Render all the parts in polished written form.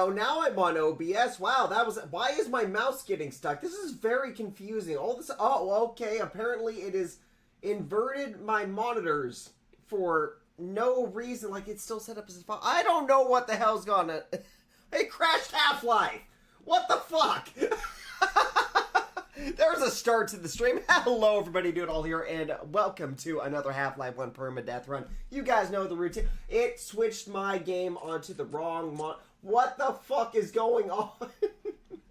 go. Now I'm on OBS. Wow, that was... Why is my mouse getting stuck? This is very confusing. All this... Oh, okay. Apparently it is inverted my monitors for no reason. Like, it's still set up as a file. I don't know what the hell's gonna... It crashed Half-Life. What the fuck? There's a start to the stream. Hello, everybody. Doitall here, and welcome to another HL1 Perma-Death run. You guys know the routine. It switched my game onto the wrong What the fuck is going on?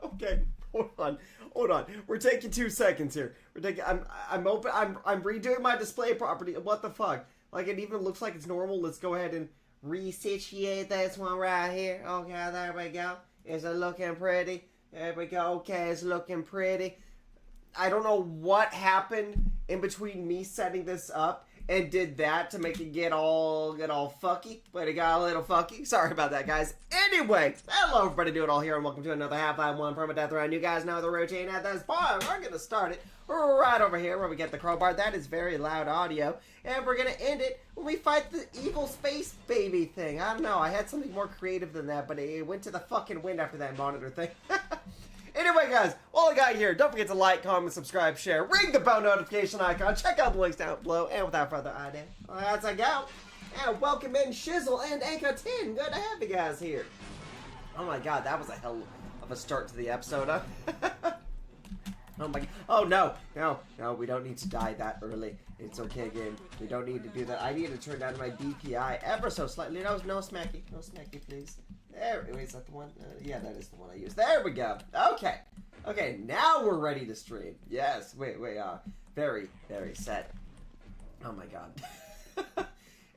Okay, hold on. We're taking 2 seconds here. I'm redoing my display property. What the fuck? Like, it even looks like it's normal. Let's go ahead and resituate this one right here. Okay, there we go. Is it looking pretty? There we go. Okay, it's looking pretty. I don't know what happened in between me setting this up and did that to make it get all fucky, but it got a little fucky. Sorry about that, guys. Anyway, hello everybody, Doitall here, and welcome to another HL1 Perma-Death run. You guys know the routine at this point. We're gonna start it right over here where we get the crowbar. That is very loud audio, and we're gonna end it when we fight the evil space baby thing. I don't know. I had something more creative than that, but it went to the fucking wind after that monitor thing. Anyway, guys, all I got here, don't forget to like, comment, subscribe, share, ring the bell notification icon, check out the links down below, and without further ado, let's go. And welcome in Shizzle and Anchor 10. Good to have you guys here. Oh my god, that was a hell of a start to the episode, huh? Oh my god. Oh no, we don't need to die that early. It's okay, game. We don't need to do that. I need to turn down my DPI ever so slightly. No smacky, please. There, wait, is that the one? Yeah, that is the one I used. There we go. Okay, now we're ready to stream. Yes, wait, very set. Oh my god.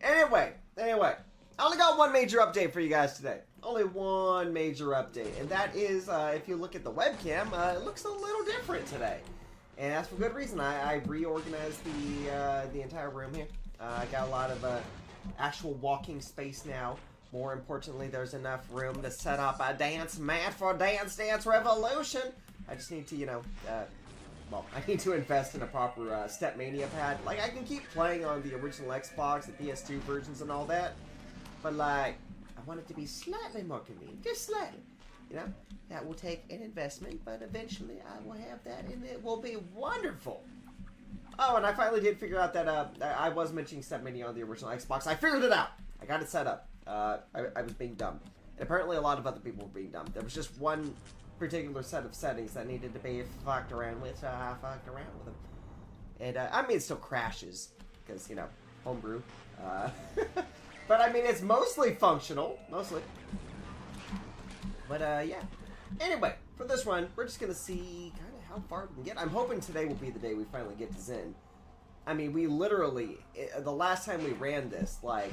Anyway, I only got one major update for you guys today. Only one major update, and that is, if you look at the webcam, it looks a little different today. And that's for good reason. I reorganized the entire room here. I got a lot of actual walking space now. More importantly, there's enough room to set up a dance mat for Dance Dance Revolution. I just need to, well, I need to invest in a proper Step Mania pad. Like, I can keep playing on the original Xbox, the PS2 versions and all that, but, like, I want it to be slightly more convenient. Just slightly. You know? That will take an investment, but eventually I will have that, and it will be wonderful. Oh, and I finally did figure out that, I was mentioning Step Mania on the original Xbox. I figured it out! I got it set up. I was being dumb. And apparently a lot of other people were being dumb. There was just one particular set of settings that needed to be fucked around with, so I fucked around with them. And, I mean, it still crashes, because, you know, homebrew. But, I mean, it's mostly functional. Mostly. But, yeah. Anyway, for this run, we're just gonna see kind of how far we can get. I'm hoping today will be the day we finally get to Zen. I mean, we literally, the last time we ran this, like,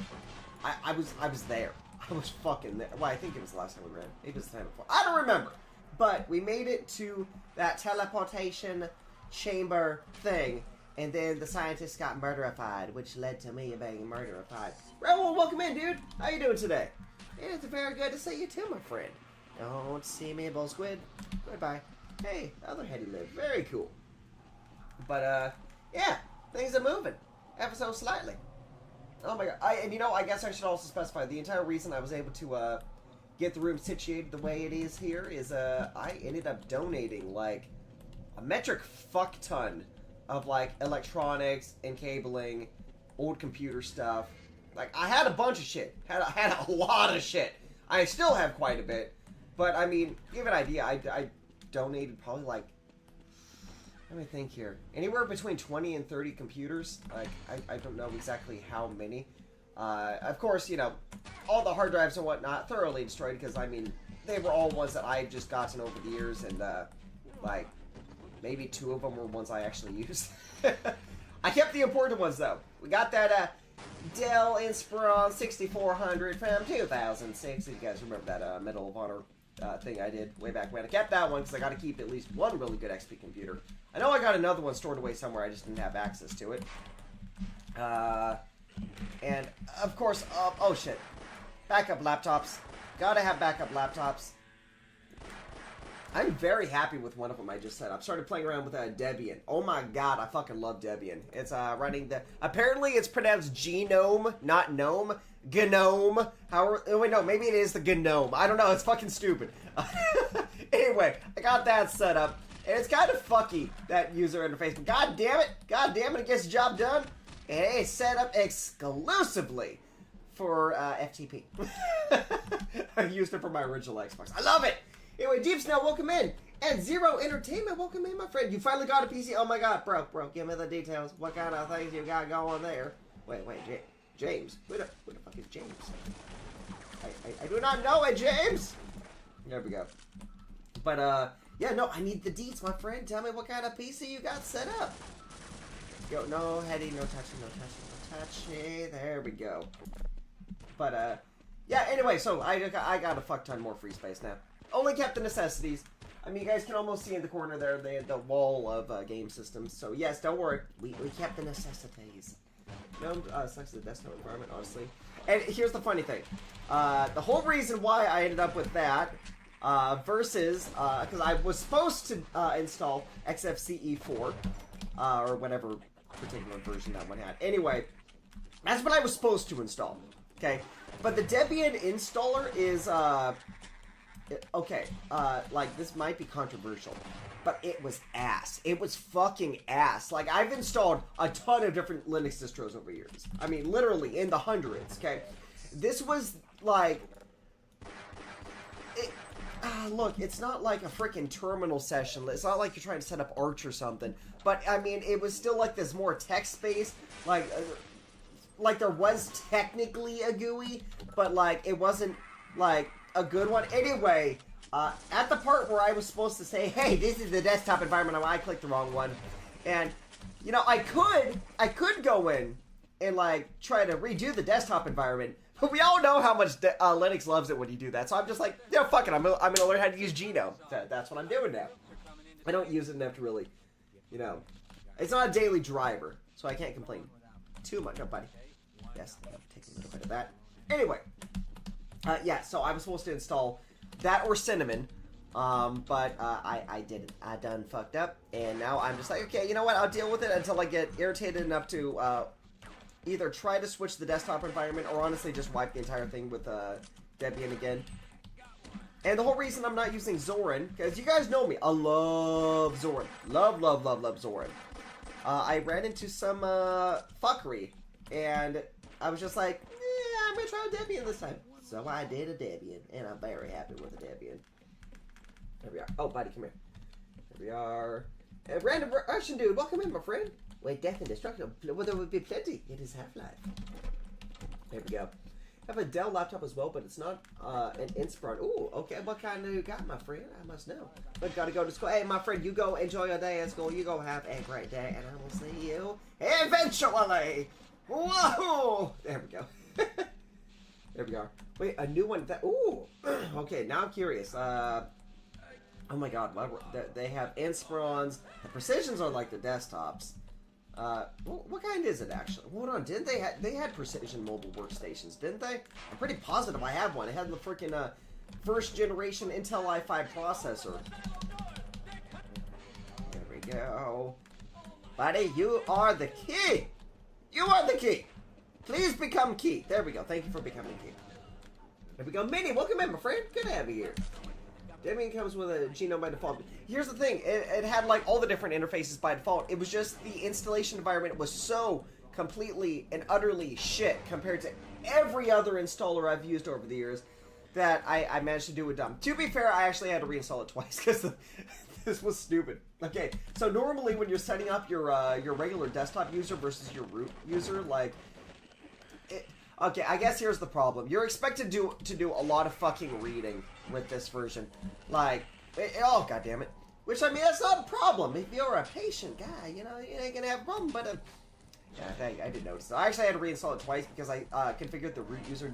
I was there. I was fucking there. Well, I think it was the last time we ran. Maybe it was the time before. I don't remember. But we made it to that teleportation chamber thing, and then the scientists got murderified, which led to me being murderified. Well, welcome in, dude. How you doing today? It's very good to see you too, my friend. Don't see me, bull squid. Goodbye. Hey, other heady lid. Very cool. But, yeah, things are moving. Ever so slightly. Oh my god, and you know, I guess I should also specify, the entire reason I was able to, get the room situated the way it is here is, I ended up donating, like, a metric fuck ton of, like, electronics and cabling, old computer stuff. Like, I had a bunch of shit. Had a lot of shit. I still have quite a bit. But, I mean, give you an idea, I donated probably, like, let me think here. Anywhere between 20 and 30 computers. Like, I don't know exactly how many. Of course, you know, all the hard drives and whatnot thoroughly destroyed because, I mean, they were all ones that I had just gotten over the years, and, like, maybe 2 of them were ones I actually used. I kept the important ones, though. We got that, Dell Inspiron 6400 from 2006. If you guys remember that, Medal of Honor thing I did way back when. I kept that one because I got to keep at least one really good XP computer. I know I got another one stored away somewhere, I just didn't have access to it. And, of course, oh shit. Backup laptops. Gotta have backup laptops. I'm very happy with one of them I just set up. Started playing around with Debian. Oh my god, I fucking love Debian. It's running the... Apparently it's pronounced Genome, not Gnome. GNOME. Oh wait, no, maybe it is the GNOME. I don't know. It's fucking stupid. Anyway, I got that set up, and it's kind of fucky, that user interface. But god damn it, it gets the job done. And it's set up exclusively for FTP. I used it for my original Xbox. I love it. Anyway, Deep Snow, welcome in. And Zero Entertainment, welcome in, my friend. You finally got a PC. Oh my god, bro, give me the details. What kind of things you got going there? Wait, James. Who the fuck is James? I do not know it, James. There we go. But, yeah, no, I need the deets, my friend. Tell me what kind of PC you got set up. Yo, no heady, no touchy. There we go. But, yeah, anyway, so I got a fuck ton more free space now. Only kept the necessities. I mean, you guys can almost see in the corner there the wall of game systems. So, yes, don't worry. We kept the necessities. No, sucks the desktop environment, honestly. And here's the funny thing. The whole reason why I ended up with that, versus, because I was supposed to install XFCE4, or whatever particular version that one had. Anyway, that's what I was supposed to install, okay? But the Debian installer is, okay, like, this might be controversial, but it was ass. It was fucking ass. Like, I've installed a ton of different Linux distros over years. I mean, literally in the hundreds, okay? This was, like, look, it's not like a freaking terminal session. It's not like you're trying to set up Arch or something. But, I mean, it was still, like, this more text-based, like there was technically a GUI, but, like, it wasn't, like, a good one. Anyway, at the part where I was supposed to say, hey, this is the desktop environment, I clicked the wrong one. And, you know, I could go in and, like, try to redo the desktop environment, but we all know how much Linux loves it when you do that. So I'm just like, yeah, fuck it, I'm gonna learn how to use Genome. That's what I'm doing now. I don't use it enough to really, you know, it's not a daily driver, so I can't complain too much. Oh, buddy. Yes, take a little bit of that. Anyway. Yeah, so I was supposed to install that or Cinnamon, but I didn't. I done fucked up, and now I'm just like, okay, you know what, I'll deal with it until I get irritated enough to either try to switch the desktop environment or honestly just wipe the entire thing with Debian again. And the whole reason I'm not using Zorin, because you guys know me, I love Zorin. Love Zorin. I ran into some fuckery, and I was just like, I'm gonna try Debian this time. So I did a Debian, and I'm very happy with the Debian. There we are. Oh, buddy, come here. There we are. Random Russian dude, welcome in, my friend. Wait, death and destruction. Well, there would be plenty. It is Half-Life. There we go. I have a Dell laptop as well, but it's not an Inspiron. Ooh, okay. What kind do you got, my friend? I must know. But gotta go to school. Hey, my friend, you go enjoy your day at school. You go have a great day, and I will see you eventually. Whoa! There we go. There we are. Wait, a new one. Ooh. Okay, now I'm curious. Oh my god, they have Inspirons. The Precisions are like the desktops. What kind is it actually? Hold on, didn't they had Precision mobile workstations, didn't they? I'm pretty positive I have one. It had the freaking first generation Intel i5 processor. There we go. Buddy, you are the key. You are the key. Please become key. There we go. Thank you for becoming key. There we go. Minnie, welcome in, my friend. Good to have you here. Debian comes with a Genome by default. Here's the thing. It had, like, all the different interfaces by default. It was just the installation environment was so completely and utterly shit compared to every other installer I've used over the years that I managed to do it dumb. To be fair, I actually had to reinstall it twice because this was stupid. Okay, so normally when you're setting up your regular desktop user versus your root user, like... Okay, I guess here's the problem. You're expected to do a lot of fucking reading with this version. Like, oh, goddammit. Which, I mean, that's not a problem. If you're a patient guy, you know, you ain't gonna have a problem, but, yeah, I did notice that. I actually had to reinstall it twice because I configured the root user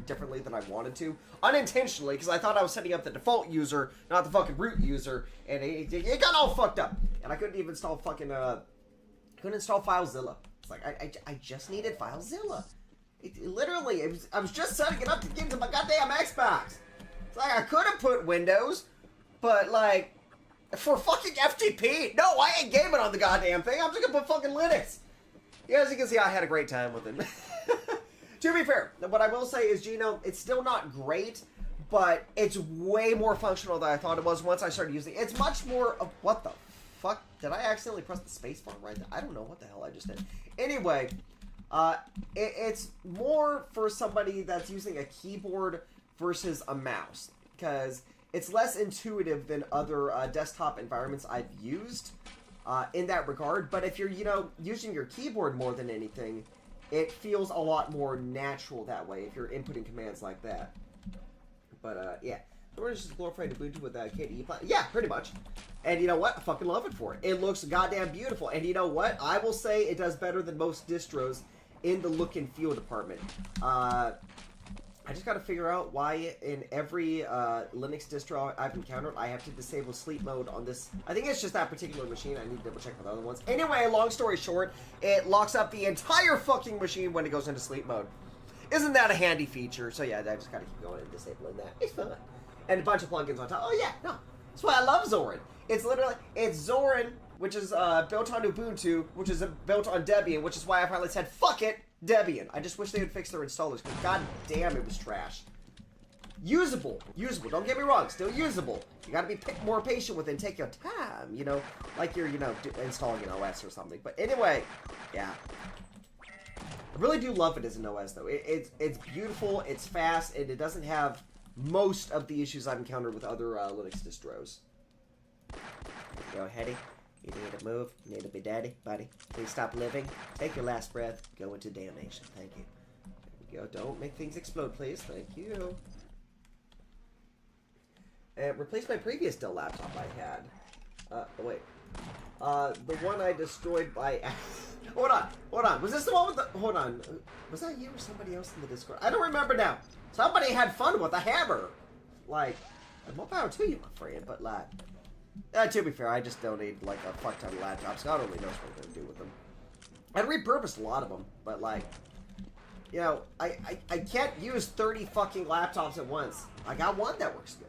differently than I wanted to. Unintentionally, because I thought I was setting up the default user, not the fucking root user, and it got all fucked up. And I couldn't even install fucking, couldn't install FileZilla. It's like, I just needed FileZilla. Literally, I was just setting it up to get into my goddamn Xbox. It's like, I could have put Windows, but, like, for fucking FTP, no, I ain't gaming on the goddamn thing. I'm just gonna put fucking Linux. Yeah, as you can see, I had a great time with it. To be fair, what I will say is, Gino, it's still not great, but it's way more functional than I thought it was once I started using it. It's much more of, what the fuck? Did I accidentally press the space bar right there? I don't know what the hell I just did. Anyway, it's more for somebody that's using a keyboard versus a mouse, because it's less intuitive than other desktop environments I've used in that regard. But if you're, using your keyboard more than anything, it feels a lot more natural that way if you're inputting commands like that. But, yeah. We're just glorifying Ubuntu with KDE. Yeah, pretty much. And you know what? I fucking love it for it. It looks goddamn beautiful. And you know what? I will say it does better than most distros in the look and feel department. I just got to figure out why in every Linux distro I've encountered, I have to disable sleep mode on this. I think it's just that particular machine. I need to double check with other ones. Anyway, long story short, it locks up the entire fucking machine when it goes into sleep mode. Isn't that a handy feature? So yeah, I just got to keep going and disabling that. It's fun. And a bunch of plugins on top. Oh yeah, no. That's why I love Zorin. It's literally, it's Zorin, which is built on Ubuntu, which is built on Debian, which is why I finally said, fuck it, Debian. I just wish they would fix their installers, because god damn, it was trash. Usable. Don't get me wrong, still usable. You gotta be more patient with it and take your time, like you're, installing an OS or something. But anyway, yeah. I really do love it as an OS, though. It's beautiful, it's fast, and it doesn't have most of the issues I've encountered with other Linux distros. Go, Hetty. You need to move. You need to be daddy, buddy. Please stop living. Take your last breath. Go into damnation. Thank you. There we go. Don't make things explode, please. Thank you. And replace my previous Dell laptop I had. Wait. The one I destroyed by... Hold on. Was this the one with the... Hold on. Was that you or somebody else in the Discord? I don't remember now. Somebody had fun with a hammer. Like, more power to you, my friend, but like... to be fair, I just donated like a fuck ton of laptops. God only knows what I'm going to do with them. I repurposed a lot of them, but like... I can't use 30 fucking laptops at once. I got one that works good.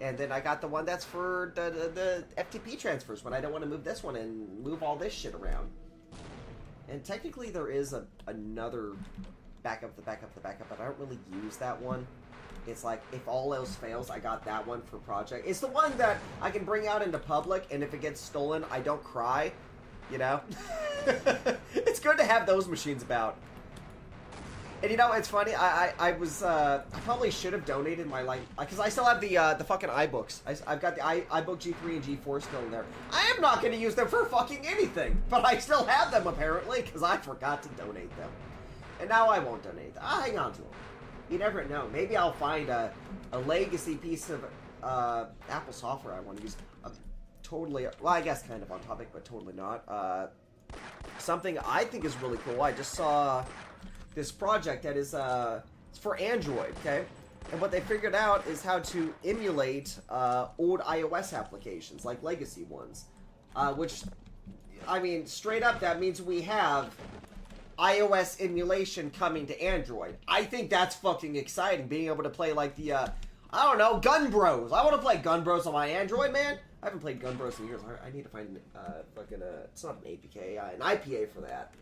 And then I got the one that's for the FTP transfers when I don't want to move this one and move all this shit around. And technically there is another backup, but I don't really use that one. It's like, if all else fails, I got that one for project. It's the one that I can bring out into public, and if it gets stolen, I don't cry, It's good to have those machines about. And it's funny, I probably should have donated my, because I still have the fucking iBooks. I've got the iBook G3 and G4 still in there. I am not going to use them for fucking anything, but I still have them, apparently, because I forgot to donate them. And now I won't donate them. I'll hang on to them. You never know. Maybe I'll find a legacy piece of Apple software I want to use. Totally, well, I guess kind of on topic, but totally not. Something I think is really cool. I just saw this project that is it's for Android, okay? And what they figured out is how to emulate old iOS applications, like legacy ones. Which, I mean, straight up, that means we have iOS emulation coming to Android. I think that's fucking exciting, being able to play like the, I don't know, Gun Bros. I want to play Gun Bros on my Android, man. I haven't played Gun Bros in years. I need to find, fucking, it's not an APK, an IPA for that.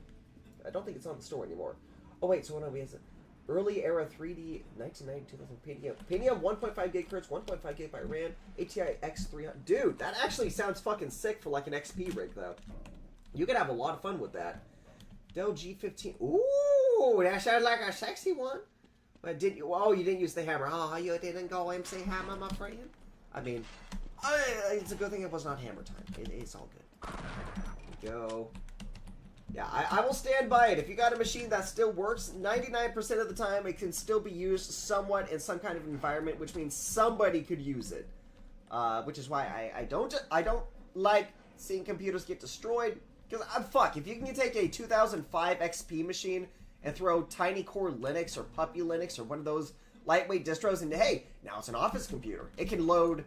I don't think it's on the store anymore. Oh, wait, so what are we, is it early era 3D, 1990, 2000, Pentium 1.5 gigahertz, 1.5 gigabyte RAM, ATI X300. Dude, that actually sounds fucking sick for like an XP rig, though. You could have a lot of fun with that. Dell G15. Ooh, that sounds like a sexy one. But did you? Oh, you didn't use the hammer. Oh, you didn't go MC Hammer, my friend. I mean, it's a good thing it was not hammer time. It's all good. There we go. Yeah, I will stand by it. If you got a machine that still works, 99% of the time it can still be used somewhat in some kind of environment, which means somebody could use it. Which is why I don't like seeing computers get destroyed. Because, fuck, if you can take a 2005 XP machine and throw Tiny Core Linux or Puppy Linux or one of those lightweight distros into, hey, now it's an office computer. It can load,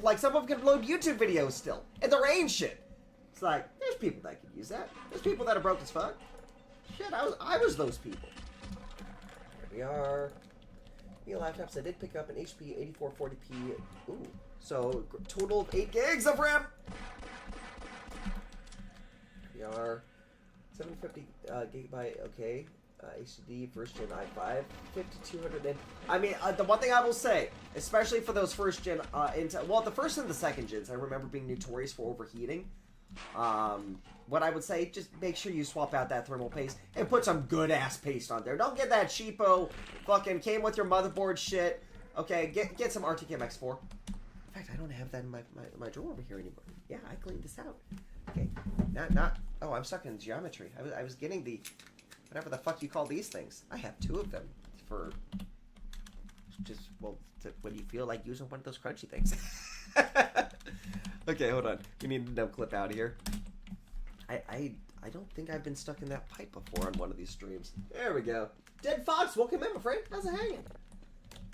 like some of them can load YouTube videos still. And they're ain't shit. It's like, there's people that could use that. There's people that are broke as fuck. Shit, I was those people. Here we are. New laptops, I did pick up an HP 8440p. Ooh, so total of 8 gigs of RAM. We are 750 gigabyte, okay. HDD first gen i5 5200. I mean, the one thing I will say, especially for those first gen Intel, well, the first and the second gens, I remember being notorious for overheating. What I would say, just make sure you swap out that thermal paste and put some good ass paste on there. Don't get that cheapo fucking came with your motherboard shit. Okay, get some RTX X4. In fact, I don't have that in my drawer over here anymore. Yeah, I cleaned this out. Okay, not. Oh, I'm stuck in geometry. I was getting the whatever the fuck you call these things. I have two of them for just when you feel like using one of those crunchy things. Okay, hold on. We need a dumb clip out of here. I don't think I've been stuck in that pipe before on one of these streams. There we go. Dead Fox, welcome in, my friend. How's it hanging?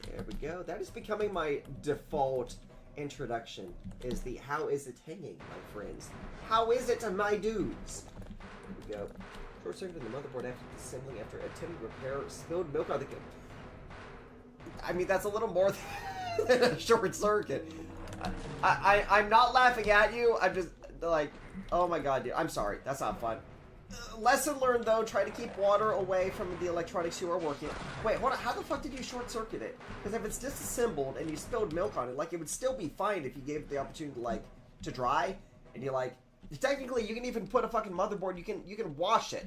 There we go. That is becoming my default introduction. Is the how is it hanging, my friends? How is it, my dudes? Here we go. Short circuit in the motherboard after disassembling after attempting to repair spilled milk on the. I mean, that's a little more than a short circuit. I'm not laughing at you. I'm just like, oh my god, dude. I'm sorry. That's not fun. Lesson learned, though. Try to keep water away from the electronics you are working on. Wait, hold on. How the fuck did you short circuit it? Because if it's disassembled and you spilled milk on it, like, it would still be fine if you gave it the opportunity to, like, to dry. And you, like, technically, you can even put a fucking motherboard. You can wash it.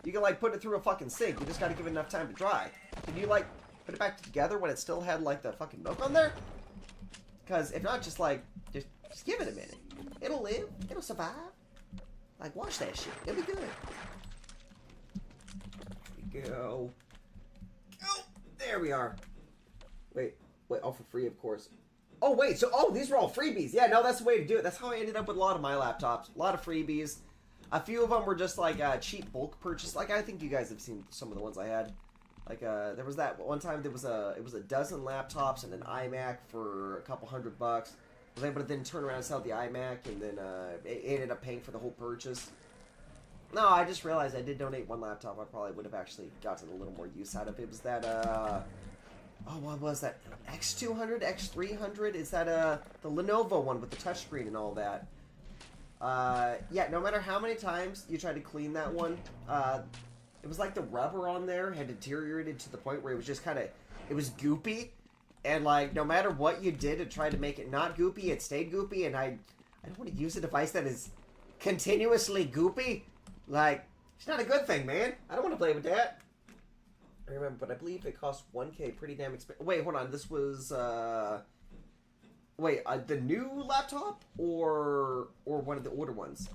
You can, like, put it through a fucking sink. You just gotta give it enough time to dry. Can you, like, put it back together when it still had, like, the fucking milk on there? Because if not, just, like, just give it a minute. It'll live. It'll survive. Like, wash that shit. It'll be good. There we go. Oh, there we are. Wait, all for free, of course. Oh, wait, so, these were all freebies. Yeah, no, that's the way to do it. That's how I ended up with a lot of my laptops. A lot of freebies. A few of them were just, like, cheap bulk purchase. Like, I think you guys have seen some of the ones I had. Like, there was that one time it was a dozen laptops and an iMac for a couple $100. I was able to then turn around and sell the iMac, and then it ended up paying for the whole purchase. No, I just realized I did donate one laptop. I probably would have actually gotten a little more use out of it. It was that, what was that? X200, X300? Is that, the Lenovo one with the touchscreen and all that? Yeah, no matter how many times you try to clean that one, it was like the rubber on there had deteriorated to the point where it was just kind of, it was goopy. And, like, no matter what you did to try to make it not goopy, it stayed goopy. And I don't want to use a device that is continuously goopy. Like, it's not a good thing, man. I don't want to play with that. I remember, but I believe it cost $1K, pretty damn expensive. Wait, hold on. This was, the new laptop or one of the older ones?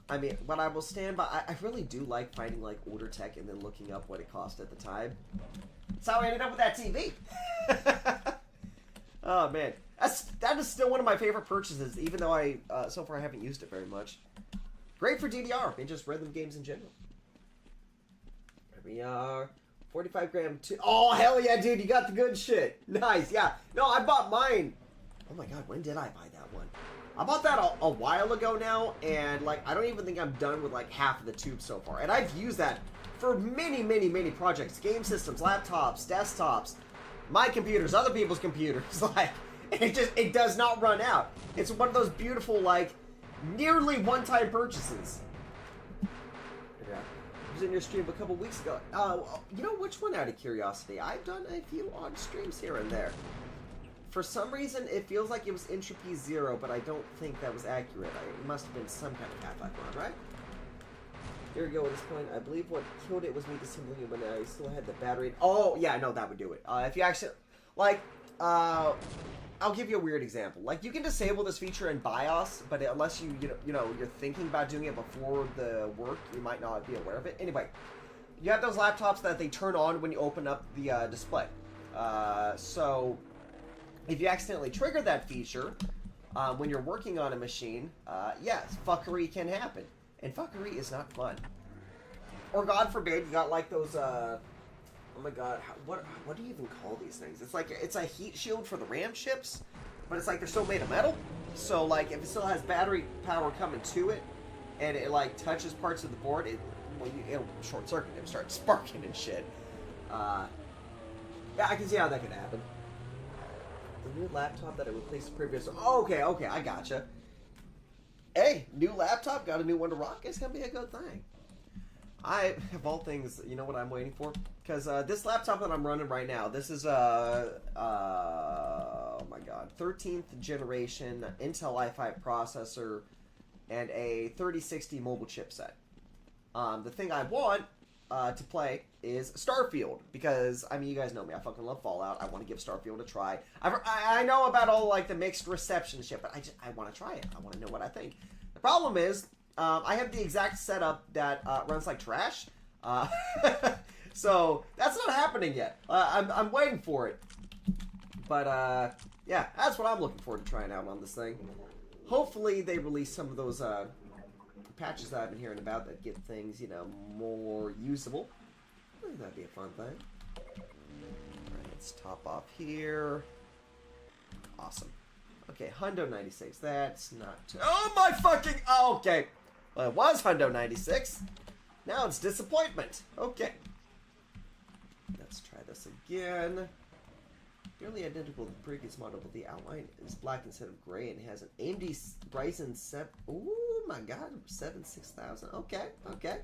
I mean, but I will stand by. I really do like finding, like, older tech and then looking up what it cost at the time. That's how I ended up with that TV. Oh, man. That is still one of my favorite purchases, even though I, so far I haven't used it very much. Great for DDR and just rhythm games in general. There we are. 45 gram. Oh, hell yeah, dude. You got the good shit. Nice, yeah. No, I bought mine. Oh, my God. When did I buy that one? I bought that a while ago now, and, like, I don't even think I'm done with, like, half of the tube so far. And I've used that for many, many, many projects. Game systems, laptops, desktops, my computers, other people's computers. Like, it does not run out. It's one of those beautiful, like, nearly one-time purchases. Yeah. I was in your stream a couple weeks ago. You know which one, out of curiosity? I've done a few odd streams here and there. For some reason, it feels like it was Entropy 0, but I don't think that was accurate. It must have been some kind of Half-Life mod, right? Here we go at this point. I believe what killed it was me disassembling it when I still had the battery. Oh, yeah, no, that would do it. If you actually, like, I'll give you a weird example. Like, you can disable this feature in BIOS, but unless you know, you're thinking about doing it before the work, you might not be aware of it. Anyway, you have those laptops that they turn on when you open up the display. So if you accidentally trigger that feature when you're working on a machine, yes, fuckery can happen. And fuckery is not fun. Or God forbid, you got like those, oh my god, what do you even call these things? It's like, it's a heat shield for the RAM chips, but it's like they're still made of metal. So like, if it still has battery power coming to it, and it like touches parts of the board, it'll short circuit, it'll start sparking and shit. Yeah, I can see how that could happen. The new laptop that I replaced the previous, oh, okay, I gotcha. Hey, new laptop, got a new one to rock. It's gonna be a good thing. I, of all things, you know what I'm waiting for? Because this laptop that I'm running right now, this is oh my god, 13th generation Intel i5 processor and a 3060 mobile chipset. The thing I want to play is Starfield, because, I mean, you guys know me, I fucking love Fallout. I want to give Starfield a try. I know about all, like, the mixed reception shit, but I want to try it. I want to know what I think. The problem is, I have the exact setup that runs like trash. So that's not happening yet. I'm waiting for it. But yeah, that's what I'm looking forward to trying out on this thing. Hopefully they release some of those patches that I've been hearing about that get things, you know, more usable. I think that'd be a fun thing. Alright, let's top off here. Awesome. Okay, Hundo 96. That's not... Oh my fucking... Oh, okay. Well, it was Hundo 96. Now it's disappointment. Okay. Let's try this again. Nearly identical to the previous model, but the outline is black instead of gray, and it has an AMD Ryzen 7... Oh my god, 6000. Okay, okay.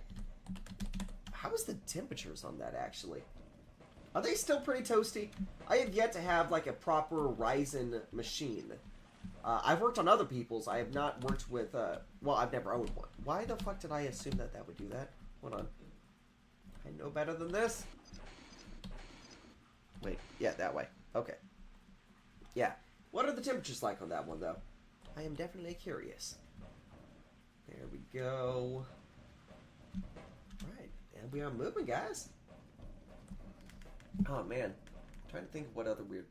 How is the temperatures on that, actually? Are they still pretty toasty? I have yet to have, like, a proper Ryzen machine. I've worked on other people's. I have not worked with, well, I've never owned one. Why the fuck did I assume that that would do that? Hold on. I know better than this. Wait, yeah, that way. Okay. Yeah. What are the temperatures like on that one, though? I am definitely curious. There we go. Alright, and we are moving, guys. Oh, man. I'm trying to think of what other weird...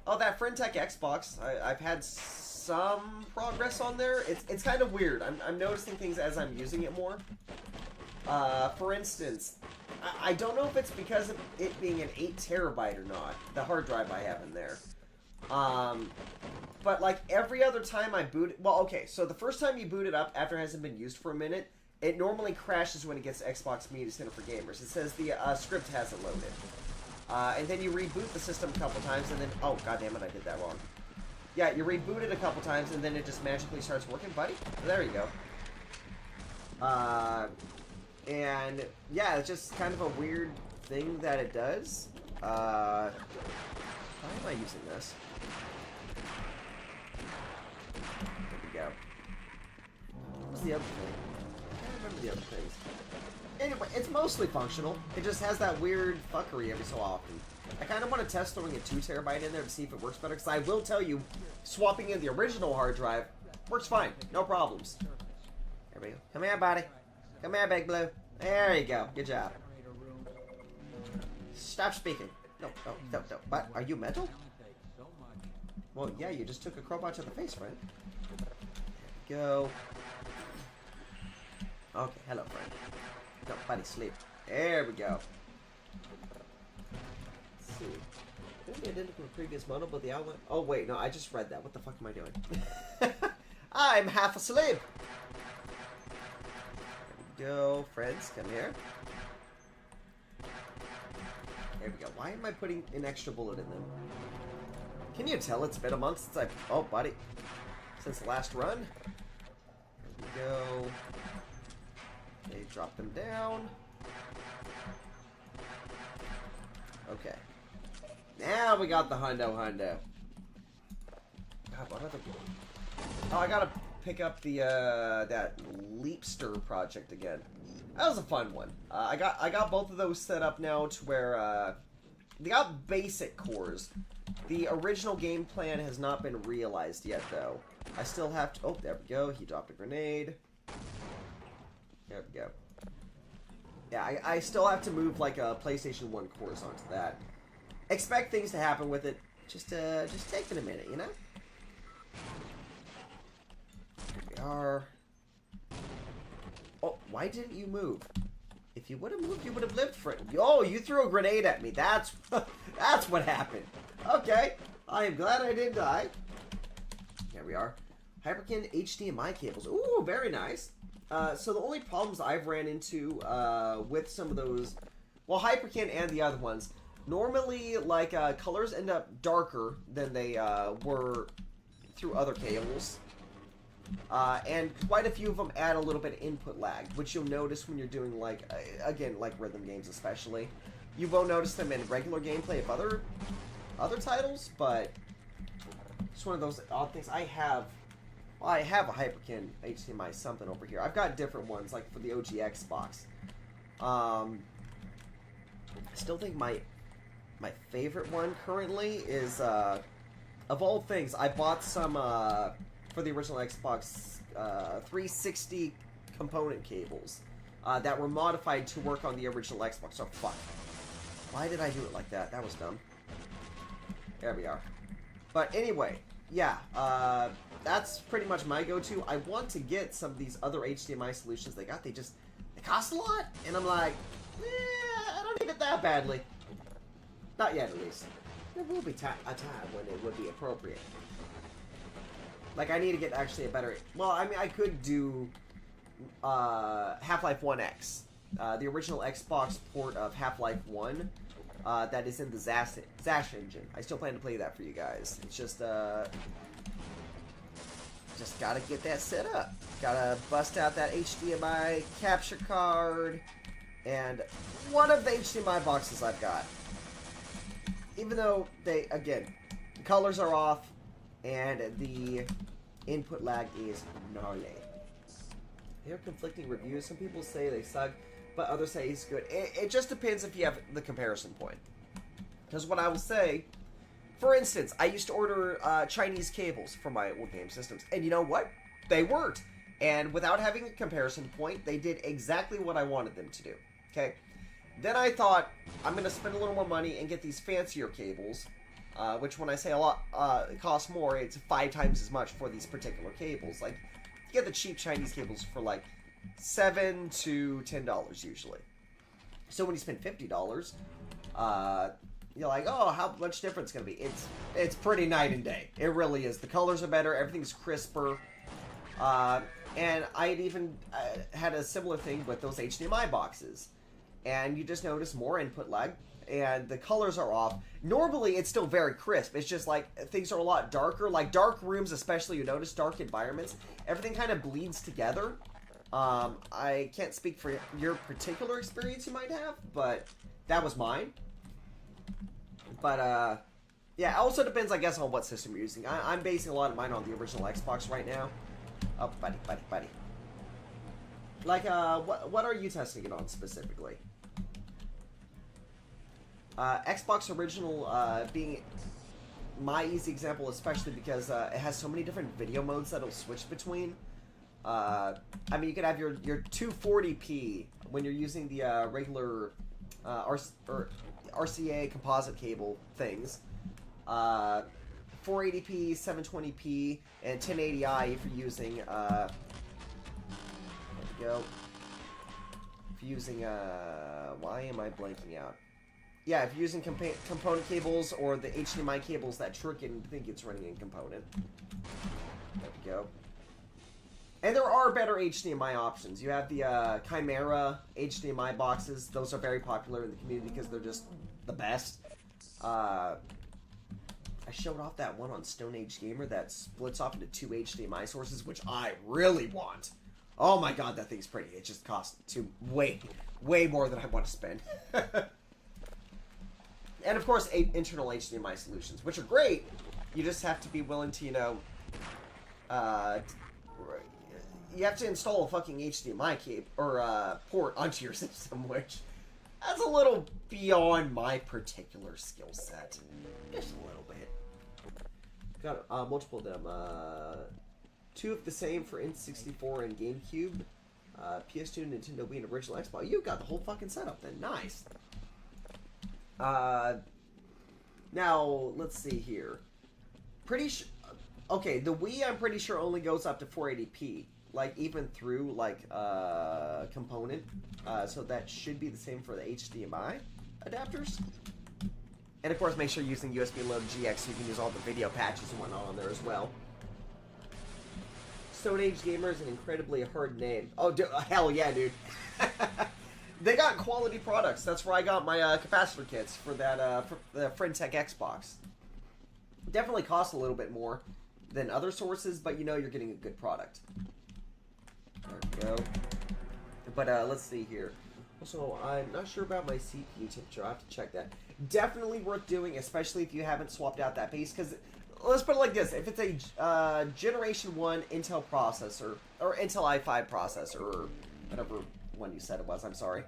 Oh, that Friendtech Xbox. I've had some progress on there. It's kind of weird. I'm noticing things as I'm using it more. For instance, I don't know if it's because of it being an 8 terabyte or not, the hard drive I have in there. But like every other time I boot it, well, okay, so the first time you boot it up after it hasn't been used for a minute, it normally crashes when it gets to Xbox Media Center for Gamers. It says the script hasn't loaded. And then you reboot the system a couple times, and then... Oh, goddammit, I did that wrong. Yeah, you reboot it a couple times, and then it just magically starts working, buddy. There you go. And, yeah, it's just kind of a weird thing that it does. Why am I using this? There we go. What's the other thing? I can't remember the other things. Anyway, it's mostly functional. It just has that weird fuckery every so often. I kind of want to test throwing a 2 terabyte in there to see if it works better, because I will tell you, swapping in the original hard drive works fine. No problems. There we go. Come here, buddy. Come here, Big Blue. There you go. Good job. Stop speaking. No. What? Are you mental? Well, yeah, you just took a crowbar to the face, friend. There we go. Okay, hello, friend. No, buddy, sleep. There we go. Let's see. Didn't be identical to the previous model, but the outline... Oh, wait, no, I just read that. What the fuck am I doing? I'm half asleep. There we go. Friends, come here. There we go. Why am I putting an extra bullet in them? Can you tell it's been a month since I... Oh, buddy. Since the last run. There we go. Okay, drop them down. Okay. Now we got the hundo. God, what other... Oh, I gotta pick up the, that Leapster project again. That was a fun one. I got both of those set up now to where, they got basic cores. The original game plan has not been realized yet, though. I still have to... Oh, there we go. He dropped a grenade. There we go. Yeah, I still have to move, like, a PlayStation 1 cores onto that. Expect things to happen with it. Just take it a minute, you know? Here we are. Oh, why didn't you move? If you would have moved, you would have lived for it. Oh, you threw a grenade at me. That's what happened. Okay. I am glad I didn't die. There we are. Hyperkin HDMI cables. Ooh, very nice. So the only problems I've ran into with some of those, well, Hyperkin and the other ones, normally, like, colors end up darker than they were through other cables. And quite a few of them add a little bit of input lag, which you'll notice when you're doing, like, again, like rhythm games especially. You won't notice them in regular gameplay of other titles, but it's one of those odd things. I have a Hyperkin HDMI something over here. I've got different ones, like for the OG Xbox. I still think my favorite one currently is, of all things, I bought some, for the original Xbox 360 component cables that were modified to work on the original Xbox. So, fuck. Why did I do it like that? That was dumb. There we are. But anyway, yeah, that's pretty much my go-to. I want to get some of these other HDMI solutions they got. They cost a lot, and I'm like, I don't need it that badly. Not yet, at least. There will be a time when it would be appropriate. Like, I need to get actually a better... Well, I mean, I could do Half-Life 1X. The original Xbox port of Half-Life 1 that is in the Zash engine. I still plan to play that for you guys. It's just gotta get that set up. Gotta bust out that HDMI capture card and one of the HDMI boxes I've got. Even though the colors are off and the input lag is gnarly. There are conflicting reviews. Some people say they suck, but others say it's good. It just depends if you have the comparison point. Because what I will say, for instance, I used to order Chinese cables for my old game systems, and you know what? They worked. And without having a comparison point, they did exactly what I wanted them to do. Okay? Then I thought, I'm going to spend a little more money and get these fancier cables, which when I say a lot, it costs more, it's 5 times as much for these particular cables. Like, you get the cheap Chinese cables for like $7 to $10 usually. So when you spend $50, you're like, oh, how much difference going to be? It's pretty night and day. It really is. The colors are better. Everything's crisper. And I had even had a similar thing with those HDMI boxes. And you just notice more input lag. And the colors are off. Normally, it's still very crisp. It's just like things are a lot darker. Like dark rooms, especially, you notice dark environments. Everything kind of bleeds together. I can't speak for your particular experience you might have, but that was mine. But, yeah, it also depends, I guess, on what system you're using. I'm basing a lot of mine on the original Xbox right now. Oh, buddy. Like, what are you testing it on specifically? Xbox original being my easy example, especially because it has so many different video modes that it'll switch between. I mean, you could have your 240p when you're using the regular RCA composite cable things. 480p, 720p, and 1080i if you're using. There we go. If you're using why am I blanking out? Yeah, if you're using component cables or the HDMI cables that trick and think it's running in component. There we go. And there are better HDMI options. You have the Chimera HDMI boxes. Those are very popular in the community because they're just the best. I showed off that one on Stone Age Gamer that splits off into 2 HDMI sources, which I really want. Oh my god, that thing's pretty. It just costs way more than I want to spend. And of course, internal HDMI solutions, which are great. You just have to be willing to, you know, you have to install a fucking HDMI cable or port onto your system, which that's a little beyond my particular skill set, just a little bit. Got multiple of them. 2 of the same for N64 and GameCube. PS2, Nintendo Wii, and original Xbox. You got the whole fucking setup then. Nice. Now, let's see here. Pretty sure... Okay, the Wii, I'm pretty sure, only goes up to 480p. Like, even through, like, component. So that should be the same for the HDMI adapters. And, of course, make sure you're using USB Load GX so you can use all the video patches and whatnot on there as well. Stone Age Gamer is an incredibly hard name. Oh, hell yeah, dude. They got quality products. That's where I got my capacitor kits for that for the Friendtech Xbox. Definitely cost a little bit more, than other sources, but you know you're getting a good product. There we go. But let's see here. Also, I'm not sure about my CPU temperature. I have to check that. Definitely worth doing, especially if you haven't swapped out that base, because let's put it like this. If it's a Generation 1 Intel processor, or Intel i5 processor, or whatever one you said it was, I'm sorry.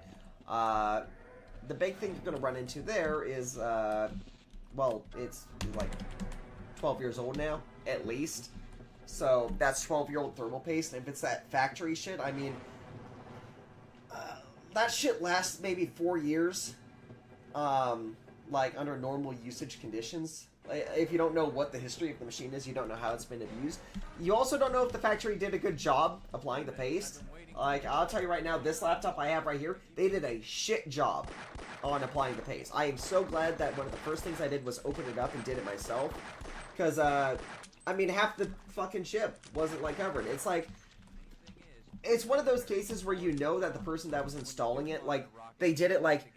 The big thing you're going to run into there is, well, it's like 12 years old now, at least. So that's 12-year-old thermal paste. And if it's that factory shit, I mean, that shit lasts maybe 4 years, like under normal usage conditions. If you don't know what the history of the machine is, you don't know how it's been abused. You also don't know if the factory did a good job applying the paste. Like, I'll tell you right now, this laptop I have right here, they did a shit job on applying the paste. I am so glad that one of the first things I did was open it up and did it myself. Because, I mean, half the fucking chip wasn't, like, covered. It's like, it's one of those cases where you know that the person that was installing it, like, they did it, like,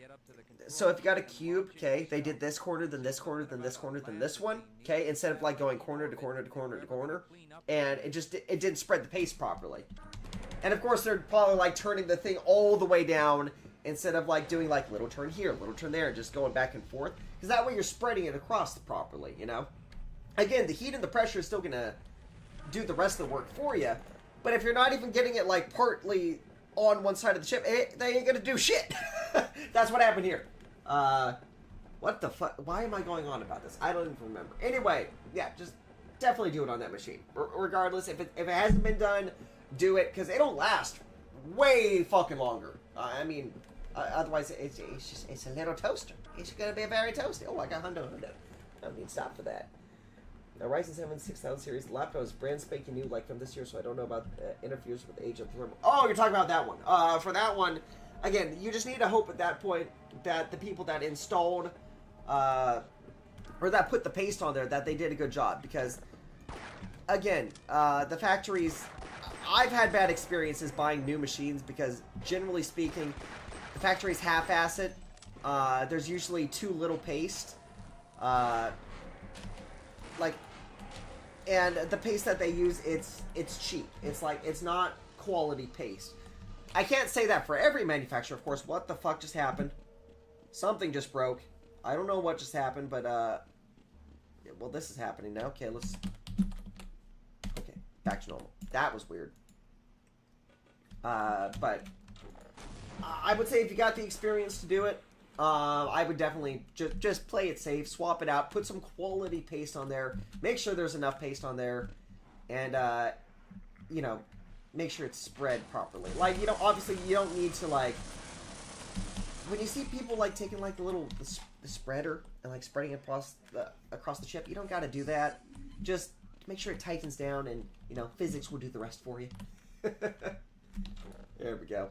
so if you got a cube, okay, they did this corner, then this corner, then this corner, then this one, okay, instead of, like, going corner to corner to corner to corner, and it didn't spread the paste properly. And, of course, they're probably, like, turning the thing all the way down instead of, like, doing, like, little turn here, little turn there, and just going back and forth, because that way you're spreading it across properly, you know? Again, the heat and the pressure is still going to do the rest of the work for you, but if you're not even getting it, like, partly on one side of the chip, they ain't going to do shit. That's what happened here. What the fuck? Why am I going on about this? I don't even remember. Anyway, yeah, just definitely do it on that machine. Regardless, if it hasn't been done, do it, because it'll last way fucking longer. I mean, otherwise, it's a little toaster. It's going to be a very toasty. Oh, I got hundo. I mean, stop for that. Now, Ryzen 7 6000 series, the laptop is brand spanking new, like from this year, so I don't know about interferes with the age of the thermal. Oh, you're talking about that one. For that one, again, you just need to hope at that point that the people that installed, or that put the paste on there, that they did a good job. Because, again, the factories, I've had bad experiences buying new machines because, generally speaking, the factories half-ass it. There's usually too little paste. And the paste that they use, it's cheap. It's like, it's not quality paste. I can't say that for every manufacturer, of course. What the fuck just happened? Something just broke. I don't know what just happened, but, well, this is happening now. Okay, okay, back to normal. That was weird. But I would say if you got the experience to do it, I would definitely just play it safe, swap it out, put some quality paste on there, make sure there's enough paste on there, and, you know, make sure it's spread properly. Like, you know, obviously you don't need to, like, when you see people, like, taking, like, the spreader and, like, spreading it across the chip, you don't gotta do that. Just make sure it tightens down and, you know, physics will do the rest for you. There we go.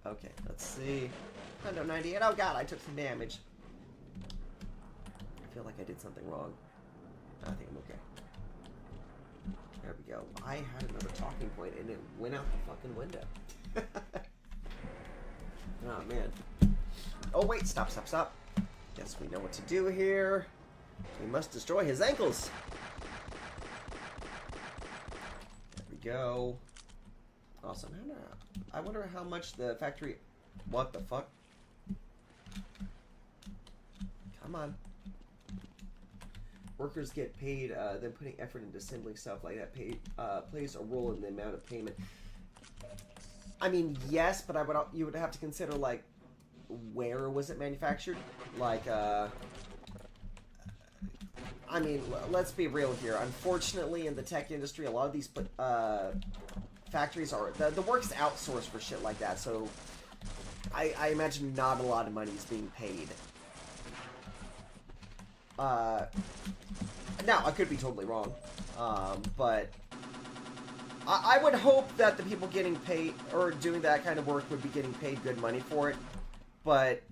Okay, let's see. 198. Oh god, I took some damage. I feel like I did something wrong. I think I'm okay. There we go. I had another talking point and it went out the fucking window. Oh man. Oh wait, stop. Guess we know what to do here. We must destroy his ankles. There we go. Awesome. I wonder how much the factory... What the fuck? Come on. Workers get paid, then putting effort into assembling stuff like that plays a role in the amount of payment. I mean, yes, but you would have to consider, like, where was it manufactured? Like, I mean, let's be real here. Unfortunately, in the tech industry, a lot of these factories are... The work's outsourced for shit like that, so I imagine not a lot of money is being paid. Now, I could be totally wrong, but I would hope that the people getting paid, or doing that kind of work, would be getting paid good money for it, but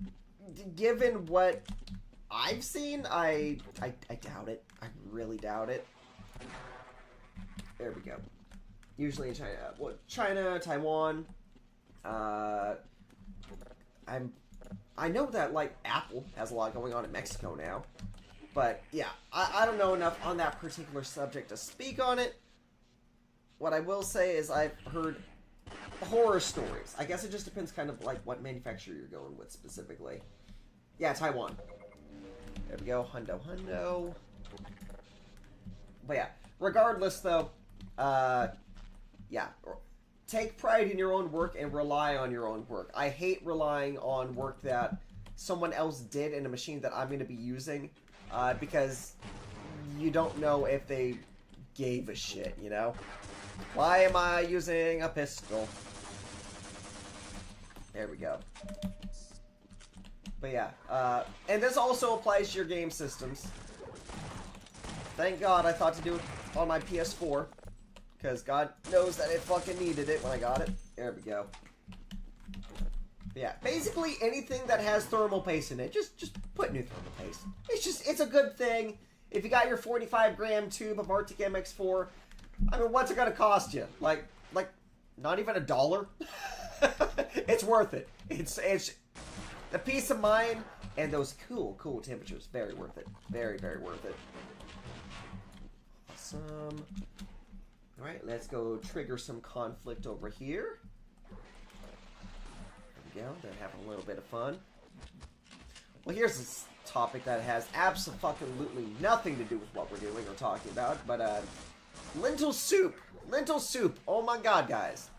given what I've seen, I doubt it. I really doubt it. There we go. Usually in China, well, China, Taiwan, I know that, like, Apple has a lot going on in Mexico now. But yeah, I don't know enough on that particular subject to speak on it. What I will say is I've heard horror stories. I guess it just depends kind of like what manufacturer you're going with specifically. Yeah, Taiwan. There we go. Hundo. But yeah, regardless though, yeah. Take pride in your own work and rely on your own work. I hate relying on work that someone else did in a machine that I'm going to be using, because you don't know if they gave a shit, you know? Why am I using a pistol? There we go. But yeah, and this also applies to your game systems. Thank God I thought to do it on my PS4, because God knows that it fucking needed it when I got it. There we go. But yeah, basically anything that has thermal paste in it, just put new thermal paste. It's a good thing. If you got your 45-gram tube of Arctic MX4, I mean, what's it gonna cost you? Like, not even $1? It's worth it. It's the peace of mind and those cool temperatures. Very worth it. Very, very worth it. Awesome. Alright, let's go trigger some conflict over here. There we go. They're having a little bit of fun. Well, here's this topic that has absolutely nothing to do with what we're doing or talking about, but, lentil soup. Lentil soup. Oh my God, guys.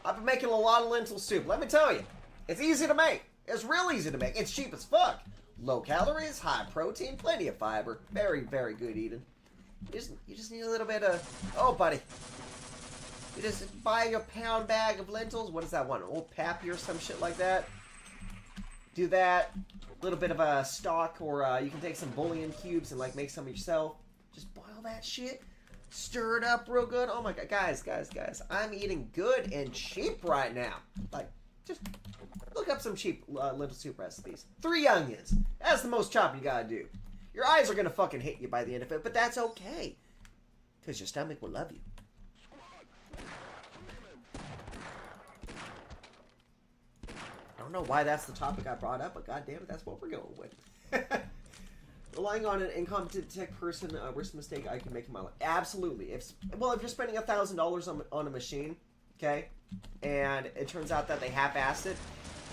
I've been making a lot of lentil soup. Let me tell you, it's easy to make. It's real easy to make. It's cheap as fuck. Low calories, high protein, plenty of fiber. Very, very good eating. You just need a little bit of... Oh, buddy. You just buy your pound bag of lentils. What is that one? Old Pappy or some shit like that. Do that. A little bit of a stock, or you can take some bouillon cubes and like make some yourself. Just boil that shit. Stir it up real good. Oh my God, guys. I'm eating good and cheap right now. Like, just look up some cheap lentil soup recipes. 3 onions. That's the most chopping you gotta do. Your eyes are gonna fucking hit you by the end of it, but that's okay. Because your stomach will love you. I don't know why that's the topic I brought up, but goddamn it, that's what we're going with. Relying on an incompetent tech person, worst mistake I can make in my life. Absolutely. If you're spending $1,000 on a machine, okay, and it turns out that they half-assed it,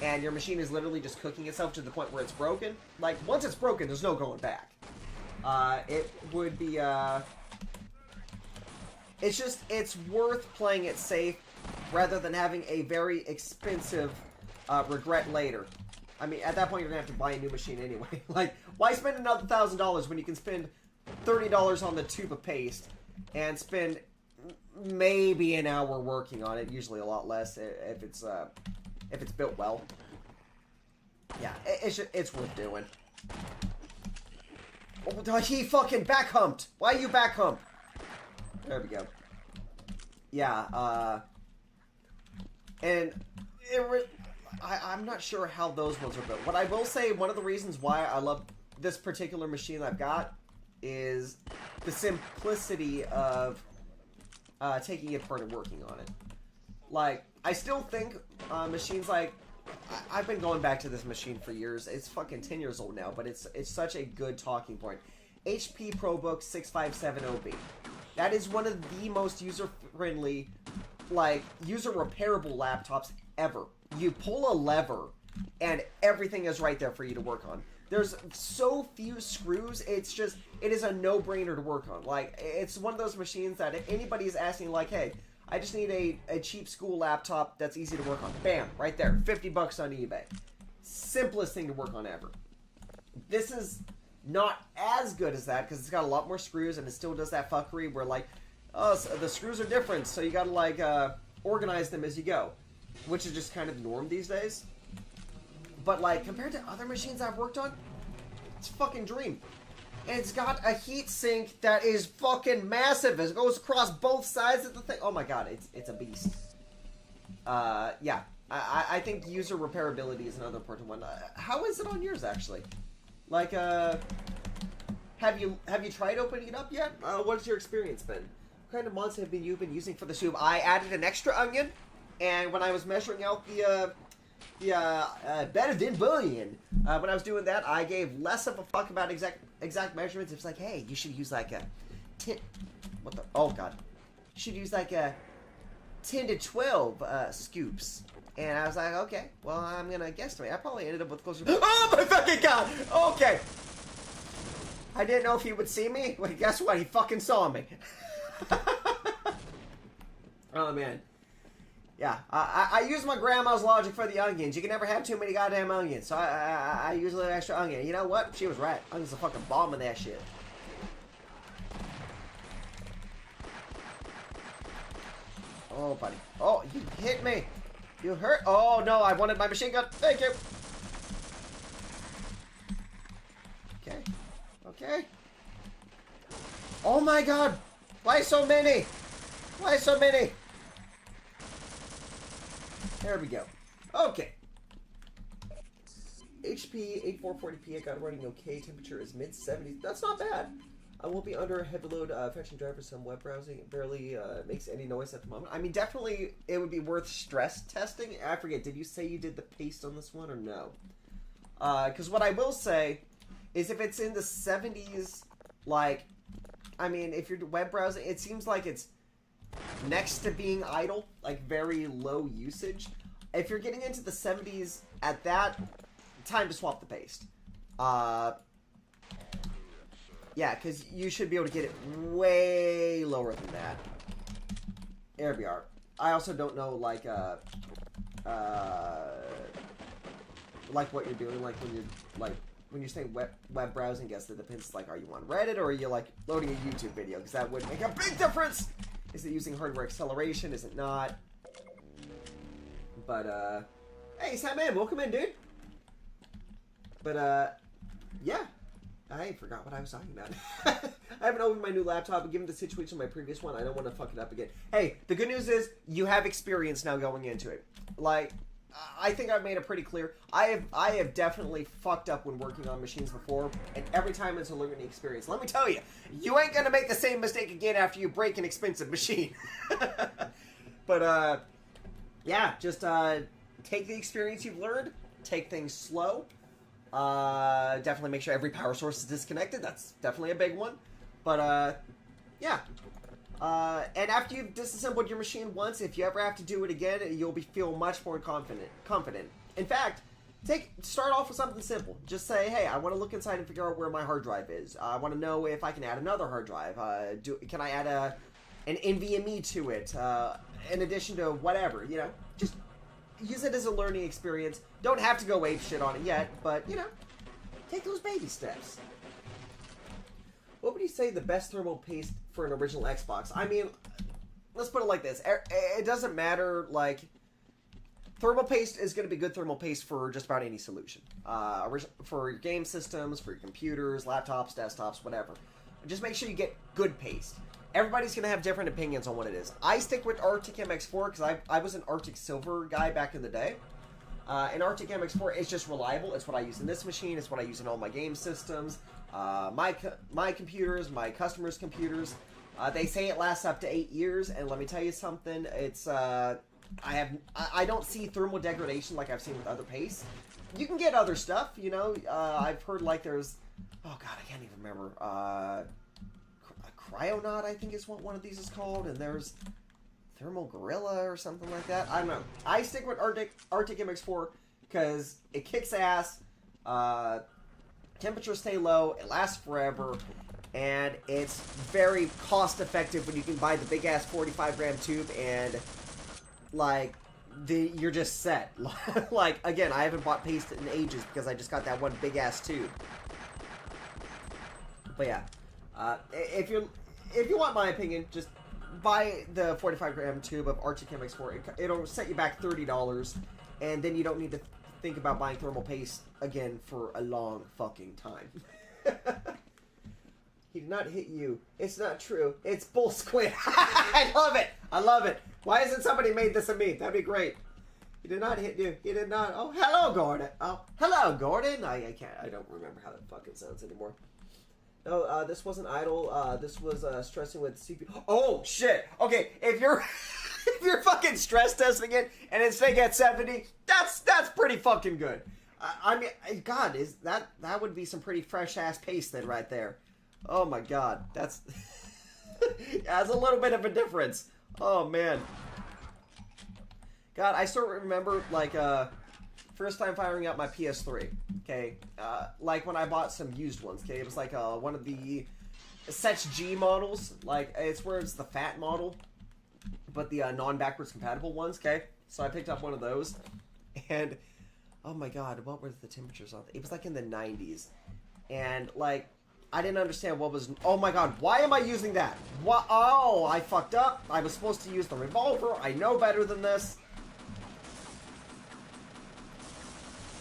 and your machine is literally just cooking itself to the point where it's broken, like, once it's broken, there's no going back. It would be, it's worth playing it safe rather than having a very expensive regret later. I mean, at that point, you're going to have to buy a new machine anyway. Like, why spend another $1,000 when you can spend $30 on the tube of paste and spend maybe an hour working on it, usually a lot less if it's built well. Yeah, it's worth doing. Oh, he fucking back humped. Why you back hump? There we go. Yeah, and I'm not sure how those ones are built. What I will say, one of the reasons why I love this particular machine I've got is the simplicity of taking it apart and working on it. Like, I still think machines like... I've been going back to this machine for years. It's fucking 10 years old now, but it's such a good talking point. HP ProBook 657OB. That is one of the most user-friendly, like, user-repairable laptops ever. You pull a lever, and everything is right there for you to work on. There's so few screws, it is a no-brainer to work on. Like, it's one of those machines that if anybody is asking, like, hey, I just need a cheap school laptop that's easy to work on. Bam, right there, $50 on eBay. Simplest thing to work on ever. This is not as good as that, because it's got a lot more screws, and it still does that fuckery where, like, oh, so the screws are different, so you gotta, like, organize them as you go. Which is just kind of the norm these days. But, like, compared to other machines I've worked on, it's a fucking dream. And it's got a heat sink that is fucking massive. It goes across both sides of the thing. Oh my God, it's a beast. Yeah. I think user repairability is another important one. How is it on yours, actually? Like, have you tried opening it up yet? What's your experience been? What kind of mods have you been using for the soup? I added an extra onion. And when I was measuring out better than bullying. When I was doing that, I gave less of a fuck about exact measurements. It was like, hey, you should use like a 10. What the? Oh god, you should use like a 10 to 12 scoops. And I was like, okay, well, I'm gonna guesstimate. I probably ended up with closer. Oh my fucking god! Okay. I didn't know if he would see me. Well, guess what? He fucking saw me. Oh man. Yeah, I use my grandma's logic for the onions. You can never have too many goddamn onions. So I use a little extra onion. You know what? She was right. Onions are fucking bomb in that shit. Oh, buddy. Oh, you hit me. You hurt. Oh, no. I wanted my machine gun. Thank you. Okay. Okay. Oh, my God. Why so many? Why so many? There we go. Okay. HP 8440p. I got it running okay. Temperature is mid-70s. That's not bad. I won't be under a heavy load fetching drive for some web browsing. It barely makes any noise at the moment. I mean, definitely it would be worth stress testing. I forget, did you say you did the paste on this one or no? Because what I will say is if it's in the 70s, like, I mean, if you're web browsing, it seems like it's next to being idle, like very low usage. If you're getting into the 70s at that, time to swap the paste. Yeah, because you should be able to get it way lower than that. There we are. I also don't know, like what you're doing, like when you're saying web browsing. Guess it depends. Like, are you on Reddit or are you like loading a YouTube video? Because that would make a big difference. Is it using hardware acceleration? Is it not? But hey, Satman, welcome in, dude. But yeah. I forgot what I was talking about. I haven't opened my new laptop, but given the situation of my previous one, I don't want to fuck it up again. Hey, the good news is you have experience now going into it. Like, I think I've made it pretty clear. I have definitely fucked up when working on machines before, and every time it's a learning experience. Let me tell you, you ain't gonna make the same mistake again after you break an expensive machine. But yeah, just take the experience you've learned, take things slow. Definitely make sure every power source is disconnected. That's definitely a big one. But, yeah. And after you've disassembled your machine once, if you ever have to do it again, you'll feel much more confident. In fact, start off with something simple. Just say, hey, I want to look inside and figure out where my hard drive is. I want to know if I can add another hard drive. Can I add an NVMe to it, in addition to whatever, you know? Just use it as a learning experience. Don't have to go ape shit on it yet, but, you know, take those baby steps. What would you say the best thermal paste for an original Xbox? I mean, let's put it like this. It doesn't matter, like, thermal paste is going to be good thermal paste for just about any solution. For your game systems, for your computers, laptops, desktops, whatever. Just make sure you get good paste. Everybody's going to have different opinions on what it is. I stick with Arctic MX4 because I was an Arctic Silver guy back in the day. And Arctic MX4 is just reliable. It's what I use in this machine. It's what I use in all my game systems. My computers, my customers' computers. They say it lasts up to 8 years, and let me tell you something. It's I don't see thermal degradation like I've seen with other pastes. You can get other stuff, you know. I've heard like there's, oh god, I can't even remember. Cryonaut, I think is what one of these is called, and there's Thermal Gorilla or something like that. I don't know. I stick with Arctic MX4 because it kicks ass. Temperatures stay low. It lasts forever, and it's very cost effective when you can buy the big ass 45 gram tube and like you're just set. Like again, I haven't bought paste in ages because I just got that one big ass tube. But yeah. If you want my opinion, just buy the 45 gram tube of Arctic MX4. It'll set you back $30, and then you don't need to think about buying thermal paste again for a long fucking time. He did not hit you. It's not true. It's bull squid. I love it. I love it. Why hasn't somebody made this a meme? That'd be great. He did not hit you. He did not. Oh, hello, Gordon. Oh, hello, Gordon. I can't. I don't remember how that fucking sounds anymore. No, this wasn't idle. This was stressing with CPU. Oh shit! Okay, if you're if you're fucking stress testing it and it's saying at 70, that's pretty fucking good. I mean, God, is that would be some pretty fresh ass paste then right there. Oh my God, that's that's a little bit of a difference. Oh man, God, I still remember like first time firing up my PS3. Okay, like when I bought some used ones. Okay, it was like one of the Sets G models. Like it's where it's the fat model, but the non-backwards compatible ones. Okay, so I picked up one of those, and oh my God, what were the temperatures on it? It was like in the 90s, and like I didn't understand what was. Oh my God, why am I using that? What? Oh, I fucked up. I was supposed to use the revolver. I know better than this.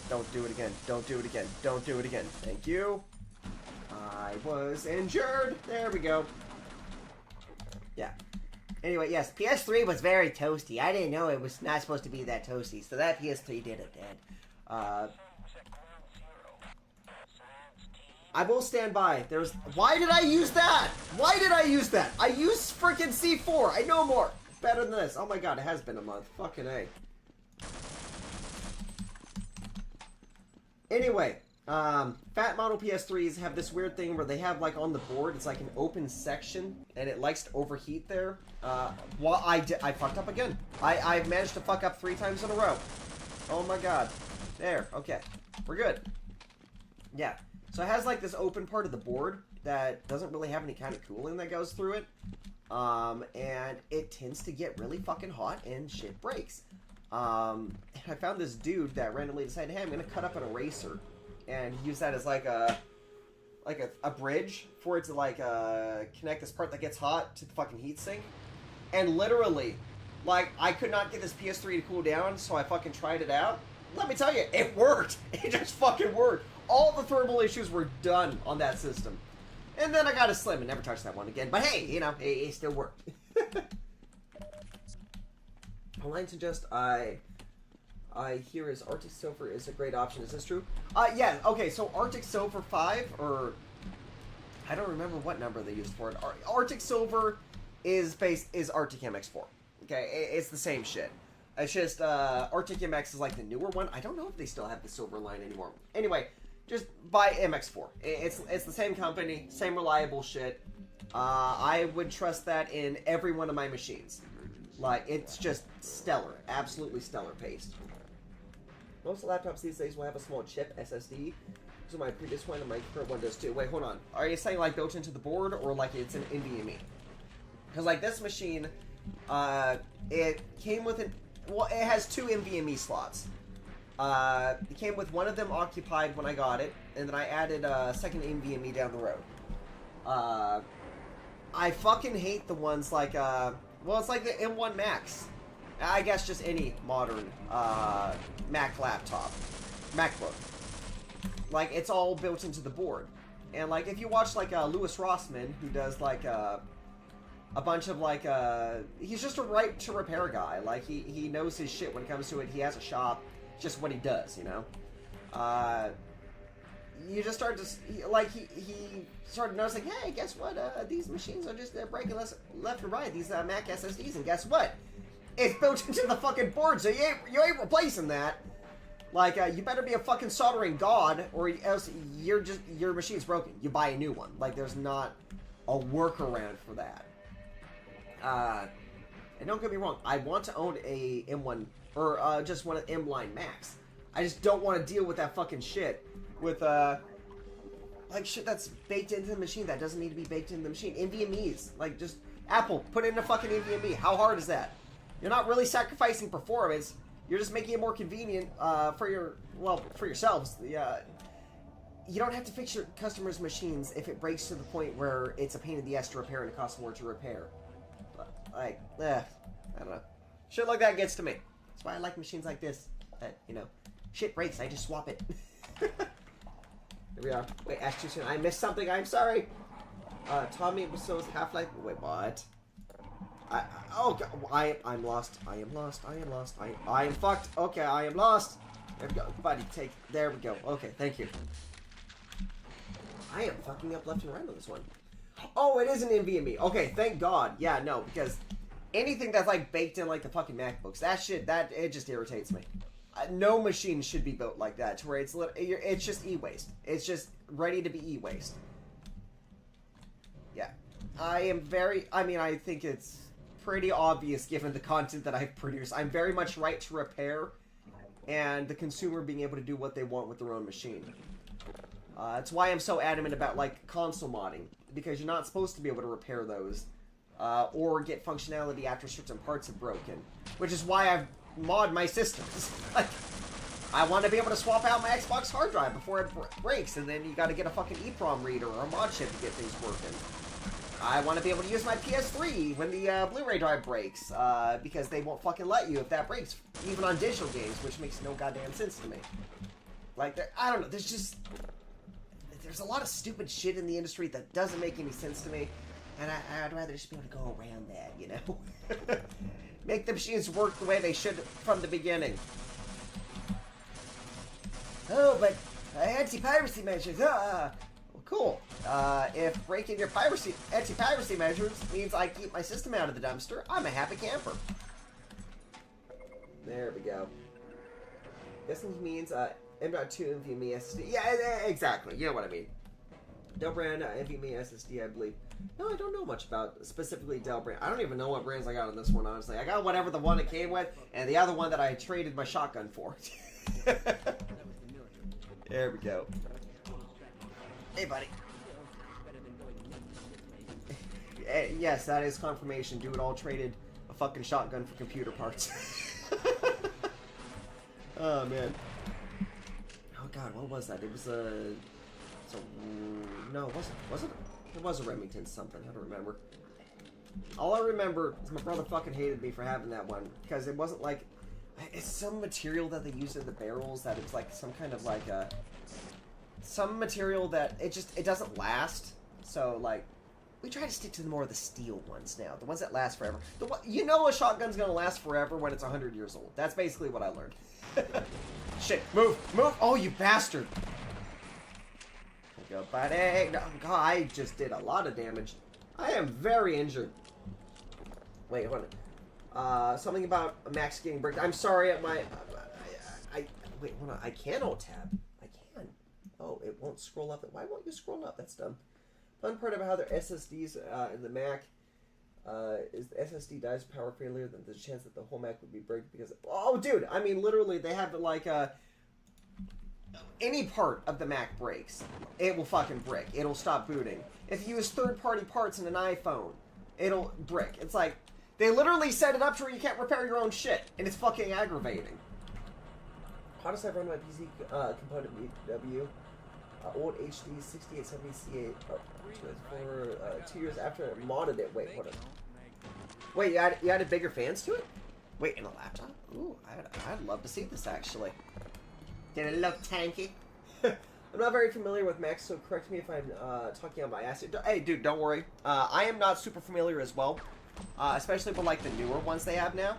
Don't do it again. Don't do it again. Don't do it again. Thank you. I was injured. There we go. Yeah. Anyway, yes, PS3 was very toasty. I didn't know it was not supposed to be that toasty, so that PS3 did it dead. I will stand by. There's... Why did I use that? Why did I use that? I used freaking C4. I know more. Better than this. Oh my God, it has been a month. Fucking A. Anyway, fat model PS3s have this weird thing where they have, like, on the board, it's like an open section, and it likes to overheat there. Well, I fucked up again. I've managed to fuck up 3 times in a row. Oh my God. There, okay. We're good. Yeah. So it has, like, this open part of the board that doesn't really have any kind of cooling that goes through it. And it tends to get really fucking hot, and shit breaks. I found this dude that randomly decided, hey, I'm gonna cut up an eraser and use that as like a bridge for it to like connect this part that gets hot to the fucking heatsink. And literally, like, I could not get this PS3 to cool down, so I fucking tried it out. Let me tell you, it worked. It just fucking worked. All the thermal issues were done on that system. And then I got a Slim and never touched that one again. But hey, you know, it still worked. Online suggest I hear is Arctic Silver is a great option. Is this true? Yeah. Okay. So Arctic Silver 5, or I don't remember what number they used for it. Arctic Silver is Arctic MX4. Okay, it's the same shit. It's just Arctic MX is like the newer one. I don't know if they still have the silver line anymore. Anyway, just buy MX4. It's the same company, same reliable shit. I would trust that in every one of my machines. Like, it's just stellar. Absolutely stellar paste. Most laptops these days will have a small chip SSD. So my previous one and my current one does too. Wait, hold on. Are you saying like built into the board or like it's an NVMe? Because like this machine, it came with an... Well, it has 2 NVMe slots. It came with one of them occupied when I got it. And then I added a second NVMe down the road. I fucking hate the ones like... Well, it's like the M1 Max. I guess just any modern Mac laptop. MacBook. Like, it's all built into the board. And, like, if you watch, like, Louis Rossmann, who does, like, a bunch of, like, he's just a right-to-repair guy. Like, he knows his shit when it comes to it. He has a shop. It's just what he does, you know? You just start to, like, he started noticing, hey, guess what? These machines are just breaking left and right, these Mac SSDs, and guess what? It's built into the fucking board, so you ain't replacing that. Like, you better be a fucking soldering god, or else your machine's broken. You buy a new one. Like, there's not a workaround for that. And don't get me wrong, I want to own a M1, or just one of the M-Line Max. I just don't want to deal with that fucking shit. With, like, shit that's baked into the machine that doesn't need to be baked into the machine. NVMe's. Like, just, Apple, put in a fucking NVMe. How hard is that? You're not really sacrificing performance. You're just making it more convenient, for yourselves. Yeah. You don't have to fix your customers' machines if it breaks to the point where it's a pain in the ass to repair and it costs more to repair. But, like, I don't know. Shit like that gets to me. That's why I like machines like this. That, you know, shit breaks, I just swap it. Here we are. Wait, ask too soon. I missed something. I'm sorry. Tommy Wiseau's Half-Life. Wait, what? Oh, God. I'm lost. I am lost. I am lost. I am fucked. Okay, I am lost. There we go. Buddy, there we go. Okay, thank you. I am fucking up left and right on this one. Oh, it is an NVMe. Okay, thank God. Yeah, no, because anything that's like baked in like the fucking MacBooks, that shit, it just irritates me. No machine should be built like that, to where it's just e-waste. It's just ready to be e-waste. Yeah. I think it's pretty obvious given the content that I've produced. I'm very much right to repair, and the consumer being able to do what they want with their own machine. That's why I'm so adamant about, like, console modding, because you're not supposed to be able to repair those, or get functionality after certain parts have broken, which is why I've mod my systems. Like, I want to be able to swap out my Xbox hard drive before it breaks, and then you got to get a fucking EEPROM reader or a mod chip to get things working. I want to be able to use my PS3 when the Blu-ray drive breaks, because they won't fucking let you if that breaks, even on digital games, which makes no goddamn sense to me. Like, I don't know, there's a lot of stupid shit in the industry that doesn't make any sense to me, and I'd rather just be able to go around that, you know? Make the machines work the way they should from the beginning. Oh, but anti-piracy measures, well, cool. If breaking your anti-piracy measures means I keep my system out of the dumpster, I'm a happy camper. There we go. Guessing he means M.2 NVMe SSD. Yeah, exactly. You know what I mean. Dell brand NVMe SSD, I believe. No, I don't know much about specifically Dell brand. I don't even know what brands I got on this one, honestly. I got whatever the one it came with, and the other one that I traded my shotgun for. There we go. Hey, buddy. Yes, that is confirmation. Dude all traded a fucking shotgun for computer parts. Oh, man. Oh, God, what was that? It was no, it wasn't. Was it? It was a Remington something. I don't remember. All I remember is my brother fucking hated me for having that one, because it wasn't like... It's some material that they used in the barrels that it's like some kind of like a... Some material that it doesn't last. So, like, we try to stick to more of the steel ones now. The ones that last forever. You know a shotgun's gonna last forever when it's 100 years old. That's basically what I learned. Shit, move, move! Oh, you bastard! Go, buddy. No, God, I just did a lot of damage. I am very injured. Wait, hold on. Something about Max getting bricked. I'm sorry, wait, hold on. I can alt-tab. I can. Oh, it won't scroll up. Why won't you scroll up? That's dumb. Fun part about how their SSDs in the Mac is the SSD dies power failure, then there's a chance that the whole Mac would be bricked because... Oh, dude! I mean, literally, they have, like, any part of the Mac breaks, it will fucking brick. It'll stop booting. If you use third-party parts in an iPhone, it'll brick. It's like, they literally set it up to where you can't repair your own shit, and it's fucking aggravating. How does I run my PC component BW? Old HD 6870 C8 for 2 years after I modded it. Wait, hold on. Wait, you added bigger fans to it? Wait, in a laptop? Ooh, I'd love to see this, actually. Did it look tanky? I'm not very familiar with Macs, so correct me if I'm talking on my ass. Hey, dude, don't worry. I am not super familiar as well, especially with, like, the newer ones they have now.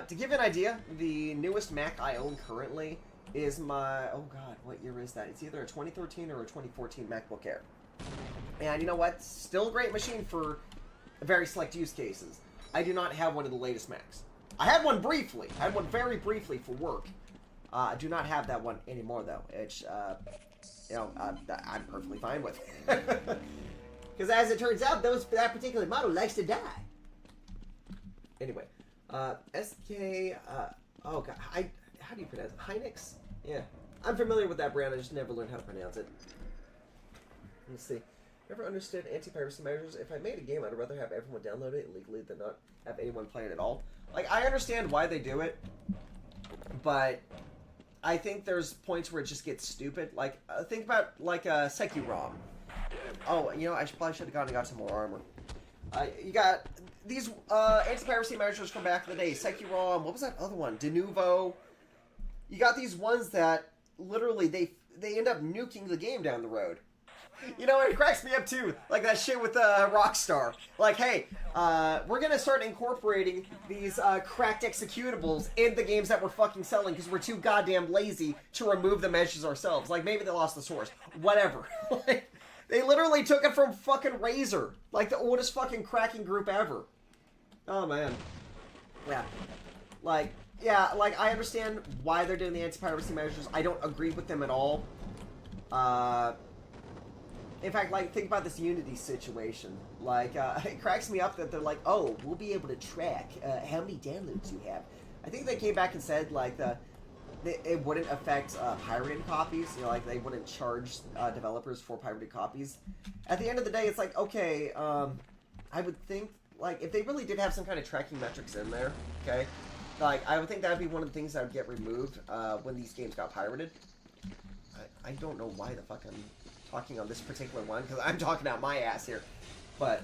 To give you an idea, the newest Mac I own currently is my... Oh, God, what year is that? It's either a 2013 or a 2014 MacBook Air. And you know what? Still a great machine for very select use cases. I do not have one of the latest Macs. I had one briefly. I had one very briefly for work. I do not have that one anymore, though. It's, you know, I'm perfectly fine with it. Because as it turns out, that particular model likes to die. Anyway, SK, oh god, how do you pronounce it? Hynix? Yeah. I'm familiar with that brand, I just never learned how to pronounce it. Let's see. Never understood anti-piracy measures. If I made a game, I'd rather have everyone download it illegally than not have anyone play it at all. Like, I understand why they do it, but I think there's points where it just gets stupid. Like, think about, like, Sekirom. Oh, you know, I probably should have gone and got some more armor. You got these anti-piracy measures from back in the day. Sekirom, what was that other one? Denuvo. You got these ones that, literally, they end up nuking the game down the road. You know, it cracks me up too. Like that shit with Rockstar. Like, hey, we're gonna start incorporating these cracked executables in the games that we're fucking selling because we're too goddamn lazy to remove the meshes ourselves. Like, maybe they lost the source. Whatever. Like, they literally took it from fucking Razer. Like, the oldest fucking cracking group ever. Oh, man. Yeah. Like, yeah, like, I understand why they're doing the anti-piracy measures. I don't agree with them at all. In fact, like, think about this Unity situation. Like, it cracks me up that they're like, oh, we'll be able to track how many downloads you have. I think they came back and said, like, it wouldn't affect pirated copies. You know, like, they wouldn't charge developers for pirated copies. At the end of the day, it's like, okay, I would think, like, if they really did have some kind of tracking metrics in there, okay, like, I would think that would be one of the things that would get removed when these games got pirated. I don't know why the fuck I'm talking on this particular one, because I'm talking out my ass here. But,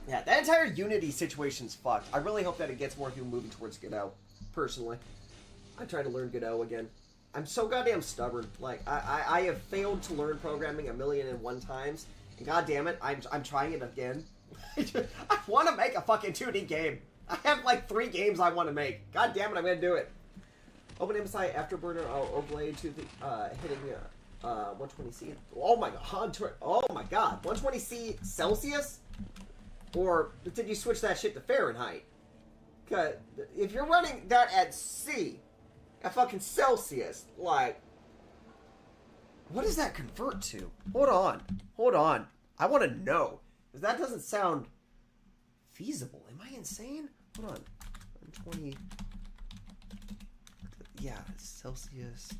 yeah, that entire Unity situation's fucked. I really hope that it gets more people moving towards Godot, personally. I'm trying to learn Godot again. I'm so goddamn stubborn. Like, I have failed to learn programming 1,000,001 times, and god damn it, I'm trying it again. I want to make a fucking 2D game. I have like 3 games I want to make. God damn it, I'm gonna do it. Open MSI Afterburner overlay to the hitting 120C. Oh my god! Oh my god! 120C Celsius? Or did you switch that shit to Fahrenheit? Cause if you're running that at C, at fucking Celsius, like, what does that convert to? Hold on. I want to know, because that doesn't sound feasible. Am I insane? Hold on. 120. Yeah, Celsius.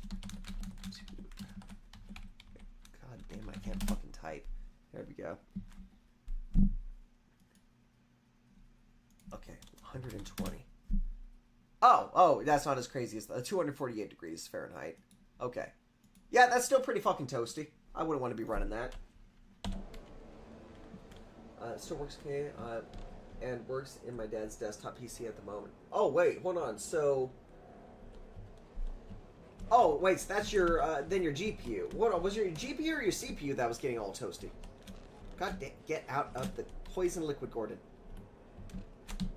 God damn, I can't fucking type. There we go. Okay, 120. Oh, that's not as crazy as 248 degrees Fahrenheit. Okay. Yeah, that's still pretty fucking toasty. I wouldn't want to be running that. It still works okay, and works in my dad's desktop PC at the moment. Oh, wait, hold on. So... Oh, wait, so that's your, then your GPU. What, was your GPU or your CPU that was getting all toasty? God damn, get out of the poison liquid, Gordon.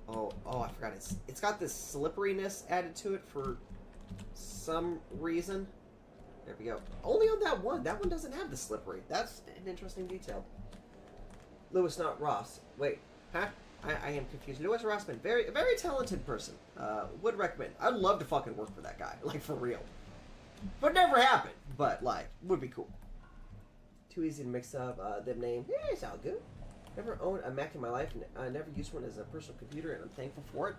Oh, I forgot. It's got this slipperiness added to it for some reason. There we go. Only on that one. That one doesn't have the slippery. That's an interesting detail. Lewis, not Ross. Wait, huh? I am confused. Lewis Rossman, a very talented person. Would recommend. I'd love to fucking work for that guy, like for real. But never happened. But like, would be cool. Too easy to mix up them names. Yeah, it's all good. Never owned a Mac in my life. I never used one as a personal computer, and I'm thankful for it.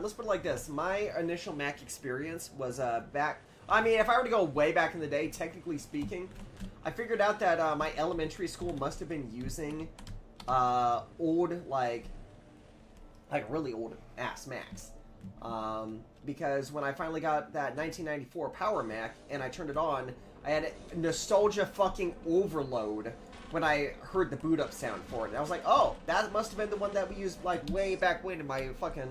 Let's put it like this. My initial Mac experience was back... I mean, if I were to go way back in the day, technically speaking, I figured out that my elementary school must have been using old, like really old ass Macs. Because when I finally got that 1994 Power Mac and I turned it on, I had a nostalgia fucking overload when I heard the boot up sound for it. And I was like, oh, that must have been the one that we used like way back when in my fucking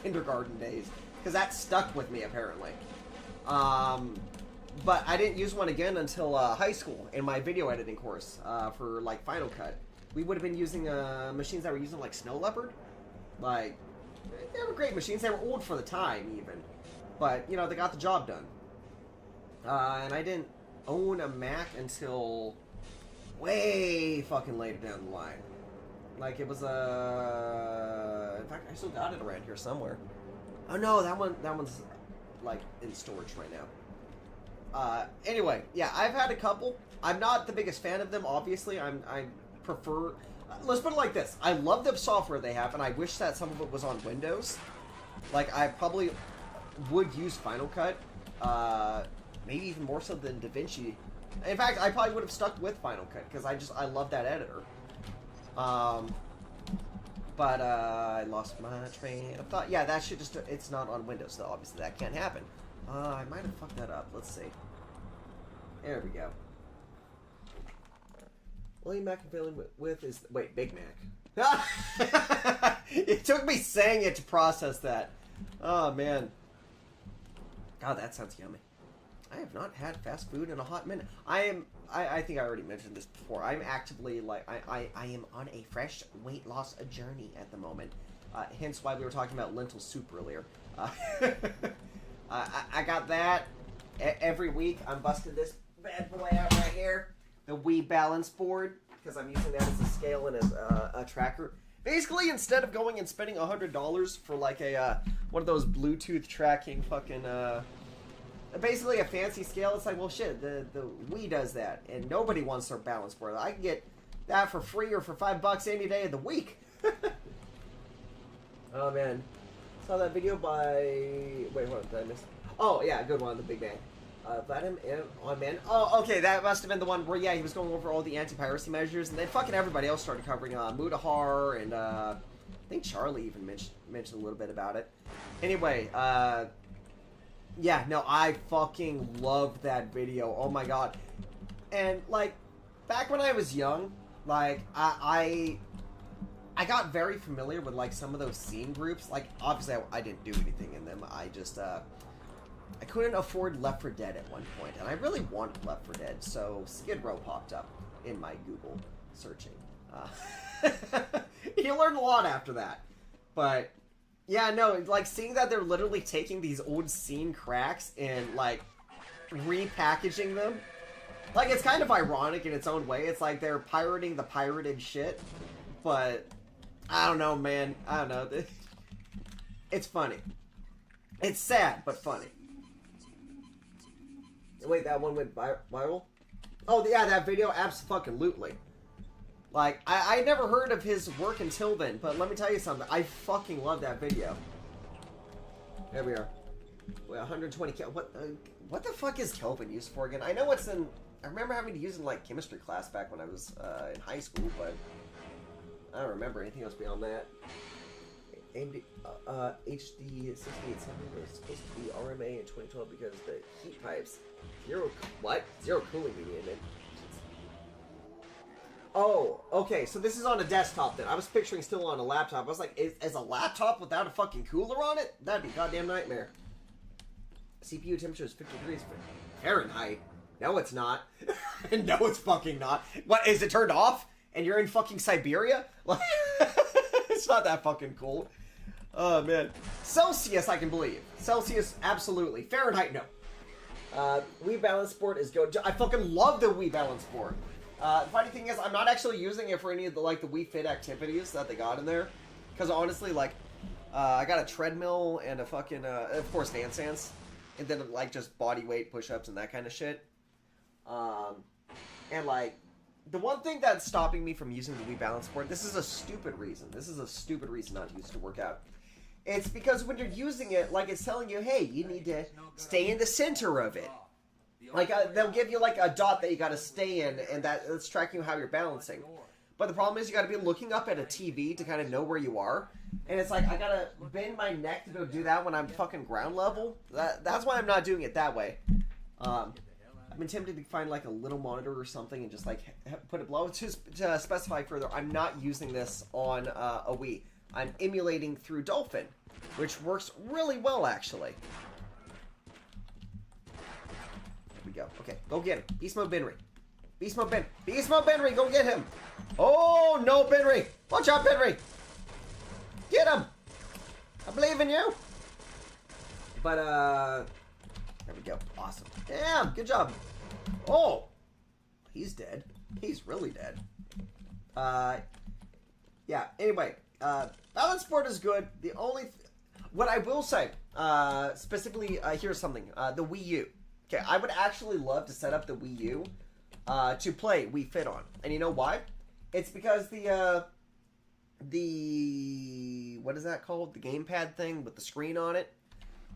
kindergarten days. Because that stuck with me apparently. But I didn't use one again until high school in my video editing course for like Final Cut. We would have been using machines that were using like Snow Leopard. Like, they were great machines. They were old for the time even. But, you know, they got the job done. And I didn't own a Mac until way fucking later down the line. Like, it was in fact, I still got it around here somewhere. Oh no, that one's like in storage right now. Anyway, yeah, I've had a couple. I'm not the biggest fan of them, obviously. I prefer... let's put it like this. I love the software they have, and I wish that some of it was on Windows. Like, I probably would use Final Cut. Maybe even more so than DaVinci. In fact, I probably would have stuck with Final Cut, because I love that editor. But I lost my train of thought. Yeah, that should just... it's not on Windows, so obviously that can't happen. I might have fucked that up. Let's see. There we go. Only Mac I'm failing with is... wait, Big Mac. It took me saying it to process that. Oh, man. God, that sounds yummy. I have not had fast food in a hot minute. I think I already mentioned this before. I'm actively, like, I am on a fresh weight loss journey at the moment. Hence why we were talking about lentil soup earlier. I got that every week. I'm busting this bad boy out right here. The Wii balance board, because I'm using that as a scale and as a tracker. Basically, instead of going and spending $100 for like a one of those Bluetooth tracking fucking basically a fancy scale, it's like, well, shit, the Wii does that, and nobody wants their balance board. I can get that for free or for $5 any day of the week. Oh man, saw that video by wait, what did I miss? Oh yeah, good one, the Big Bang. Vladimir on man. Oh, okay, that must have been the one where, yeah, he was going over all the anti-piracy measures, and then fucking everybody else started covering Mudahar, and I think Charlie even mentioned a little bit about it. Anyway, yeah, no, I fucking loved that video. Oh my god. And, like, back when I was young, like, I got very familiar with, like, some of those scene groups. Like, obviously, I didn't do anything in them. I just, I couldn't afford Left 4 Dead at one point, and I really wanted Left 4 Dead, so Skid Row popped up in my Google searching. You learn a lot after that. But, yeah, no, like, seeing that they're literally taking these old scene cracks and, like, repackaging them, like, it's kind of ironic in its own way. It's like they're pirating the pirated shit, but I don't know, man. I don't know. It's funny. It's sad, but funny. Wait, that one went viral? Oh, yeah, that video, abso-fucking-lutely. Like, I never heard of his work until then, but let me tell you something. I fucking love that video. There we are. Wait, 120 Kelvin. What the fuck is Kelvin used for again? I know it's in... I remember having to use it in, like, chemistry class back when I was in high school, but I don't remember anything else beyond that. AMD HD 6870 was supposed to be RMA in 2012 because the heat pipes zero cooling media in it. Oh, okay, so this is on a desktop then. I was picturing still on a laptop. I was like, is a laptop without a fucking cooler on it? That'd be a goddamn nightmare. CPU temperature is 50 degrees Fahrenheit. No, it's not. No, it's fucking not. What, is it turned off? And you're in fucking Siberia? It's not that fucking cool. Oh, man. Celsius, I can believe. Celsius, absolutely. Fahrenheit, no. Wii Balance Board is good. I fucking love the Wii Balance Board. The funny thing is, I'm not actually using it for any of the, like, the Wii Fit activities that they got in there. Because honestly, like, I got a treadmill and a fucking, of course, handstands. And then, like, just body weight push-ups and that kind of shit. And, like, the one thing that's stopping me from using the Wii Balance Board, this is a stupid reason. This is a stupid reason not to use it to work out. It's because when you're using it, like, it's telling you, hey, you need to stay in the center of it. Like, they'll give you, like, a dot that you gotta stay in, and that's tracking how you're balancing. But the problem is you gotta be looking up at a TV to kind of know where you are. And it's like, I gotta bend my neck to go do that when I'm fucking ground level. That's why I'm not doing it that way. I've been tempted to find, like, a little monitor or something and just, like, put it below. To specify further, I'm not using this on a Wii. I'm emulating through Dolphin, which works really well, actually. There we go. Okay, go get him. Beast Mode Benry. Beast Mode Benry, go get him! Oh, no, Benry! Watch out, Benry! Get him! I believe in you! But, there we go. Awesome. Damn, good job. Oh! He's dead. He's really dead. Yeah, anyway. Balance board is good. The only... what I will say, specifically, here's something. The Wii U. Okay, I would actually love to set up the Wii U to play Wii Fit on. And you know why? It's because the what is that called? The gamepad thing with the screen on it.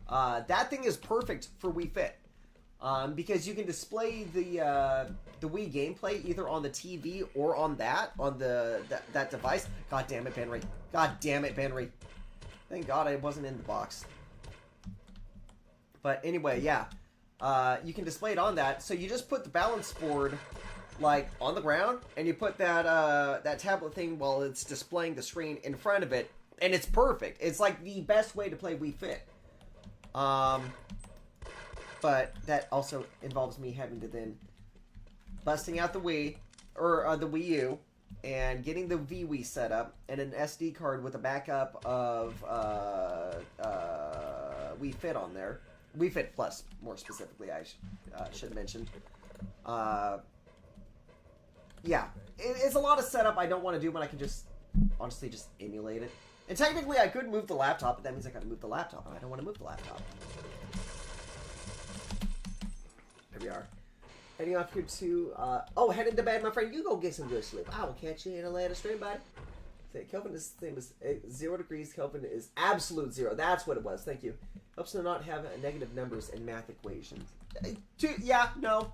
That thing is perfect for Wii Fit. Because you can display the Wii gameplay either on the TV or on that device. God damn it, Benry. God damn it, Benry. Thank God I wasn't in the box. But anyway, yeah. You can display it on that. So you just put the balance board, like, on the ground, and you put that tablet thing while it's displaying the screen in front of it, and it's perfect. It's like the best way to play Wii Fit. but that also involves me having to then busting out the Wii, or the Wii U, and getting the Wii set up, and an SD card with a backup of Wii Fit on there. Wii Fit Plus, more specifically, I should mention. Yeah, it's a lot of setup I don't want to do when I can just, honestly, just emulate it. And technically, I could move the laptop, but that means I gotta move the laptop, and I don't want to move the laptop. Here we are. Heading off here to, oh, heading to bed, my friend. You go get some good sleep. I will catch you in a later stream, buddy. Kelvin is the same as 0 degrees. Kelvin is absolute 0. That's what it was. Thank you. Helps to not have negative numbers in math equations. Yeah, no.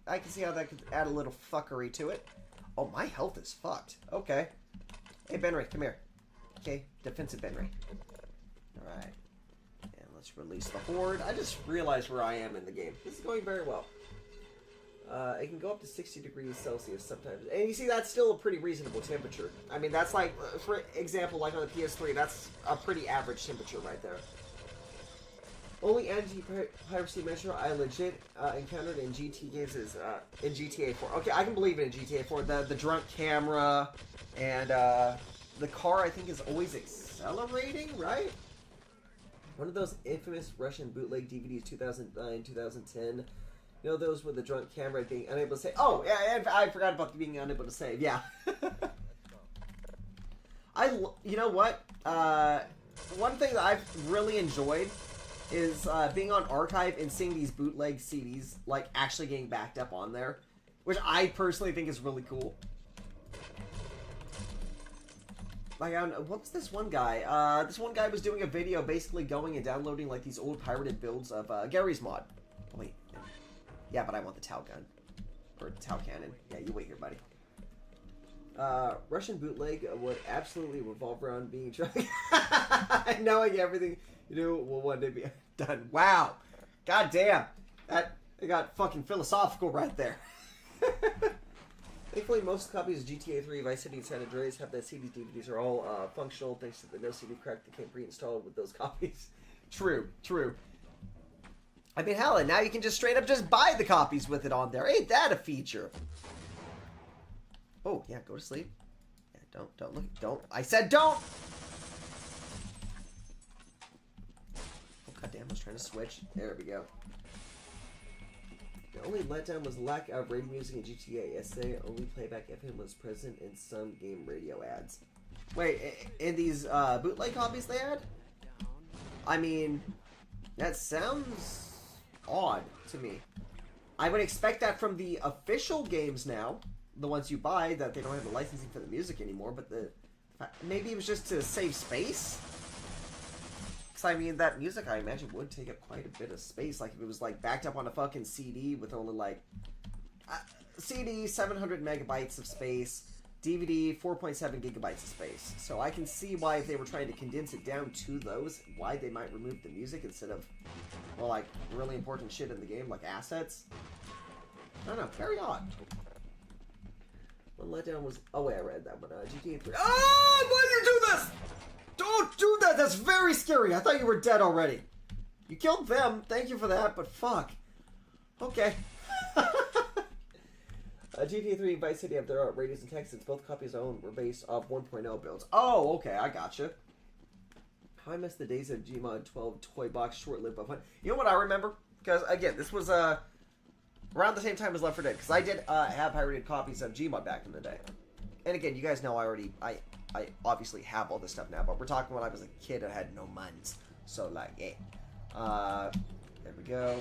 I can see how that could add a little fuckery to it. Oh, my health is fucked. Okay. Hey, Benry, come here. Okay, defensive Benry. Alright. And let's release the horde. I just realized where I am in the game. This is going very well. It can go up to 60 degrees Celsius sometimes. And you see, that's still a pretty reasonable temperature. I mean, that's like, for example, like on the PS3, that's a pretty average temperature right there. Only anti-piracy measure I legit encountered in GT games is in GTA 4. Okay, I can believe it in GTA 4. The drunk camera and the car, I think, is always accelerating, right? One of those infamous Russian bootleg DVDs, 2009, 2010. You know those with the drunk camera being unable to save? Oh, yeah, I forgot about being unable to save. Yeah. You know what? One thing that I've really enjoyed is being on Archive and seeing these bootleg CDs like actually getting backed up on there, which I personally think is really cool. Like, I don't know, what was this one guy? This one guy was doing a video basically going and downloading like these old pirated builds of Gary's mod. Oh, wait. Yeah, but I want the Tau gun. Or Tau cannon. Yeah, you wait here, buddy. Russian bootleg would absolutely revolve around being drunk. Knowing everything you do will one day be done. Wow. God damn. That got fucking philosophical right there. Thankfully, most copies of GTA 3, Vice City, and San Andreas have that CD DVDs are all functional thanks to the no CD crack that came pre-installed with those copies. True, true. I mean, hell, and now you can just straight up just buy the copies with it on there. Ain't that a feature? Oh, yeah, go to sleep. Yeah, don't look, don't. I said don't! Oh, goddamn, I was trying to switch. There we go. The only letdown was lack of radio music in GTA. SA only playback FM was present in some game radio ads. Wait, in these bootleg copies they had? I mean, that sounds odd to me. I would expect that from the official games now, the ones you buy, that they don't have the licensing for the music anymore, but maybe it was just to save space? Because, I mean, that music, I imagine, would take up quite a bit of space. Like, if it was, like, backed up on a fucking CD with only, like... CD, 700 megabytes of space. DVD, 4.7 gigabytes of space. So I can see why, if they were trying to condense it down to those, why they might remove the music instead of, well, like, really important shit in the game, like assets. I don't know. Very odd. One letdown was... Oh, wait, I read that one. GTA 3. Oh, why did you do this? Don't do that! That's very scary! I thought you were dead already. You killed them. Thank you for that, but fuck. Okay. GTA 3 and Vice City have their radios and texts. Both copies owned were based off 1.0 builds. Oh, okay, I gotcha. How I missed the days of Gmod 12 toy box short-lived but fun. You know what I remember? Because, again, this was around the same time as Left 4 Dead. Because I did have pirated copies of Gmod back in the day. And again, you guys know I obviously have all this stuff now, but we're talking when I was a kid and I had no mons. So, like, yeah. There we go.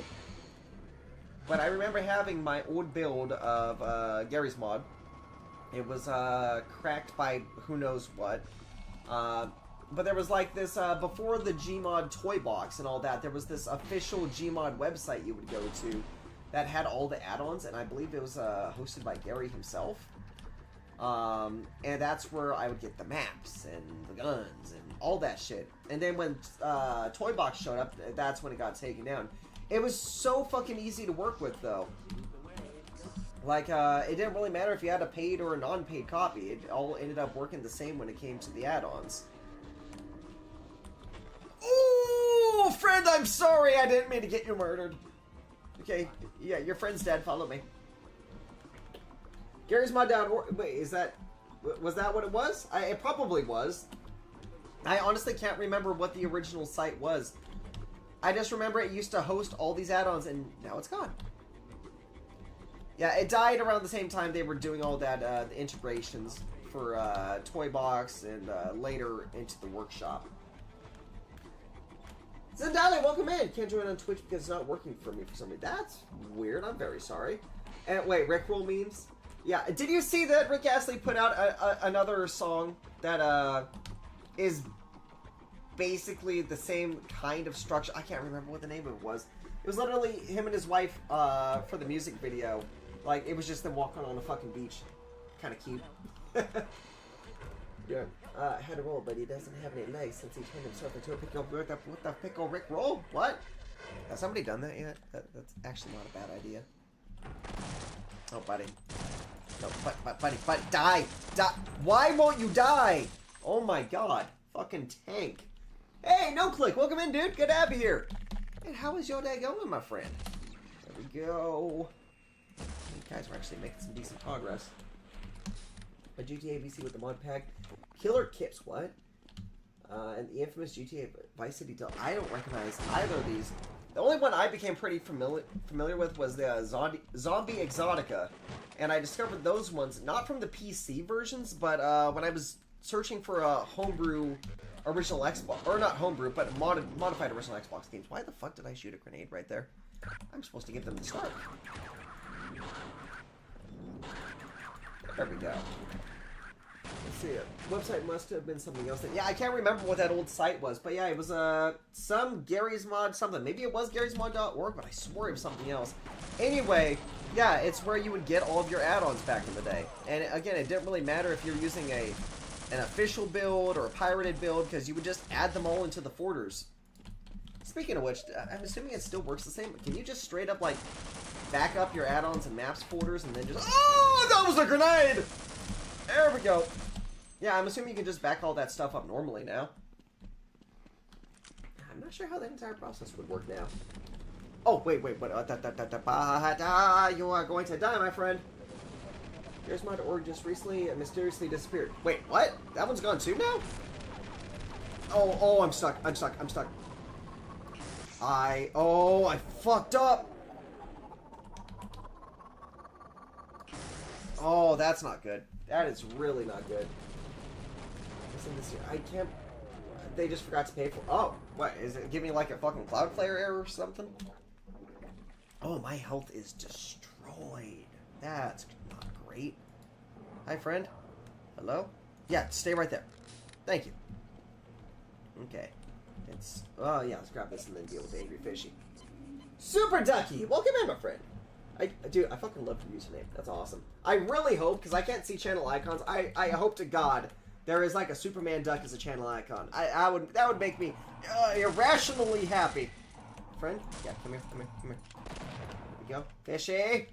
But I remember having my old build of Gary's mod. It was cracked by who knows what. But there was like this, before the Gmod toy box and all that, there was this official Gmod website you would go to that had all the add-ons, and I believe it was hosted by Gary himself. And that's where I would get the maps and the guns and all that shit. And then when Toy Box showed up, that's when it got taken down. It was so fucking easy to work with, though. Like, it didn't really matter if you had a paid or a non-paid copy. It all ended up working the same when it came to the add-ons. Ooh, friend, I'm sorry. I didn't mean to get you murdered. Okay, yeah, your friend's dead. Follow me. Gary's Mod down. Wait, is that... Was that what it was? It probably was. I honestly can't remember what the original site was. I just remember it used to host all these add-ons, and now it's gone. Yeah, it died around the same time they were doing all that the integrations for Toy Box and later into the workshop. Zendali, welcome in. Can't join on Twitch because it's not working for me for some reason. That's weird. I'm very sorry. And wait, Rickroll memes? Yeah. Did you see that Rick Astley put out another song that is basically the same kind of structure? I can't remember what the name of it was. It was literally him and his wife for the music video. Like, it was just them walking on a fucking beach. Kind of cute. Yeah. Had a roll, but he doesn't have any legs since he turned himself into a pickle. What the pickle Rick roll? What? Has somebody done that yet? That's actually not a bad idea. Oh, buddy. No, buddy, die! Die! Why won't you die? Oh my god. Fucking tank. Hey, No Click, welcome in, dude. Good to have you here. And how is your day going, my friend? There we go. You guys are actually making some decent progress. A GTA VC with the mod pack. Killer Kips, what? And the infamous GTA Vice City Del. I don't recognize either of these. The only one I became pretty familiar with was the Zombie Exotica. And I discovered those ones, not from the PC versions, but when I was searching for a homebrew original Xbox, or not homebrew, but modified original Xbox games. Why the fuck did I shoot a grenade right there? I'm supposed to give them the start. There we go. Let's see it. Website must have been something else. Yeah, I can't remember what that old site was, but yeah, it was some Gary's Mod something. Maybe it was Gary'sMod.org, but I swore it was something else. Anyway, yeah, it's where you would get all of your add-ons back in the day. And again, it didn't really matter if you're using an official build or a pirated build, because you would just add them all into the folders. Speaking of which, I'm assuming it still works the same. Can you just straight up, like, back up your add-ons and maps folders and then just... Oh, that was a grenade! There we go. Yeah, I'm assuming you can just back all that stuff up normally now. I'm not sure how that entire process would work now. Oh, wait. You are going to die, my friend. Here's my org just recently mysteriously disappeared. Wait, what? That one's gone too now? Oh, I'm stuck. I fucked up. Oh, that's not good. That is really not good. I can't... They just forgot to pay for... Oh, what? Is it giving me like a fucking Cloudflare error or something? Oh, my health is destroyed. That's not great. Hi, friend. Hello? Yeah, stay right there. Thank you. Okay. It's... Oh, yeah, let's grab this and then deal with Angry Fishy. Super Ducky! Welcome in, my friend. Dude, I fucking love your username. That's awesome. I really hope, because I can't see channel icons, I hope to God there is like a Superman duck as a channel icon. That would make me irrationally happy. Friend? Yeah, come here. There we go. Fishy!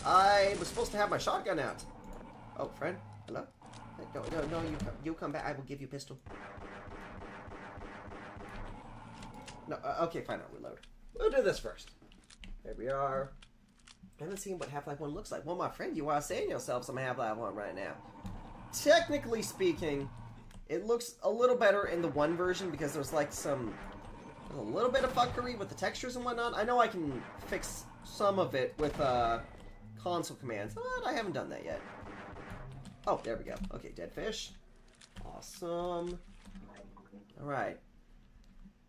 I was supposed to have my shotgun out. Oh, friend? Hello? No, you come back. I will give you pistol. No, okay, fine, I'll reload. We'll do this first. There we are. I haven't seen what Half-Life 1 looks like. Well, my friend, you are saying yourself some Half-Life 1 right now. Technically speaking, it looks a little better in the 1 version because there's like a little bit of fuckery with the textures and whatnot. I know I can fix some of it with console commands, but I haven't done that yet. Oh, there we go. Okay, dead fish. Awesome. Alright.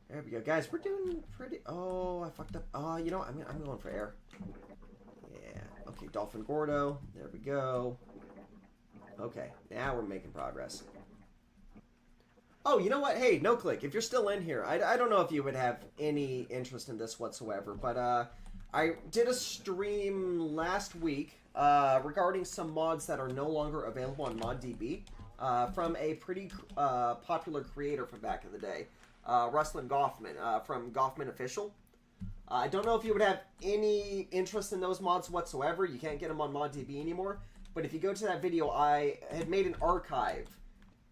There we go. Guys, we're doing pretty... Oh, I fucked up. Oh, you know what? I'm going for air. Yeah. Okay, Dolphin Gordo. There we go. Okay, now we're making progress. Oh, you know what? Hey, No Click, if you're still in here, I don't know if you would have any interest in this whatsoever, but I did a stream last week regarding some mods that are no longer available on ModDB from a pretty popular creator from back in the day. Rustlin Goffman from Goffman Official. I don't know if you would have any interest in those mods whatsoever. You can't get them on ModDB anymore. But if you go to that video, I had made an archive.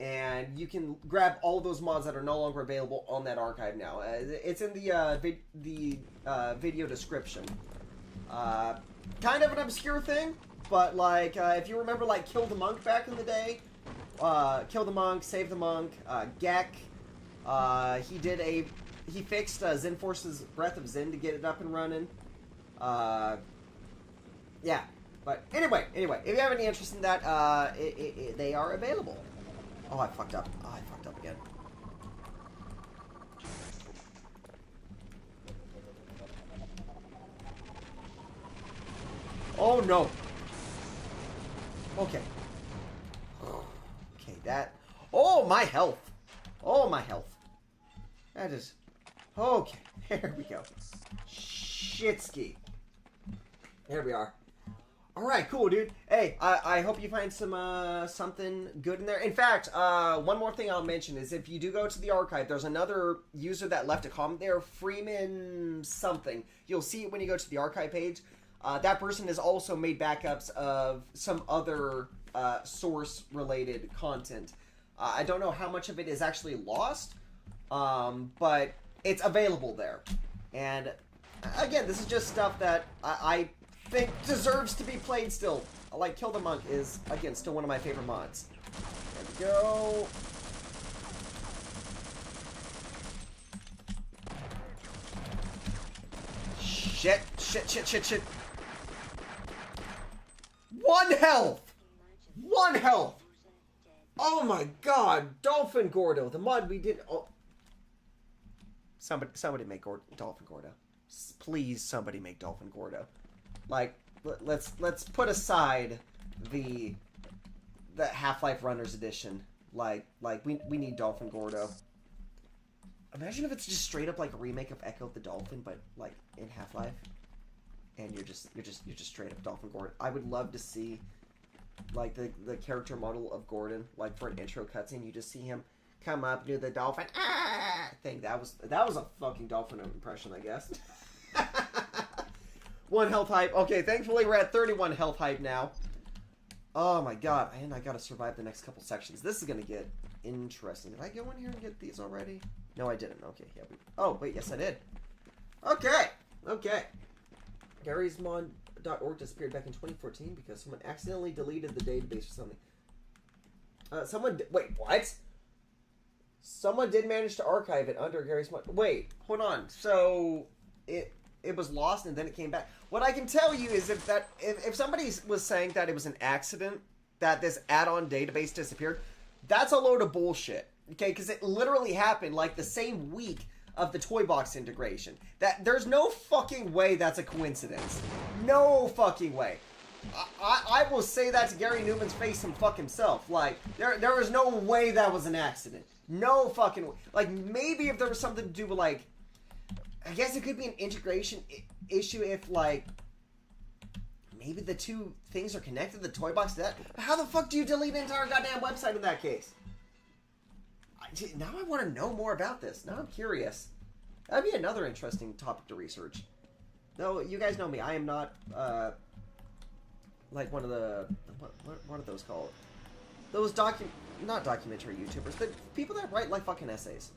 and you can grab all those mods that are no longer available on that archive now. It's in the video description. Kind of an obscure thing, but like if you remember, like Kill the Monk back in the day, Kill the Monk, Save the Monk, Gek. He fixed ZenForce's Breath of Zen to get it up and running. Yeah. But anyway, if you have any interest in that, they are available. Oh, I fucked up. Oh, I fucked up again. Oh, no. Okay. Okay, that... Oh, my health. Oh, my health. That is... Okay, there we go. Shitski. There we are. Alright, cool, dude. Hey, I hope you find some, something good in there. In fact, one more thing I'll mention is if you do go to the archive, there's another user that left a comment there, Freeman something. You'll see it when you go to the archive page. That person has also made backups of some other, source-related content. I don't know how much of it is actually lost, but it's available there. And, again, this is just stuff that I think deserves to be played still. Like Kill the Monk is, again, still one of my favorite mods. There we go. Shit. One health! One health! Oh my god, Dolphin Gordo, the mod we did... Oh. Somebody make Dolphin Gordo. Please, somebody make Dolphin Gordo. Like, let's put aside the Half-Life Runners edition. Like we need Dolphin Gordo. Imagine if it's just straight up like a remake of Echo the Dolphin, but like in Half-Life, and you're just straight up Dolphin Gordon. I would love to see like the character model of Gordon, like for an intro cutscene, you just see him come up, do the dolphin thing. That was a fucking dolphin impression, I guess. 1 health hype. Okay, thankfully we're at 31 health hype now. Oh my god, and I gotta survive the next couple sections. This is gonna get interesting. Did I go in here and get these already? No, I didn't. Okay, yeah. Oh, wait, yes I did. Okay. Garry'sMod.org disappeared back in 2014 because someone accidentally deleted the database or something. Wait, what? Someone did manage to archive it under Garry's Mod. Wait, hold on. So it was lost and then it came back. What I can tell you is if somebody was saying that it was an accident that this add-on database disappeared, that's a load of bullshit. Okay, because it literally happened like the same week of the Toy Box integration. There's no fucking way that's a coincidence. No fucking way. I will say that to Gary Newman's face and fuck himself. Like, there was no way that was an accident. No fucking way. Like, maybe if there was something to do with, like, I guess it could be an integration issue if, like, maybe the two things are connected, the Toy Box to that. How the fuck do you delete an entire goddamn website in that case? Now I want to know more about this. Now I'm curious. That'd be another interesting topic to research. No, you guys know me. I am not, like one of the... What are those called? Those not documentary YouTubers. The people that write, like, fucking essays.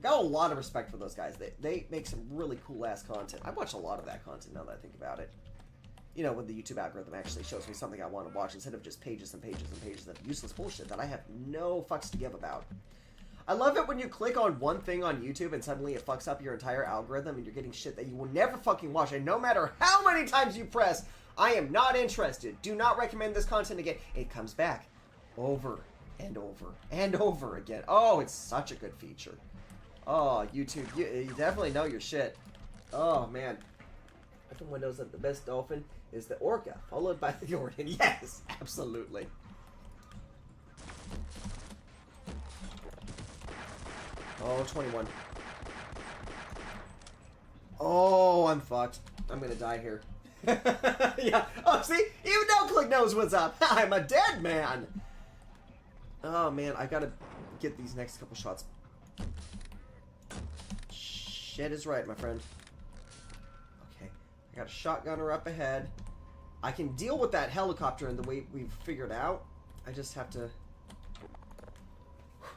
Got a lot of respect for those guys. They make some really cool-ass content. I watch a lot of that content now that I think about it. You know, when the YouTube algorithm actually shows me something I want to watch instead of just pages and pages and pages of useless bullshit that I have no fucks to give about. I love it when you click on one thing on YouTube and suddenly it fucks up your entire algorithm and you're getting shit that you will never fucking watch. And no matter how many times you press, I am not interested. Do not recommend this content again. It comes back over and over and over again. Oh, it's such a good feature. Oh, YouTube, you definitely know your shit. Oh, man. Everyone knows that the best dolphin is the orca, followed by the Jordan. Yes, absolutely. Oh, 21. Oh, I'm fucked. I'm gonna die here. Yeah. Oh, see? Even NoClick knows what's up. I'm a dead man. Oh, man. I gotta get these next couple shots. Shit is right, my friend. Okay. I got a shotgunner up ahead. I can deal with that helicopter in the way we've figured out. I just have to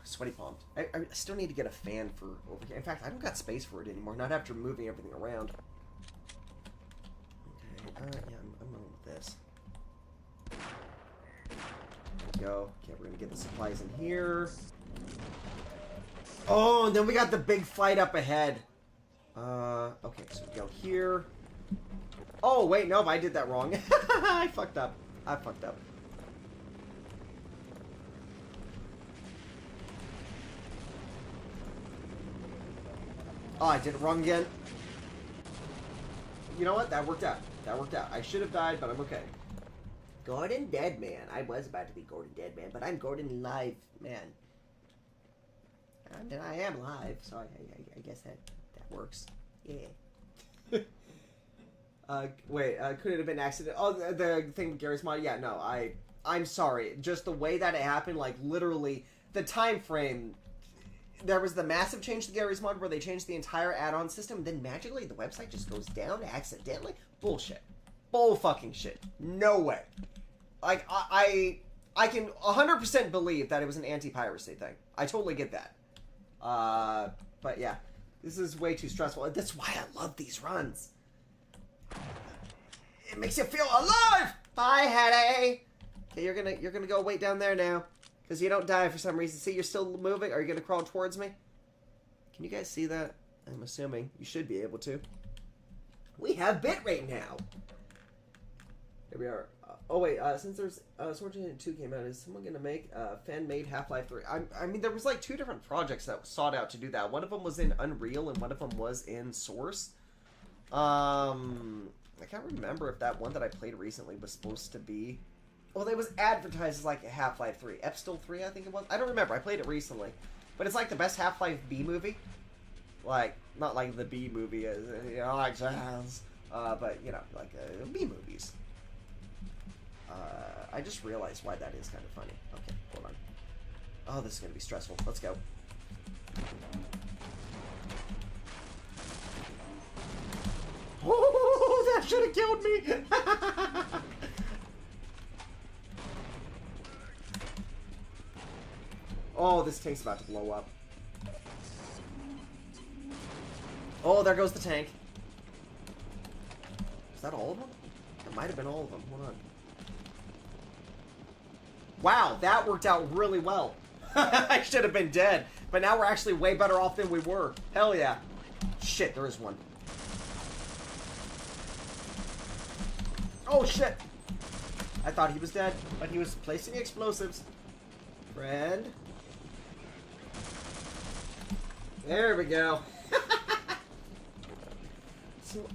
Sweaty palms. I still need to get a fan for over here. In fact, I don't got space for it anymore. Not after moving everything around. Okay, yeah, I'm going with this. There we go. Okay, we're gonna get the supplies in here. Oh, and then we got the big fight up ahead. Okay, so we go here. Oh, wait, nope, I did that wrong. I fucked up. I fucked up. Oh, I did it wrong again. You know what? That worked out. That worked out. I should have died, but I'm okay. Gordon Deadman. I was about to be Gordon Deadman, but I'm Gordon Live Man. And I am live, so I guess that works. Yeah. Wait, could it have been an accident? Oh, the thing with Gary's mod? Yeah, no, I'm sorry. Just the way that it happened, like, literally, the time frame, there was the massive change to Gary's mod where they changed the entire add-on system, then magically the website just goes down accidentally? Bullshit. Bull fucking shit. No way. Like, I can 100% believe that it was an anti-piracy thing. I totally get that. But yeah, this is way too stressful. That's why I love these runs. It makes you feel alive. Bye, Hattie. Okay, you're gonna go wait down there now, because you don't die for some reason. See, you're still moving. Are you gonna crawl towards me? Can you guys see that? I'm assuming you should be able to. We have bitrate now. Here we are. Oh wait, since there's Sword Unit 2 came out, is someone gonna make fan-made Half-Life 3? I mean, there was like 2 different projects that sought out to do that. One of them was in Unreal, and one of them was in Source. I can't remember if that one that I played recently was supposed to be. Well, it was advertised as like a Half-Life 3, Epstil 3, I think it was. I don't remember. I played it recently, but it's like the best Half-Life B movie. Like, not like the B movie, you know, like jazz, but you know, like B movies. I just realized why that is kind of funny. Okay, hold on. Oh, this is going to be stressful. Let's go. Oh, that should have killed me! Oh, this tank's about to blow up. Oh, there goes the tank. Is that all of them? It might have been all of them. Hold on. Wow, that worked out really well. I should have been dead, but now we're actually way better off than we were. Hell yeah. Shit, there is one. Oh shit. I thought he was dead, but he was placing explosives. Friend. There we go.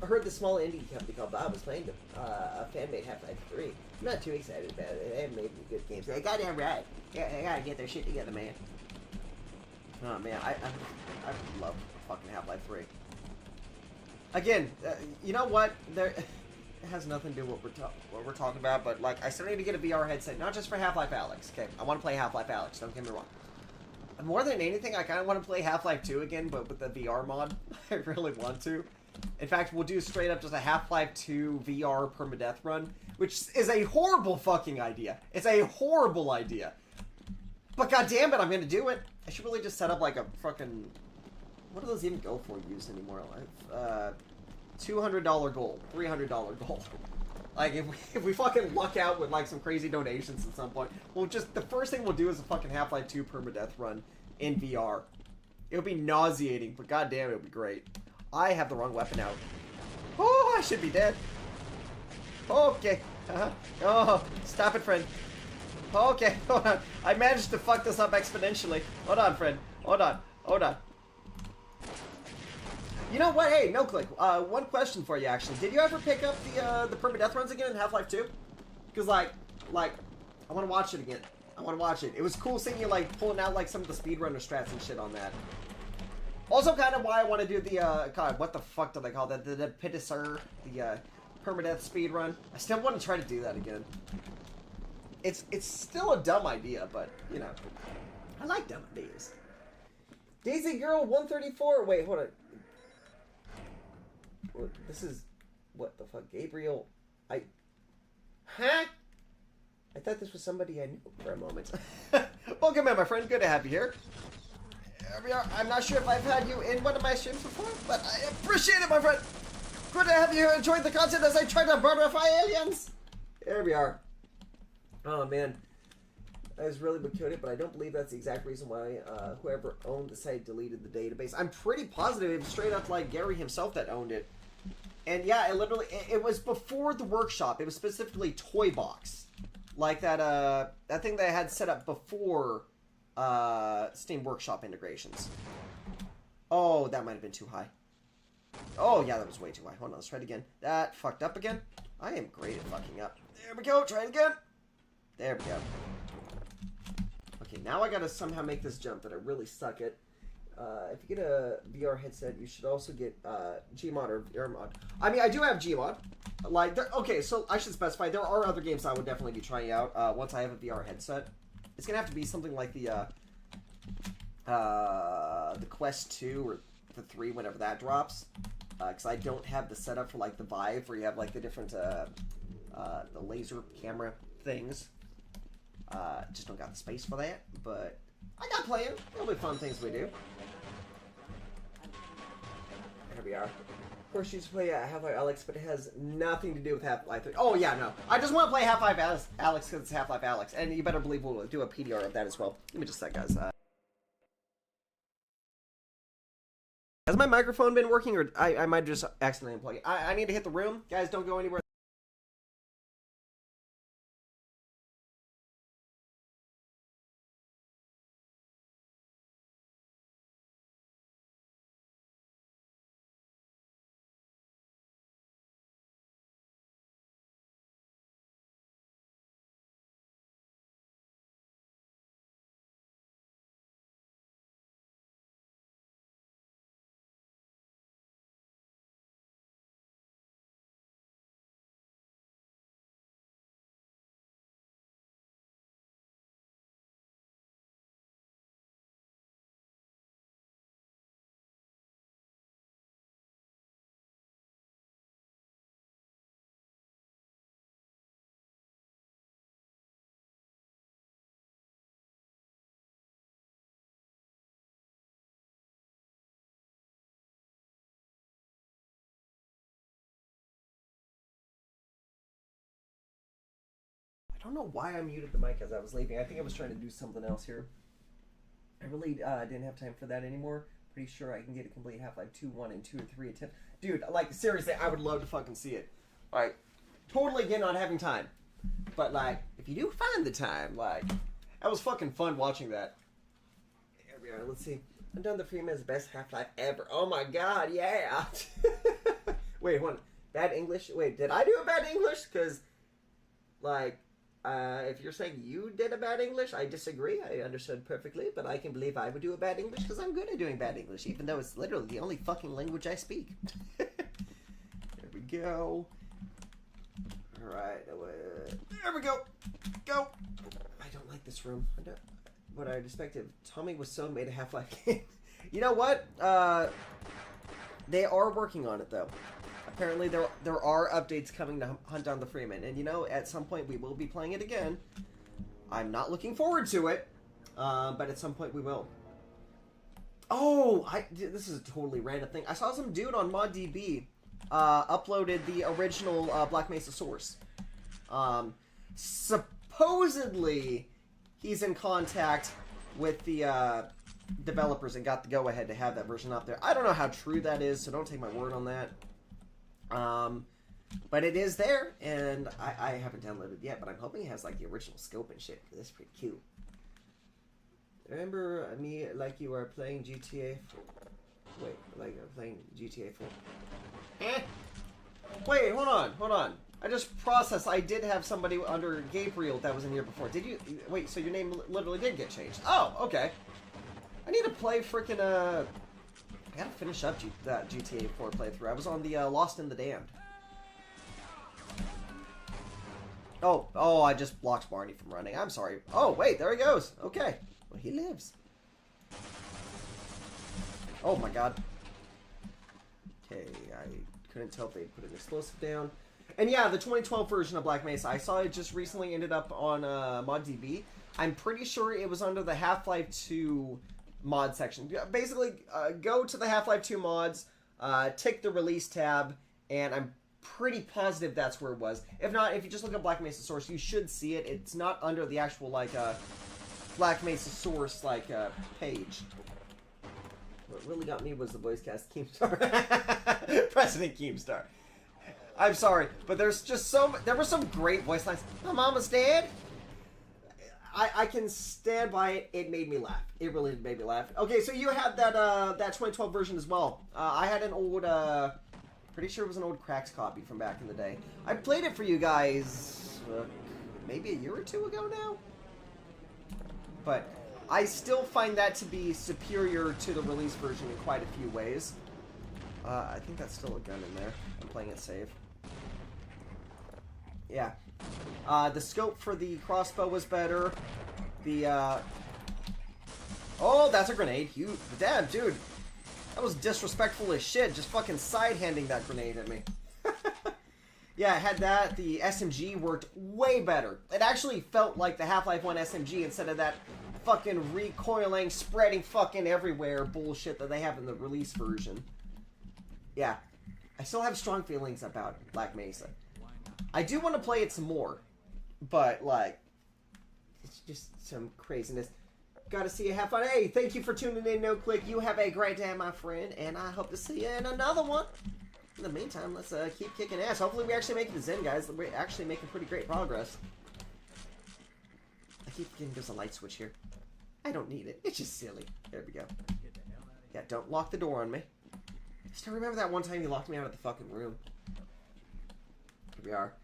I heard the small indie company called Bob was playing a fan-made Half-Life 3. I'm not too excited about it. They haven't made any good games. They goddamn right. Yeah, they gotta get their shit together, man. Oh man, I love fucking Half-Life 3. Again, you know what? It has nothing to do with what we're talking about, but like, I still need to get a VR headset, not just for Half-Life Alyx. Okay, I want to play Half-Life Alyx. Don't get me wrong. More than anything, I kind of want to play Half-Life 2 again, but with the VR mod. I really want to. In fact, we'll do straight up just a Half-Life 2 VR permadeath run, which is a horrible fucking idea. It's a horrible idea. But goddammit, I'm gonna do it. I should really just set up like a fucking... What do those even go for used anymore? Like, $200 gold, $300 gold. Like, if we fucking luck out with like some crazy donations at some point, we'll just... The first thing we'll do is a fucking Half-Life 2 permadeath run in VR. It'll be nauseating, but goddamn, it'll be great. I have the wrong weapon out. Oh, I should be dead. Okay. Oh, stop it, friend. Okay, hold on. I managed to fuck this up exponentially. Hold on, friend. Hold on. Hold on. You know what? Hey, no click. One question for you, actually. Did you ever pick up the permadeath runs again in Half-Life 2? Because, like, I want to watch it again. I want to watch it. It was cool seeing you, like, pulling out, like, some of the speedrunner strats and shit on that. Also, kind of why I want to do the, God, what the fuck do they call that? The Pitisser, the, permadeath speedrun. I still want to try to do that again. It's still a dumb idea, but, you know, I like dumb ideas. Daisy Girl 134, wait, hold on. This is, what the fuck, Gabriel, huh? I thought this was somebody I knew for a moment. Welcome in, my friend. Good to have you here. Here we are. I'm not sure if I've had you in one of my streams before, but I appreciate it, my friend. Good to have you here enjoying the content as I try to murderify aliens. Here we are. Oh, man. That is really what killed it, but I don't believe that's the exact reason why whoever owned the site deleted the database. I'm pretty positive it was straight up like Gary himself that owned it. And yeah, it literally, it was before the workshop. It was specifically Toy Box. Like that thing that I had set up before Steam Workshop integrations. Oh, that might have been too high. Oh, yeah, that was way too high. Hold on, let's try it again. That fucked up again. I am great at fucking up. There we go, try it again. There we go. Okay, now I gotta somehow make this jump that I really suck at. If you get a VR headset, you should also get Gmod or VRMod. I mean, I do have Gmod. Like, okay, so I should specify there are other games I would definitely be trying out once I have a VR headset. It's gonna have to be something like the Quest 2 or the 3 whenever that drops, because I don't have the setup for like the Vive where you have like the different the laser camera things. Just don't got the space for that, but I got playing. There'll be fun things we do. There we are. Of course, you used to play Half-Life Alyx, but it has nothing to do with Half-Life 3. Oh, yeah, no. I just want to play Half-Life Alyx because it's Half-Life Alyx, and you better believe we'll do a PDR of that as well. Let me just say, guys. Has my microphone been working, or I might just accidentally unplug it? I need to hit the room. Guys, don't go anywhere. I don't know why I muted the mic as I was leaving. I think I was trying to do something else here. I really didn't have time for that anymore. Pretty sure I can get a complete Half-Life 2, 1, and 2 or 3 attempt. Dude, like, seriously, I would love to fucking see it. Like, totally again not having time. But, like, if you do find the time, like, that was fucking fun watching that. Here we are, let's see. I'm done the Freeman is the best Half-Life ever. Oh my god, yeah! Wait, hold on. Bad English? Wait, did I do a bad English? Because, like... if you're saying you did a bad English, I disagree. I understood perfectly, but I can believe I would do a bad English because I'm good at doing bad English, even though it's literally the only fucking language I speak. There we go. Alright, there we go. Go! I don't like this room. I don't, what I'd expected. Tommy was so made a Half-Life game. You know what? They are working on it, though. Apparently there are updates coming to hunt down the Freeman, and you know, at some point we will be playing it again. I'm not looking forward to it, but at some point we will. Oh, this is a totally random thing. I saw some dude on ModDB uploaded the original Black Mesa source. Supposedly, he's in contact with the developers and got the go-ahead to have that version up there. I don't know how true that is, so don't take my word on that. But it is there, and I haven't downloaded it yet, but I'm hoping it has, like, the original scope and shit, because that's pretty cute. Remember me like you are playing GTA 4? Wait, like you're playing GTA 4. Eh? Wait, hold on. I just processed, I did have somebody under Gabriel that was in here before. Did you? Wait, so your name literally did get changed. Oh, okay. I need to play frickin' I gotta finish up that GTA 4 playthrough. I was on the Lost in the Damned. Oh, I just blocked Barney from running. I'm sorry. Oh, wait, there he goes. Okay. Well, he lives. Oh, my God. Okay, I couldn't tell if they put an explosive down. And yeah, the 2012 version of Black Mesa, I saw it just recently ended up on ModDB. I'm pretty sure it was under the Half-Life 2 mod section. Basically, go to the Half-Life 2 mods, tick the release tab, and I'm pretty positive that's where it was. If not, if you just look at Black Mesa source, you should see it. It's not under the actual, like, Black Mesa source, like, page. What really got me was the voice cast Keemstar. President Keemstar. I'm sorry, but there's just there were some great voice lines. My mama's dead. I can stand by it. It made me laugh. It really made me laugh. Okay, so you had that 2012 version as well. I had an old, pretty sure it was an old Cracks copy from back in the day. I played it for you guys maybe a year or two ago now. But I still find that to be superior to the release version in quite a few ways. I think that's still a gun in there. I'm playing it safe. Yeah. The scope for the crossbow was better. The, oh, that's a grenade. Damn, dude. That was disrespectful as shit. Just fucking side-handing that grenade at me. Yeah, I had that. The SMG worked way better. It actually felt like the Half-Life 1 SMG instead of that fucking recoiling, spreading fucking everywhere bullshit that they have in the release version. Yeah. I still have strong feelings about Black Mesa. I do want to play it some more, but, like, it's just some craziness. Gotta see you have fun. Hey, thank you for tuning in, No Click. You have a great day, my friend, and I hope to see you in another one. In the meantime, let's keep kicking ass. Hopefully we actually make it to Zen, guys. We're actually making pretty great progress. I keep forgetting there's a light switch here. I don't need it. It's just silly. There we go. Yeah, don't lock the door on me. I still remember that one time you locked me out of the fucking room. Here we are.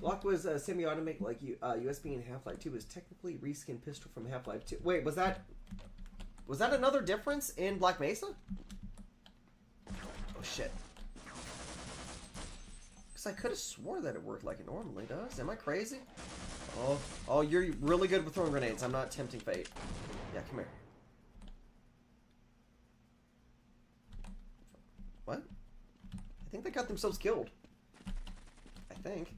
Glock was semi-automatic like USB in Half-Life 2 is technically reskinned pistol from Half-Life 2. Wait, was that another difference in Black Mesa? Oh shit. Because I could have swore that it worked like it normally does. Am I crazy? Oh, you're really good with throwing grenades. I'm not tempting fate. Yeah, come here. What? I think they got themselves killed. I think.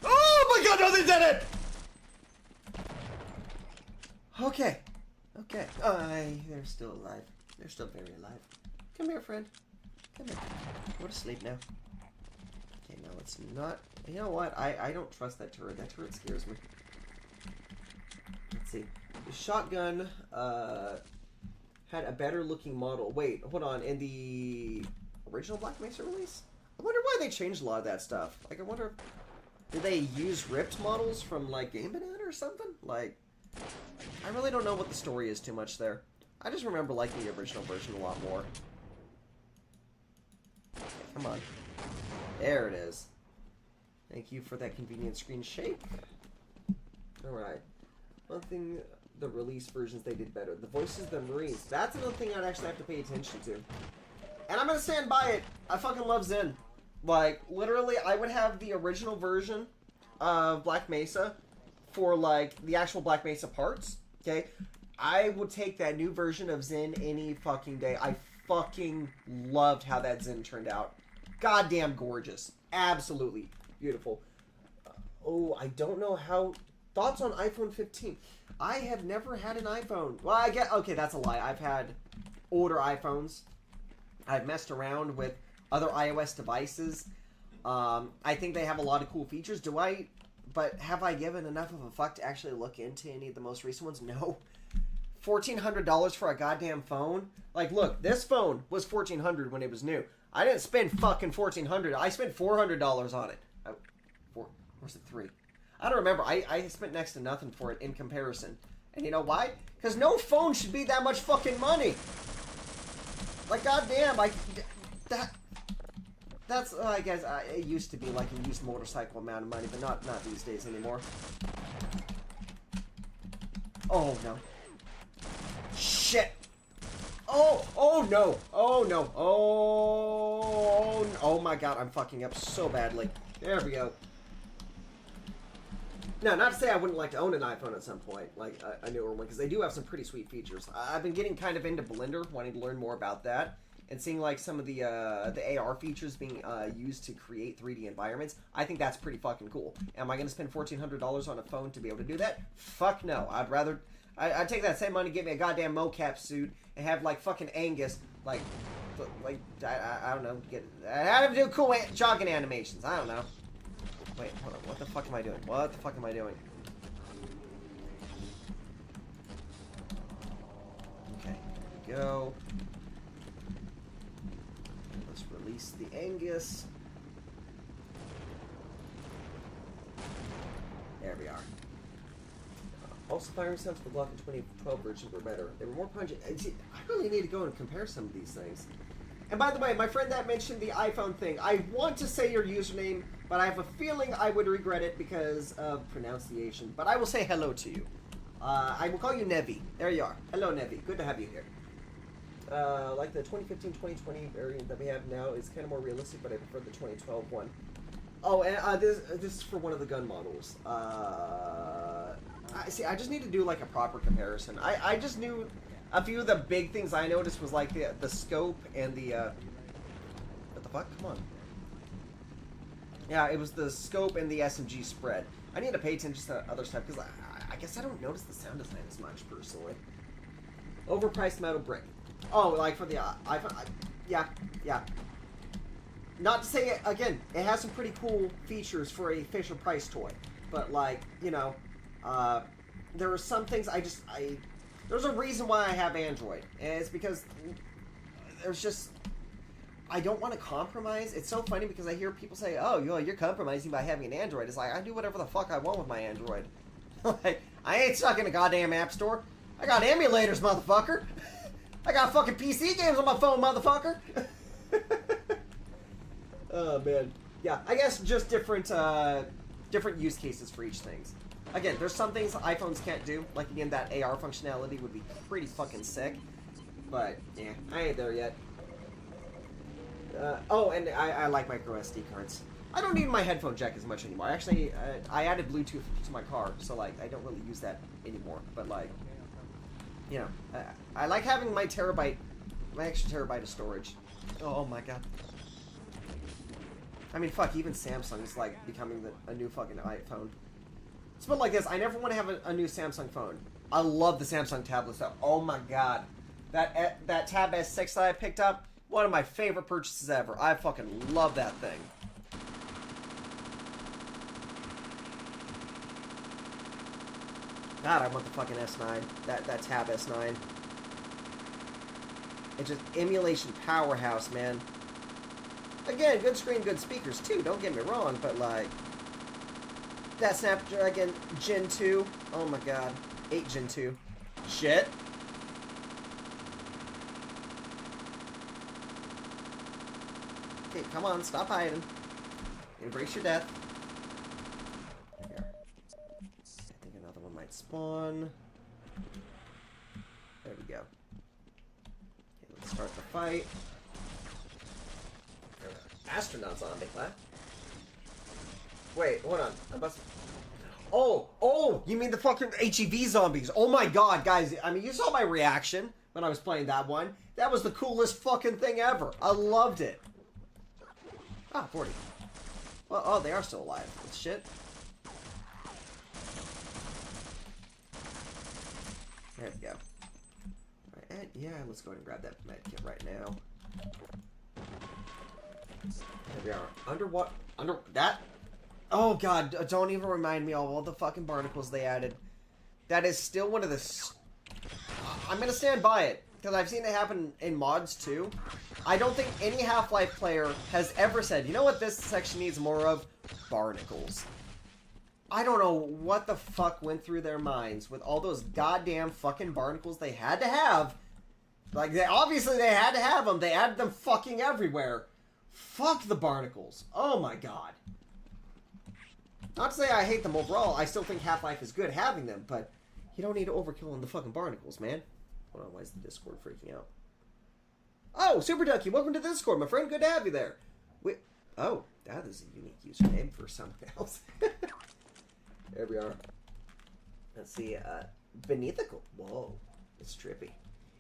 Oh my god, no, they did it! Okay. Okay. They're still alive. They're still very alive. Come here, friend. Come here. Go to sleep now. Okay, no, it's not. You know what? I don't trust that turret. That turret scares me. Let's see. The shotgun had a better looking model. Wait, hold on. In the original Black Mesa release? I wonder why they changed a lot of that stuff. Like, I wonder, did they use ripped models from, like, Game Banana or something? Like, I really don't know what the story is too much there. I just remember liking the original version a lot more. Okay, come on. There it is. Thank you for that convenient screen shake. Alright. One thing, the release versions, they did better. The voices of the Marines. That's another thing I'd actually have to pay attention to. And I'm gonna stand by it. I fucking love Zen. Like, literally, I would have the original version of Black Mesa for, like, the actual Black Mesa parts, okay? I would take that new version of Zen any fucking day. I fucking loved how that Zen turned out. Goddamn gorgeous. Absolutely beautiful. Oh, I don't know how... Thoughts on iPhone 15? I have never had an iPhone. Well, I get... Okay, that's a lie. I've had older iPhones. I've messed around with other iOS devices. I think they have a lot of cool features. But have I given enough of a fuck to actually look into any of the most recent ones? No. $1,400 for a goddamn phone? Like, look, this phone was $1,400 when it was new. I didn't spend fucking $1,400. I spent $400 on it. Where's the 3? I don't remember. I spent next to nothing for it in comparison. And you know why? Because no phone should be that much fucking money. Like, goddamn, that's, I guess, it used to be like a used motorcycle amount of money, but not these days anymore. Oh, no. Shit. Oh, no. Oh, no. Oh, my God, I'm fucking up so badly. There we go. No, not to say I wouldn't like to own an iPhone at some point, like a newer one, because they do have some pretty sweet features. I've been getting kind of into Blender, wanting to learn more about that. and seeing like some of the AR features being used to create 3D environments, I think that's pretty fucking cool. Am I going to spend $1,400 on a phone to be able to do that? Fuck no. I'd take that same money, get me a goddamn mocap suit, and have like fucking Angus, I don't know, have him do cool jogging animations. I don't know. Wait, hold on. What the fuck am I doing? What the fuck am I doing? Okay, there we go. Let's release the Angus. There we are. Also, firing sounds for Glock and 2012 versions were better. They were more pungent. I really need to go and compare some of these things. And by the way, my friend that mentioned the iPhone thing, I want to say your username, but I have a feeling I would regret it because of pronunciation. But I will say hello to you. I will call you Nevi. There you are. Hello, Nevi. Good to have you here. Like the 2015-2020 variant that we have now is kind of more realistic, but I prefer the 2012 one. Oh, and this is for one of the gun models. I just need to do like a proper comparison. I just knew a few of the big things I noticed was like the scope and the what the fuck? Come on. Yeah, it was the scope and the SMG spread. I need to pay attention to other stuff because I guess I don't notice the sound design as much personally. Overpriced metal brick. Oh, like for the iPhone. Yeah. Not to say it again. It has some pretty cool features for a Fisher Price toy, but like there are some things there's a reason why I have Android, and it's because there's just I don't want to compromise. It's so funny because I hear people say, "Oh, you're compromising by having an Android." It's like I do whatever the fuck I want with my Android. Like I ain't stuck in a goddamn app store. I got emulators, motherfucker. I got fucking PC games on my phone, motherfucker. Oh man, yeah. I guess just different use cases for each thing. Again, there's some things iPhones can't do. Like, again, that AR functionality would be pretty fucking sick. But, yeah, I ain't there yet. Oh, and I like micro SD cards. I don't need my headphone jack as much anymore. Actually, I added Bluetooth to my car, so, like, I don't really use that anymore. But, like, you know, I like having my extra terabyte of storage. Oh, my God. I mean, fuck, even Samsung is, like, becoming a new fucking iPhone. It's been like this. I never want to have a new Samsung phone. I love the Samsung tablets though. Oh my god. That Tab S6 that I picked up, one of my favorite purchases ever. I fucking love that thing. God, I want the fucking S9. That Tab S9. It's just emulation powerhouse, man. Again, good screen, good speakers too, don't get me wrong, but like that Snapdragon Gen 2. Oh my god. 8 Gen 2. Shit. Okay, come on, stop hiding. Embrace your death. Here. I think another one might spawn. There we go. Okay, let's start the fight. Astronaut zombie, what? Wait, hold on. Oh, you mean the fucking HEV zombies. Oh my god, guys. I mean, you saw my reaction when I was playing that one. That was the coolest fucking thing ever. I loved it. Ah, 40. Well, oh, they are still alive. That's shit. There we go. Alright, yeah, let's go ahead and grab that med kit right now. There we are. That? Oh god, don't even remind me of all the fucking barnacles they added. That is still one of the... I'm gonna stand by it, because I've seen it happen in mods too. I don't think any Half-Life player has ever said, you know what this section needs more of? Barnacles. I don't know what the fuck went through their minds with all those goddamn fucking barnacles they had to have. Like, obviously they had to have them. They added them fucking everywhere. Fuck the barnacles. Oh my god. Not to say I hate them overall. I still think Half-Life is good having them, but you don't need to overkill on the fucking barnacles, man. Hold on, why is the Discord freaking out? Oh, Super Ducky, welcome to the Discord, my friend. Good to have you there. Wait, oh, that is a unique username for something else. There we are. Let's see, Beneathical. Whoa, it's trippy.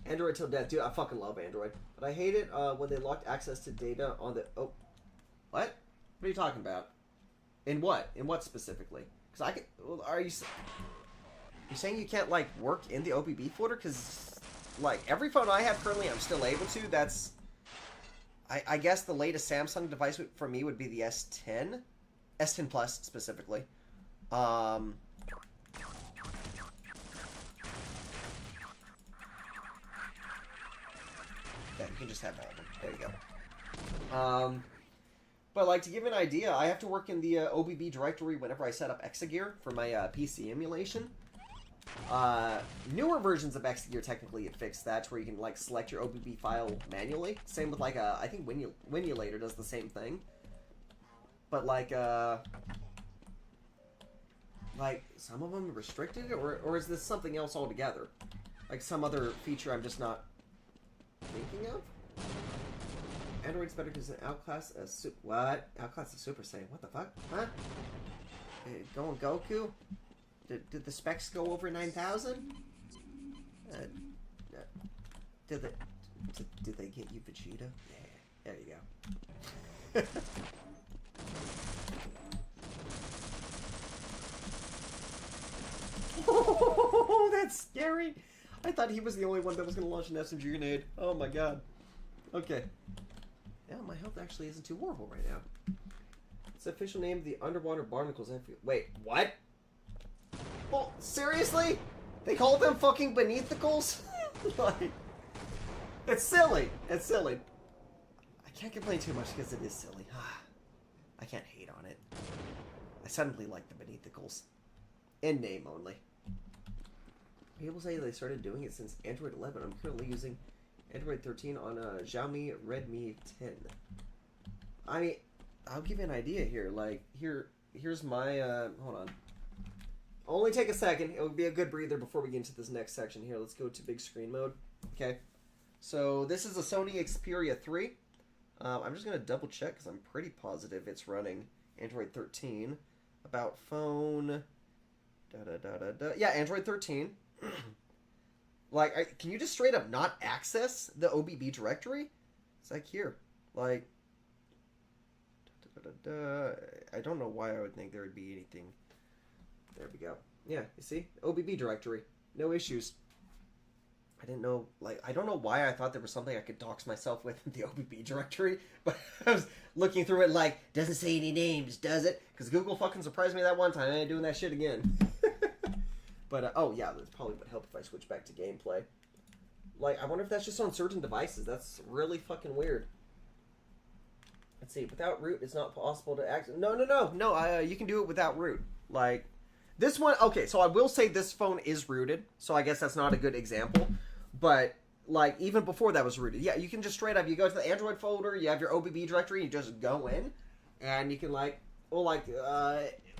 Android till death. Dude, I fucking love Android. But I hate it when they locked access to data on the... Oh. What? What are you talking about? In what? In what specifically? Because I can... Well, are you... You're saying you can't, like, work in the OBB folder? Because, like, every phone I have currently I'm still able to. That's... I guess the latest Samsung device for me would be the S10. S10 Plus, specifically. Yeah, you can just have all of them. There you go. But, like, to give you an idea, I have to work in the OBB directory whenever I set up Exagear for my PC emulation. Newer versions of Exagear, technically, it fixed that, where you can, like, select your OBB file manually. Same with, like, I think Winulator does the same thing. But, like, some of them are restricted, or is this something else altogether? Like, some other feature I'm just not thinking of? Android's better because an outclass a what? Outclass a Super Saiyan. What the fuck? Huh? Going Goku? Did the specs go over 9,000? Did they get you Vegeta? Yeah, there you go. Oh, that's scary. I thought he was the only one that was going to launch an SMG grenade. Oh my god. Okay. Yeah, my health actually isn't too horrible right now. It's the official name of the underwater barnacles. Wait, what? Well, seriously? They call them fucking beneathicles? Like, it's silly. It's silly. I can't complain too much because it is silly. I can't hate on it. I suddenly like the beneathicles. In name only. People say they started doing it since Android 11. I'm currently using Android 13 on a Xiaomi Redmi 10. I mean, I'll give you an idea here. Like, here's my, hold on. Only take a second. It would be a good breather before we get into this next section here. Let's go to big screen mode. Okay. So, this is a Sony Xperia 3. I'm just going to double check because I'm pretty positive it's running Android 13. About phone... Yeah, Android 13. Like, can you just straight up not access the OBB directory? It's like here. Like... I don't know why I would think there would be anything... There we go. Yeah, you see? OBB directory. No issues. I didn't know, like, I don't know why I thought there was something I could dox myself with in the OBB directory, but I was looking through it like, doesn't say any names, does it? Because Google fucking surprised me that one time. I ain't doing that shit again. But, oh yeah, that probably would help if I switch back to gameplay. Like, I wonder if that's just on certain devices. That's really fucking weird. Let's see, without root, it's not possible to access... No, you can do it without root. Like... This one, okay, so I will say this phone is rooted, so I guess that's not a good example, but, like, even before that was rooted, yeah, you can just straight up, you go to the Android folder, you have your OBB directory, you just go in, and you can, like, well, like,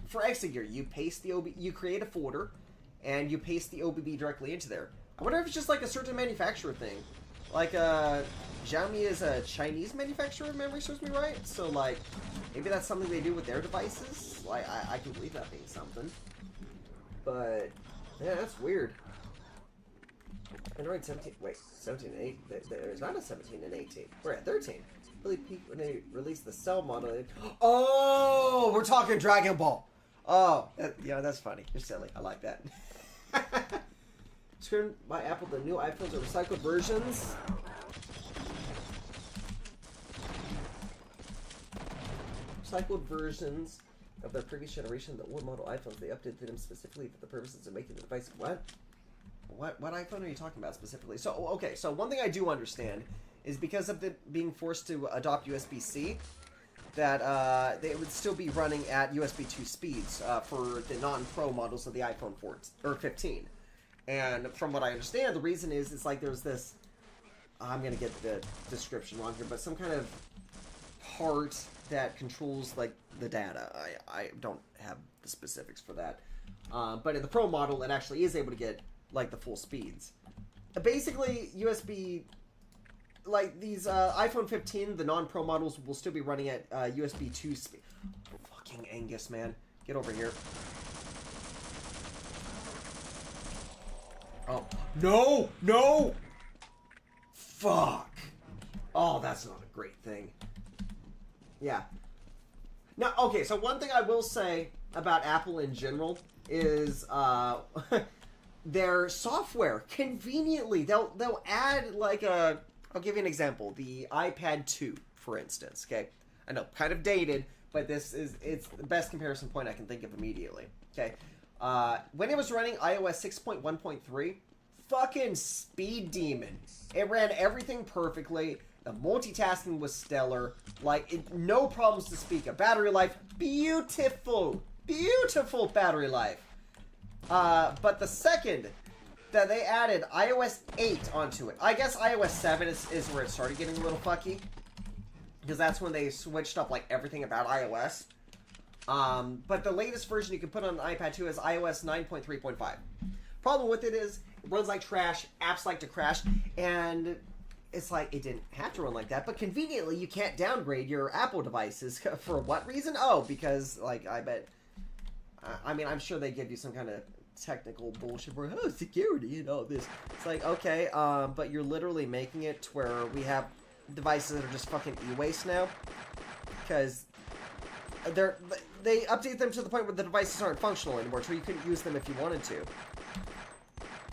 for Exagear, you paste the you create a folder, and you paste the OBB directly into there. I wonder if it's just, like, a certain manufacturer thing. Like, Xiaomi is a Chinese manufacturer, if memory serves me right, so, like, maybe that's something they do with their devices? Like, I can believe that being something. But, yeah, that's weird. Android 17, wait, 17 and 8, there's not a 17 and 18. We're at 13. Really peaked when they released the Cell model. Oh, we're talking Dragon Ball. Oh, yeah, that's funny. You're silly. I like that. Screwed by Apple, the new iPhones are recycled versions. Recycled versions of their previous generation, the old model iPhones. They updated them specifically for the purposes of making the device. What iPhone are you talking about specifically? So, okay, so one thing I do understand is because of it being forced to adopt USB-C, that they would still be running at USB 2 speeds for the non-Pro models of the iPhone 14 or 15. And from what I understand, the reason is it's like there's this. I'm gonna get the description wrong here, but some kind of part that controls like the data. I don't have the specifics for that. But in the Pro model, it actually is able to get like the full speeds. Basically, USB, like these iPhone 15, the non-Pro models will still be running at USB 2 speed. Fucking Angus, man. Get over here. Oh. No! No! Fuck. Oh, that's not a great thing. Yeah. Now, okay, so one thing I will say about Apple in general is their software. Conveniently, they'll add like a... I'll give you an example. The iPad 2, for instance, okay? I know, kind of dated, but it's the best comparison point I can think of immediately, okay? When it was running iOS 6.1.3, fucking speed demon. It ran everything perfectly. The multitasking was stellar. Like, no problems to speak of. Battery life, beautiful. Beautiful battery life. But the second that they added iOS 8 onto it, I guess iOS 7 is where it started getting a little fucky. Because that's when they switched up, like, everything about iOS. But the latest version you can put on an iPad 2 is iOS 9.3.5. Problem with it is, it runs like trash, apps like to crash, and it's like, it didn't have to run like that, but conveniently you can't downgrade your Apple devices. For what reason? Oh, because, like, I bet, I mean, I'm sure they give you some kind of technical bullshit for, oh, security and all this. It's like, okay, but you're literally making it to where we have devices that are just fucking e-waste now, because they update them to the point where the devices aren't functional anymore, so you couldn't use them if you wanted to.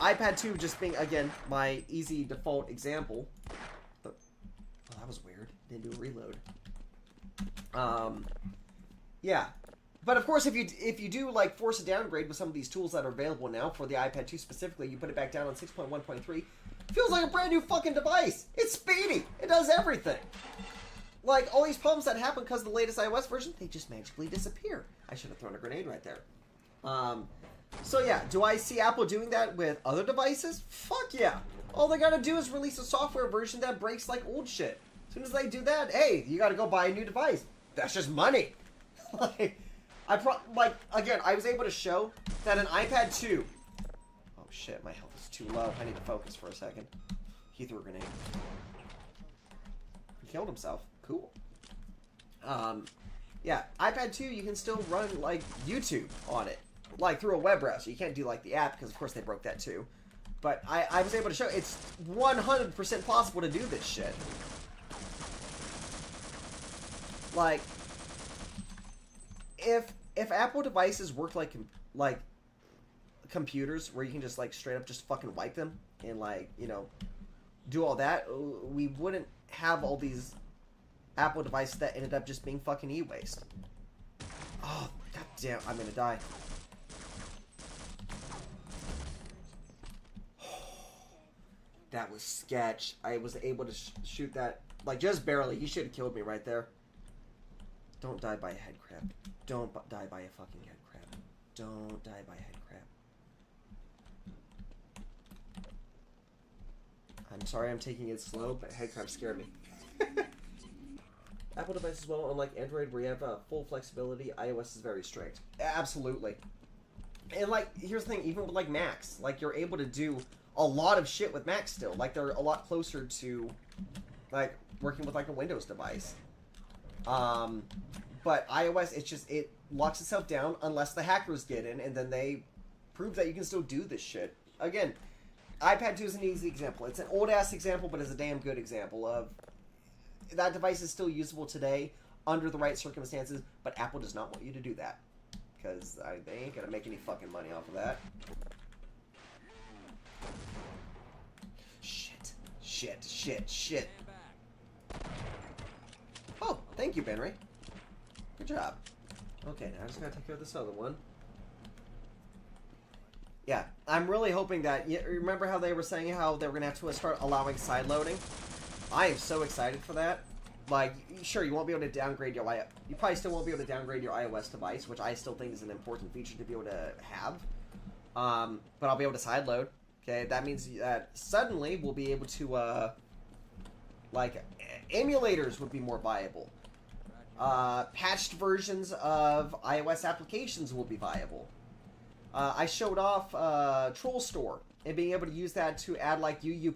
iPad 2 just being, again, my easy default example. But, oh, that was weird. Didn't do a reload. Yeah. But of course, if you do, like, force a downgrade with some of these tools that are available now for the iPad 2 specifically, you put it back down on 6.1.3, feels like a brand new fucking device. It's speedy. It does everything. Like, all these problems that happen because of the latest iOS version, they just magically disappear. I should have thrown a grenade right there. So yeah, do I see Apple doing that with other devices? Fuck yeah. All they gotta do is release a software version that breaks like old shit. As soon as they do that, hey, you gotta go buy a new device. That's just money. Like, again, I was able to show that an iPad 2... Oh shit, my health is too low. I need to focus for a second. He threw a grenade. He killed himself. Cool. Yeah, iPad 2, you can still run, like, YouTube on it. Like, through a web browser. You can't do, like, the app, because, of course, they broke that, too. But I was able to show it's 100% possible to do this shit. Like, if Apple devices worked like computers, where you can just, like, straight up just fucking wipe them and, like, you know, do all that, we wouldn't have all these Apple devices that ended up just being fucking e-waste. Oh, god damn, I'm gonna die. That was sketch. I was able to shoot that, like, just barely. He should have killed me right there. Don't die by a head crab. Don't die by a fucking head crab. Don't die by a head crab. I'm sorry I'm taking it slow, but head crabs scare me. Apple devices, well, unlike Android, where you have full flexibility, iOS is very strict. Absolutely. And, like, here's the thing, even with, like, Macs, like, you're able to do a lot of shit with Macs still. Like, they're a lot closer to, like, working with, like, a Windows device. But iOS, it's just, it locks itself down unless the hackers get in, and then they prove that you can still do this shit. Again, iPad 2 is an easy example. It's an old-ass example, but it's a damn good example of that device is still usable today under the right circumstances, but Apple does not want you to do that. Because they ain't gonna make any fucking money off of that. Shit. Oh, thank you, Benry. Good job. Okay, now I just gotta take care of this other one. Yeah, I'm really hoping that... remember how they were saying how they were gonna have to start allowing side loading? I am so excited for that. Like, sure, you won't be able to downgrade your... You probably still won't be able to downgrade your iOS device, which I still think is an important feature to be able to have. But I'll be able to side load. Okay, that means that suddenly we'll be able to, like, emulators would be more viable. Patched versions of iOS applications will be viable. I showed off Troll Store and being able to use that to add, like, UU++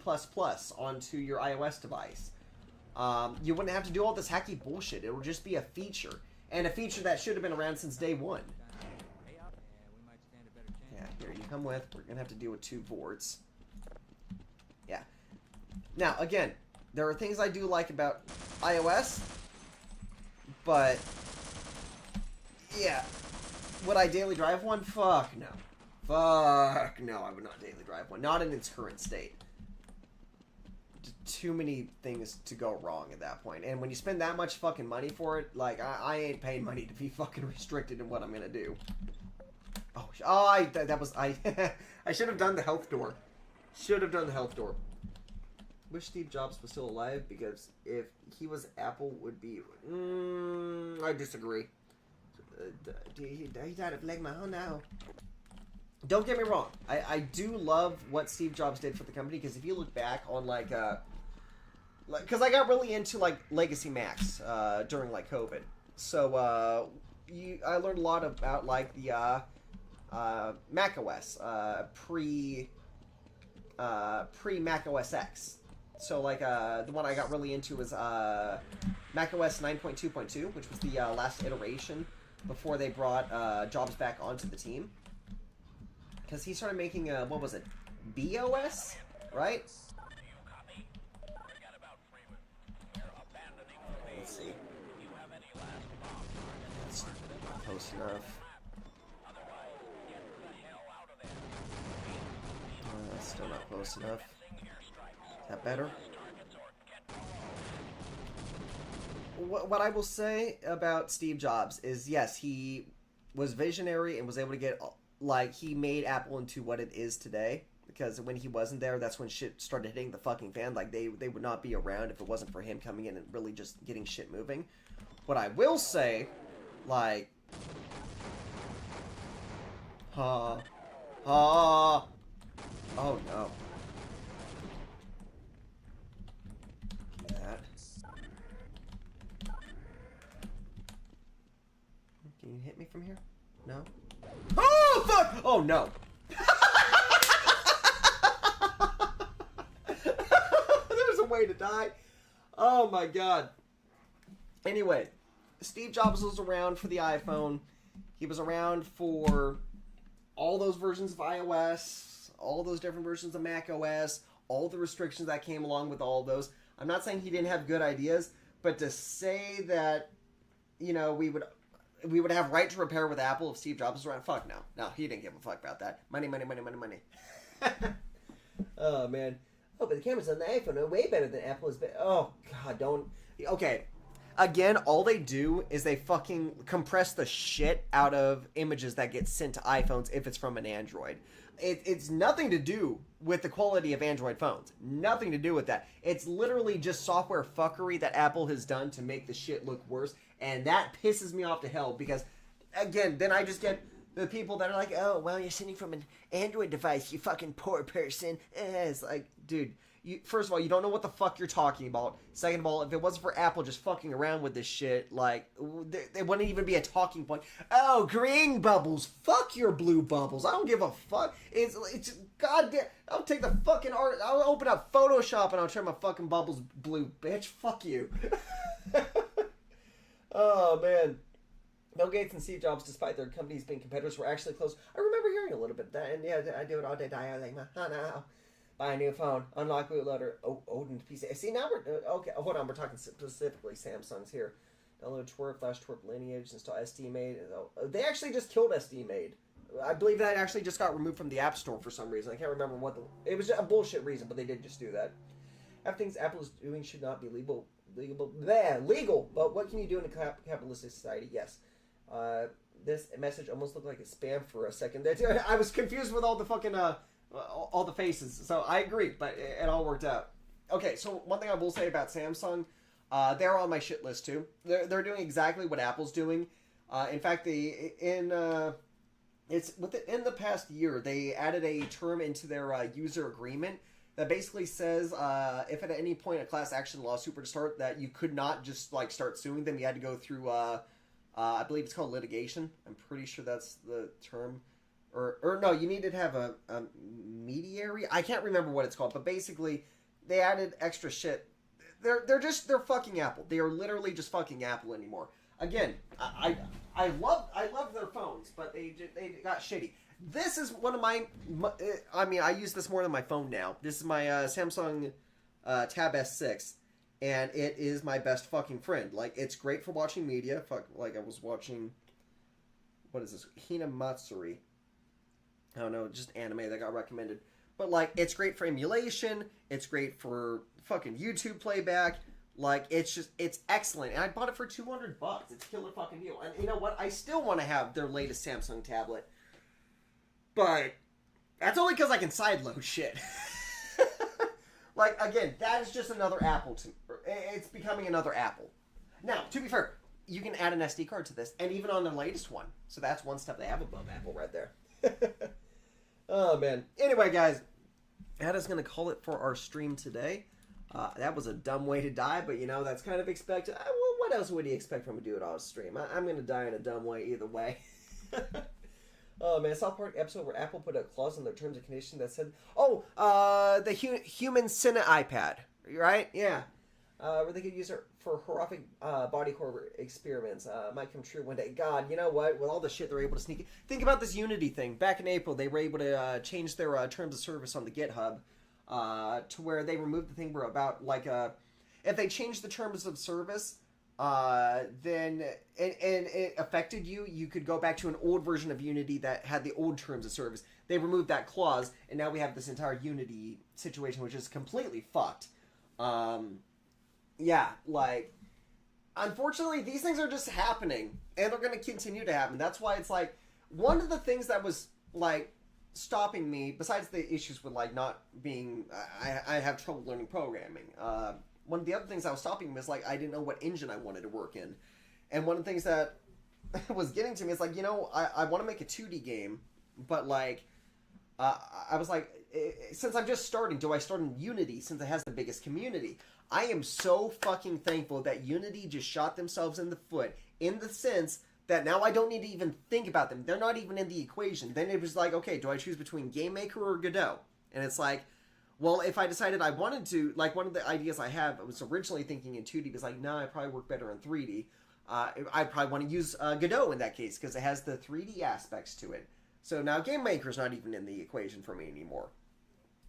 onto your iOS device. You wouldn't have to do all this hacky bullshit. It will just be a feature. And a feature that should have been around since day one. Yeah, here you come with. We're going to have to deal with 2 boards. Yeah. Now, again, there are things I do like about iOS, but yeah, would I daily drive one? Fuck no. Fuck no, I would not daily drive one. Not in its current state. Too many things to go wrong at that point. And when you spend that much fucking money for it, like, I ain't paying money to be fucking restricted in what I'm gonna do. I should have done the health door. Should have done the health door. Wish Steve Jobs was still alive, because if he was, Apple would be... I disagree. He died of legma. Oh no. Don't get me wrong. I do love what Steve Jobs did for the company, because if you look back on, like, because I got really into, like, Legacy Macs during, like, COVID. So, I learned a lot about, like, the Mac OS, pre-Mac OS X. So, like, the one I got really into was Mac OS 9.2.2, which was the last iteration before they brought Jobs back onto the team. Because he started making, what was it, BOS, right? Let's see. That's not close enough. Still not close enough. Is that better? What I will say about Steve Jobs is, yes, he was visionary and was able to get, like, he made Apple into what it is today. Because when he wasn't there, that's when shit started hitting the fucking fan. Like, they would not be around if it wasn't for him coming in and really just getting shit moving. What I will say, like... Oh no. Give me that. Can you hit me from here? No? Oh, fuck! Oh, no. There's a way to die. Oh, my God. Anyway, Steve Jobs was around for the iPhone. He was around for all those versions of iOS, all those different versions of Mac OS, all the restrictions that came along with all those. I'm not saying he didn't have good ideas, but to say that, you know, we would have right to repair with Apple if Steve Jobs was around, fuck no. No, he didn't give a fuck about that. Money, money, money, money, money. Oh, man. Oh, but the cameras on the iPhone are way better than Apple is. Oh, God, don't. Okay. Again, all they do is they fucking compress the shit out of images that get sent to iPhones if it's from an Android. It's nothing to do with the quality of Android phones. Nothing to do with that. It's literally just software fuckery that Apple has done to make the shit look worse. And that pisses me off to hell because, again, then I just get the people that are like, oh, well, you're sending from an Android device, you fucking poor person. It's like, dude, first of all, you don't know what the fuck you're talking about. Second of all, if it wasn't for Apple just fucking around with this shit, like, there wouldn't even be a talking point. Oh, green bubbles. Fuck your blue bubbles. I don't give a fuck. It's goddamn. I'll take the fucking art. I'll open up Photoshop and I'll turn my fucking bubbles blue, bitch. Fuck you. Oh, man. Bill Gates and Steve Jobs, despite their companies being competitors, were actually close. I remember hearing a little bit of that, and yeah, I do it all day. I like, oh, no. Buy a new phone, unlock bootloader, Odin PC. See, now we're, okay, hold on, we're talking specifically Samsung's here. Download twerp, flash twerp lineage, install SD-Made. They actually just killed SD-Made. I believe that actually just got removed from the App Store for some reason. I can't remember what it was a bullshit reason, but they did just do that. Everything Apple is doing should not be legal, but what can you do in a capitalistic society? Yes. This message almost looked like a spam for a second. I was confused with all the fucking, all the faces. So I agree, but it all worked out. Okay, so one thing I will say about Samsung, they're on my shit list too. They're doing exactly what Apple's doing. In fact, in the past year, they added a term into their user agreement that basically says if at any point a class action lawsuit were to start, that you could not just like start suing them. You had to go through, I believe it's called litigation. I'm pretty sure that's the term. Or no, you needed to have a mediary. I can't remember what it's called, but basically they added extra shit. They're fucking Apple. They are literally just fucking Apple anymore. Again, I love their phones, but they got shitty. This is one of my. I mean, I use this more than my phone now. This is my Samsung Tab S6, and it is my best fucking friend. Like, it's great for watching media. Like, I was watching, what is this? Hinamatsuri. I don't know, just anime that got recommended. But, like, it's great for emulation. It's great for fucking YouTube playback. Like, it's excellent. And I bought it for $200. It's a killer fucking deal. And you know what? I still want to have their latest Samsung tablet. But that's only because I can sideload shit. Like, again, that is just another Apple. It's becoming another Apple. Now, to be fair, you can add an SD card to this. And even on their latest one. So that's one step they have above Apple right there. Oh, man. Anyway, guys, that is going to call it for our stream today. That was a dumb way to die, but, you know, that's kind of expected. Well, what else would you expect from a Do-It-All stream? I'm going to die in a dumb way either way. Oh, man, South Park episode where Apple put a clause in their terms and conditions that said, the human Cine iPad, right? Yeah. Where they could use it for horrific body core experiments. Might come true one day. God, you know what? With all the shit they're able to sneak in. Think about this Unity thing. Back in April, they were able to change their terms of service on the GitHub to where they removed the thing where about, like, if they changed the terms of service, then and it affected you, you could go back to an old version of Unity that had the old terms of service. They removed that clause, and now we have this entire Unity situation, which is completely fucked. Yeah, like, unfortunately, these things are just happening, and they're going to continue to happen. That's why it's like, one of the things that was, like, stopping me, besides the issues with, like, not being, I have trouble learning programming, one of the other things that was stopping me is, like, I didn't know what engine I wanted to work in. And one of the things that was getting to me is, like, you know, I want to make a 2D game, but, like, I was like, since I'm just starting, do I start in Unity since it has the biggest community? I am so fucking thankful that Unity just shot themselves in the foot in the sense that now I don't need to even think about them. They're not even in the equation. Then it was like, okay, do I choose between Game Maker or Godot? And it's like, well, if I decided I wanted to, like, one of the ideas I have, I was originally thinking in 2D, was like, nah, I probably work better in 3D. I'd probably want to use Godot in that case, because it has the 3D aspects to it. So now Game Maker's not even in the equation for me anymore.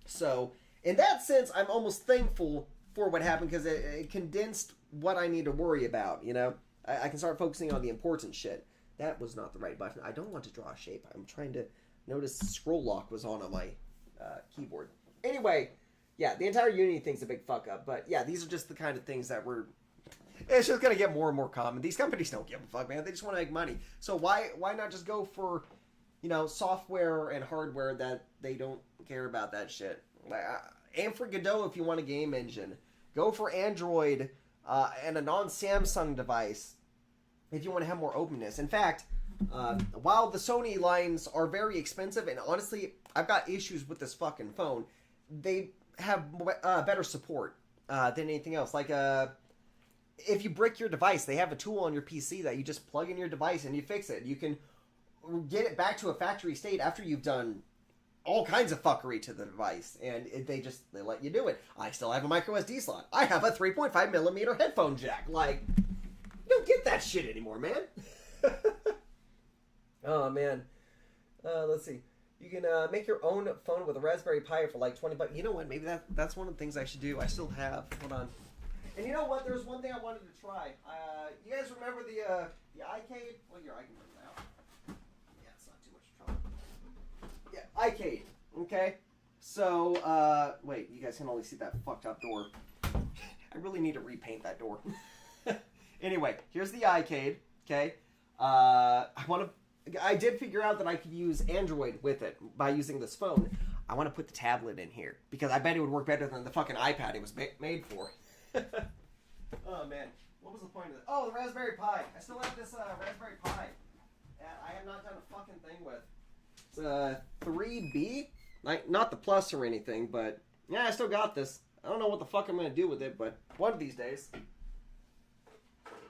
So, in that sense, I'm almost thankful for what happened, because it condensed what I need to worry about, you know? I can start focusing on the important shit. That was not the right button. I don't want to draw a shape. I'm trying to notice scroll lock was on my keyboard. Anyway, yeah, the entire Unity thing's a big fuck up. But yeah, these are just the kind of things that we're... It's just going to get more and more common. These companies don't give a fuck, man. They just want to make money. So why not just go for, you know, software and hardware that they don't care about that shit? Aim for Godot if you want a game engine. Go for Android and a non-Samsung device if you want to have more openness. In fact, while the Sony lines are very expensive, and honestly, I've got issues with this fucking phone, they have better support than anything else. Like, if you brick your device, they have a tool on your PC that you just plug in your device and you fix it. You can get it back to a factory state after you've done all kinds of fuckery to the device, and they let you do it. I still have a micro SD slot. I have a 3.5mm headphone jack. Like, you don't get that shit anymore, man. Oh, man. Let's see. You can make your own phone with a Raspberry Pi for like $20. You know what? Maybe that's one of the things I should do. I still have. Hold on. And you know what? There's one thing I wanted to try. You guys remember the iCade? Well, here, I can bring it out. Yeah, it's not too much trouble. Yeah, iCade. Okay? So, wait. You guys can only see that fucked up door. I really need to repaint that door. Anyway, here's the iCade. Okay? I did figure out that I could use Android with it by using this phone. I want to put the tablet in here because I bet it would work better than the fucking iPad it was made for. Oh, man. What was the point of this? Oh, the Raspberry Pi. I still have this Raspberry Pi that I have not done a fucking thing with. It's 3B. Like, not the Plus or anything, but yeah, I still got this. I don't know what the fuck I'm going to do with it, but one of these days,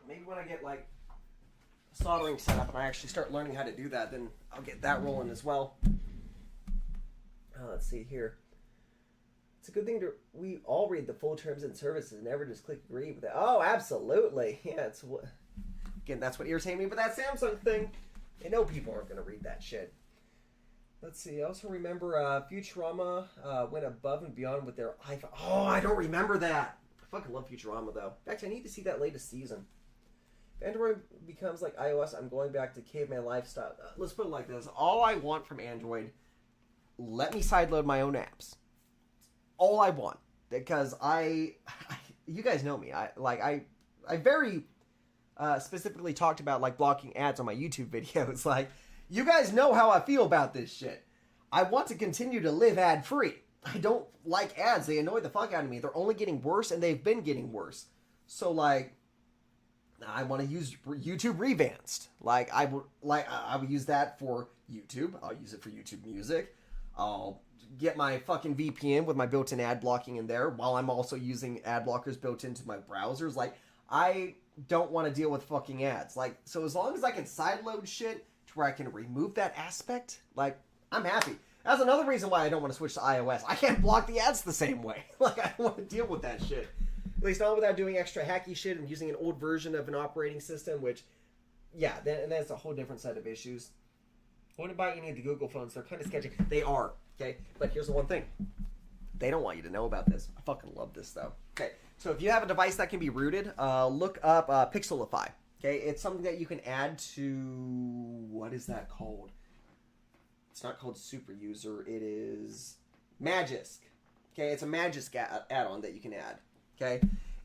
maybe when I get, like, soldering set up and I actually start learning how to do that, then I'll get that rolling as well. Let's see here. It's a good thing we all read the full terms and services and never just click agree with it. Oh, absolutely. Yeah, again, that's what irritated me with that Samsung thing. They know people aren't going to read that shit. Let's see. I also remember Futurama went above and beyond with their iPhone. Oh, I don't remember that. I fucking love Futurama, though. Actually, I need to see that latest season. If Android becomes like iOS, I'm going back to caveman lifestyle. Let's put it like this. All I want from Android, let me sideload my own apps. All I want. Because you guys know me. I very specifically talked about like blocking ads on my YouTube videos. Like, you guys know how I feel about this shit. I want to continue to live ad-free. I don't like ads. They annoy the fuck out of me. They're only getting worse, and they've been getting worse. So, like, I want to use YouTube Revanced. Like, I would use that for YouTube. I'll use it for YouTube Music. I'll get my fucking VPN with my built-in ad blocking in there, while I'm also using ad blockers built into my browsers. Like, I don't want to deal with fucking ads. Like, so as long as I can sideload shit to where I can remove that aspect, like, I'm happy. That's another reason why I don't want to switch to iOS. I can't block the ads the same way. Like, I don't want to deal with that shit. At least not without doing extra hacky shit and using an old version of an operating system, which, yeah, and that's a whole different set of issues. I wouldn't buy any of the Google phones. They're kind of sketchy. They are, okay? But here's the one thing. They don't want you to know about this. I fucking love this, though. Okay, so if you have a device that can be rooted, look up Pixelify. Okay, it's something that you can add to... What is that called? It's not called Super User. It is Magisk. Okay, it's a Magisk add-on that you can add. Okay,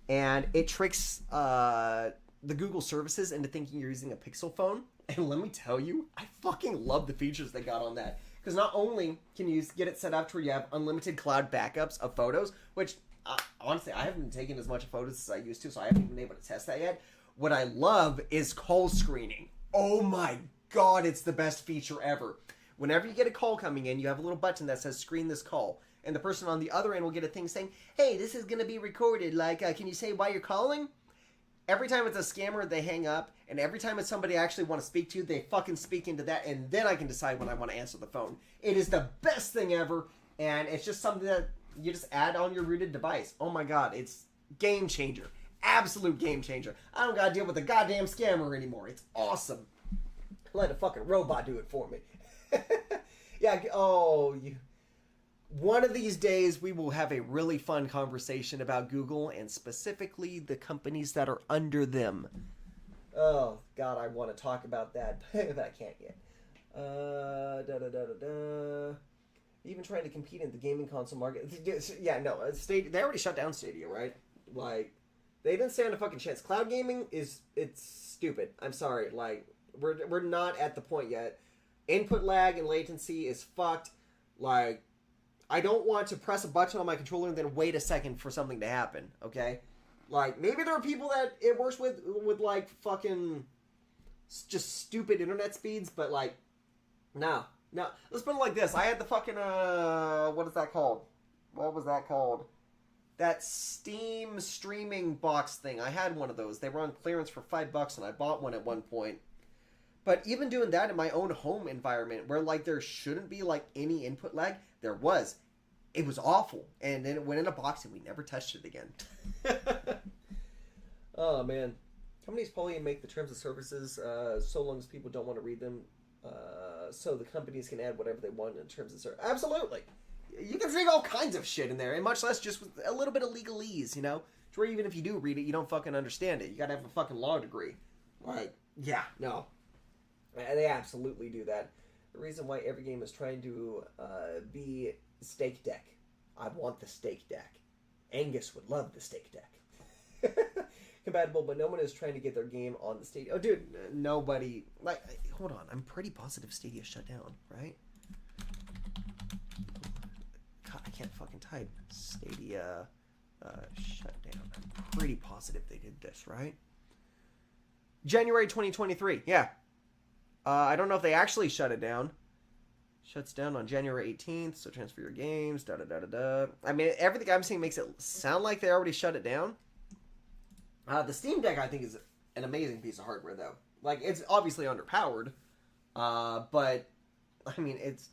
and it tricks the Google services into thinking you're using a Pixel phone. And let me tell you, I fucking love the features they got on that. Because not only can you get it set up to where you have unlimited cloud backups of photos, which honestly, I haven't taken as much photos as I used to, so I haven't even been able to test that yet. What I love is call screening. Oh my god, it's the best feature ever. Whenever you get a call coming in, you have a little button that says screen this call. And the person on the other end will get a thing saying, hey, this is going to be recorded. Like, can you say why you're calling? Every time it's a scammer, they hang up. And every time it's somebody I actually want to speak to, they fucking speak into that. And then I can decide when I want to answer the phone. It is the best thing ever. And it's just something that you just add on your rooted device. Oh my god, it's game changer. Absolute game changer. I don't got to deal with a goddamn scammer anymore. It's awesome. Let a fucking robot do it for me. Yeah, one of these days we will have a really fun conversation about Google and specifically the companies that are under them. Oh, God, I want to talk about that, but I can't yet. Even trying to compete in the gaming console market. Yeah, no, Stadia, they already shut down Stadia, right? Like, they didn't stand a fucking chance. Cloud gaming it's stupid. I'm sorry. Like, we're not at the point yet. Input lag and latency is fucked. Like, I don't want to press a button on my controller and then wait a second for something to happen, okay? Like, maybe there are people that it works with like, fucking just stupid internet speeds, but, like, no. Let's put it like this. I had the fucking, what is that called? What was that called? That Steam streaming box thing. I had one of those. They were on clearance for $5, and I bought one at one point. But even doing that in my own home environment, where, like, there shouldn't be, like, any input lag, there was. It was awful. And then it went in a box, and we never touched it again. Oh, man. Companies probably make the terms of services so long as people don't want to read them, so the companies can add whatever they want in terms of service. Absolutely. You can say all kinds of shit in there, and much less just with a little bit of legalese, you know? To where even if you do read it, you don't fucking understand it. You gotta have a fucking law degree. Like, yeah, no. They absolutely do that. The reason why every game is trying to be steak deck. I want the steak deck. Angus would love the steak deck. Compatible, but no one is trying to get their game on the Stadia. Oh, dude, nobody. Like, hold on. I'm pretty positive Stadia shut down, right? God, I can't fucking type. Stadia shut down. I'm pretty positive they did this, right? January 2023. Yeah. I don't know if they actually shut it down. Shuts down on January 18th, so transfer your games, da-da-da-da-da. I mean, everything I'm seeing makes it sound like they already shut it down. The Steam Deck, I think, is an amazing piece of hardware, though. Like, it's obviously underpowered, but, I mean, it's,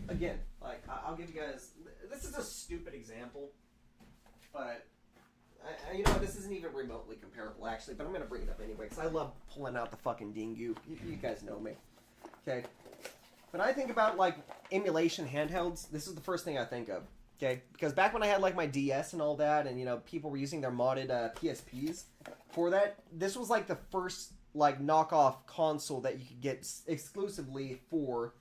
again, like, I'll give you guys, this is a stupid example, but, you know, this isn't even remotely comparable, actually, but I'm going to bring it up anyway, because I love pulling out the fucking dingu. You guys know me. Okay. when I think about, like, emulation handhelds, this is the first thing I think of. Okay? Because back when I had, like, my DS and all that, and, you know, people were using their modded PSPs for that, this was, like, the first, like, knockoff console that you could get exclusively for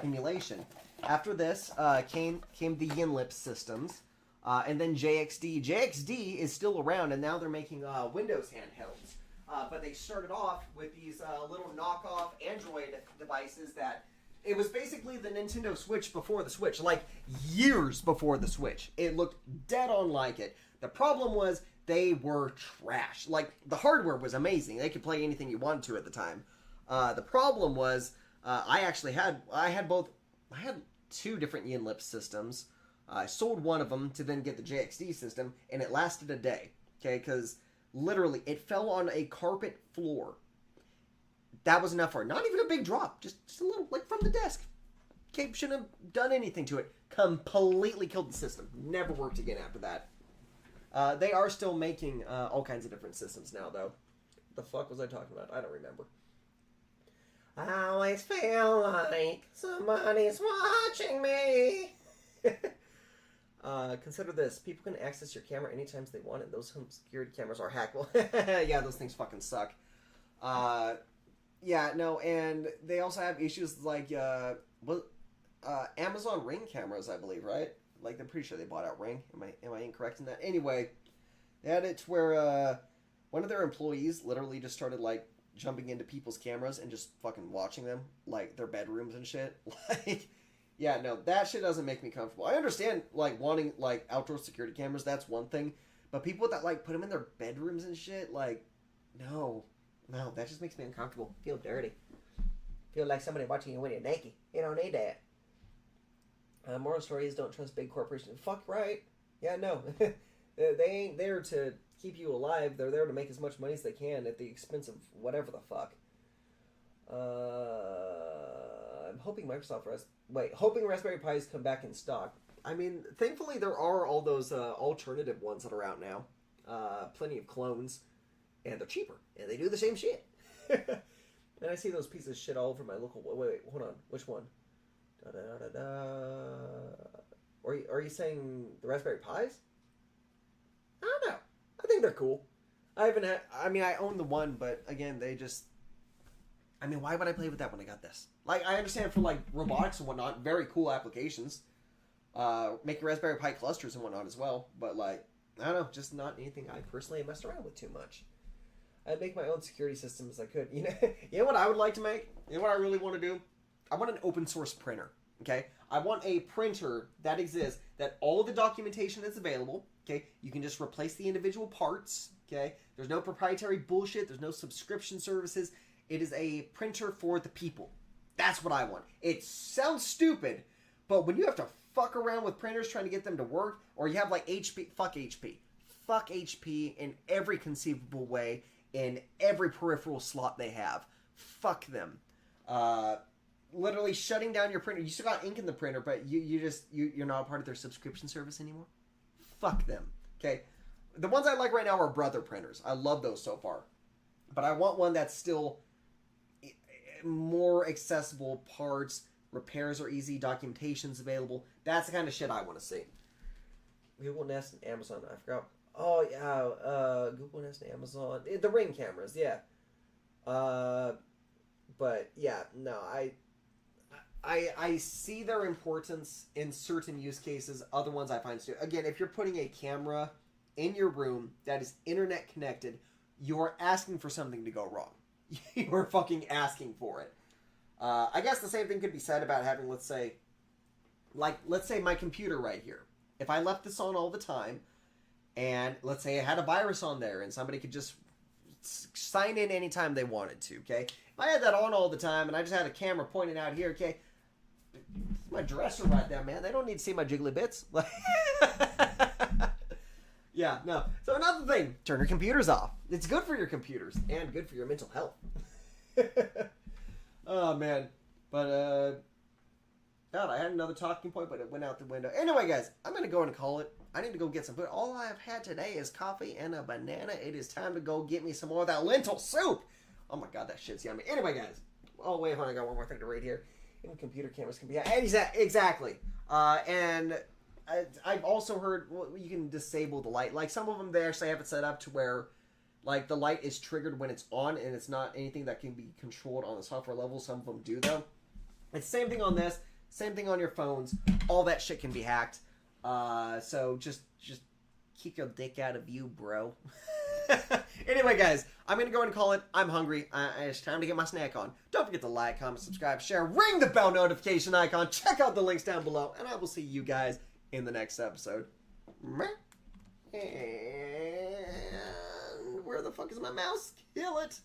emulation. After this came the Yinlip systems, and then JXD. JXD is still around, and now they're making Windows handhelds. But they started off with these little knockoff Android devices that... It was basically the Nintendo Switch before the Switch, like years before the Switch. It looked dead on like it. The problem was they were trash. Like, the hardware was amazing. They could play anything you wanted to at the time. The problem was I had two different Yinlip systems. I sold one of them to then get the JXD system, and it lasted a day. Okay, because literally it fell on a carpet floor. That was enough for it. Not even a big drop. Just a little, like, from the desk. Okay, shouldn't have done anything to it. Completely killed the system. Never worked again after that. They are still making all kinds of different systems now, though. What the fuck was I talking about? I don't remember. I always feel like somebody's watching me. Consider this. People can access your camera anytime they want it. Those home security cameras are hackable. Yeah, those things fucking suck. Yeah, no, and they also have issues like, Amazon Ring cameras, I believe, right? Like, I'm pretty sure they bought out Ring. Am I incorrect in that? Anyway, they had it to where, one of their employees literally just started, like, jumping into people's cameras and just fucking watching them, like, their bedrooms and shit. Like, yeah, no, that shit doesn't make me comfortable. I understand, like, wanting, like, outdoor security cameras, that's one thing, but people that, like, put them in their bedrooms and shit, like, no, that just makes me uncomfortable. Feel dirty. Feel like somebody watching you when you're naked. You don't need that. Moral stories, don't trust big corporations. Fuck right. Yeah, no. They ain't there to keep you alive. They're there to make as much money as they can at the expense of whatever the fuck. I'm hoping hoping Raspberry Pis come back in stock. I mean, thankfully there are all those alternative ones that are out now. Plenty of clones. And they're cheaper. And they do the same shit. And I see those pieces of shit all over my local... Wait, hold on. Which one? Are you saying the Raspberry Pis? I don't know. I think they're cool. I own the one, but again, they just... I mean, why would I play with that when I got this? Like, I understand for, like, robotics and whatnot, very cool applications. Making Raspberry Pi clusters and whatnot as well. But, like, I don't know, just not anything I personally messed around with too much. I'd make my own security systems if I could. You know what I would like to make? You know what I really want to do? I want an open source printer. Okay? I want a printer that exists, that all the documentation is available. Okay? You can just replace the individual parts. Okay? There's no proprietary bullshit. There's no subscription services. It is a printer for the people. That's what I want. It sounds stupid, but when you have to fuck around with printers trying to get them to work, or you have like HP, fuck HP. Fuck HP in every conceivable way, in every peripheral slot they have. Fuck them. Literally shutting down your printer. You still got ink in the printer, but you're not a part of their subscription service anymore. Fuck them. Okay? The ones I like right now are Brother printers. I love those so far. But I want one that's still more accessible parts, repairs are easy, documentation's available. That's the kind of shit I want to see. Google Nest and Amazon, I forgot. Oh, yeah, Google Nest and Amazon. The Ring cameras, yeah. But, yeah, no, I see their importance in certain use cases. Other ones I find stupid. Again, if you're putting a camera in your room that is internet connected, you're asking for something to go wrong. You're fucking asking for it. I guess the same thing could be said about having, let's say my computer right here. If I left this on all the time, and let's say I had a virus on there, and somebody could just sign in anytime they wanted to, okay? If I had that on all the time, and I just had a camera pointing out here, okay? It's my dresser right there, man. They don't need to see my jiggly bits. Yeah, no. So another thing, turn your computers off. It's good for your computers, and good for your mental health. Oh, man. But, God, I had another talking point, but it went out the window. Anyway, guys, I'm going to go and call it. I need to go get some food. All I have had today is coffee and a banana. It is time to go get me some more of that lentil soup. Oh, my God, that shit's yummy. Anyway, guys, Oh wait, hold on, I got one more thing to read here. Even computer cameras can be exactly. And I've also heard you can disable the light. Like some of them, they actually have it set up to where like the light is triggered when it's on, and it's not anything that can be controlled on the software level. Some of them do though. It's the same thing on this. Same thing on your phones. All that shit can be hacked. So just keep your dick out of you, bro. Anyway, guys, I'm going to go ahead and call it. I'm hungry. It's time to get my snack on. Don't forget to like, comment, subscribe, share, ring the bell notification icon. Check out the links down below, and I will see you guys in the next episode. And where the fuck is my mouse? Kill it.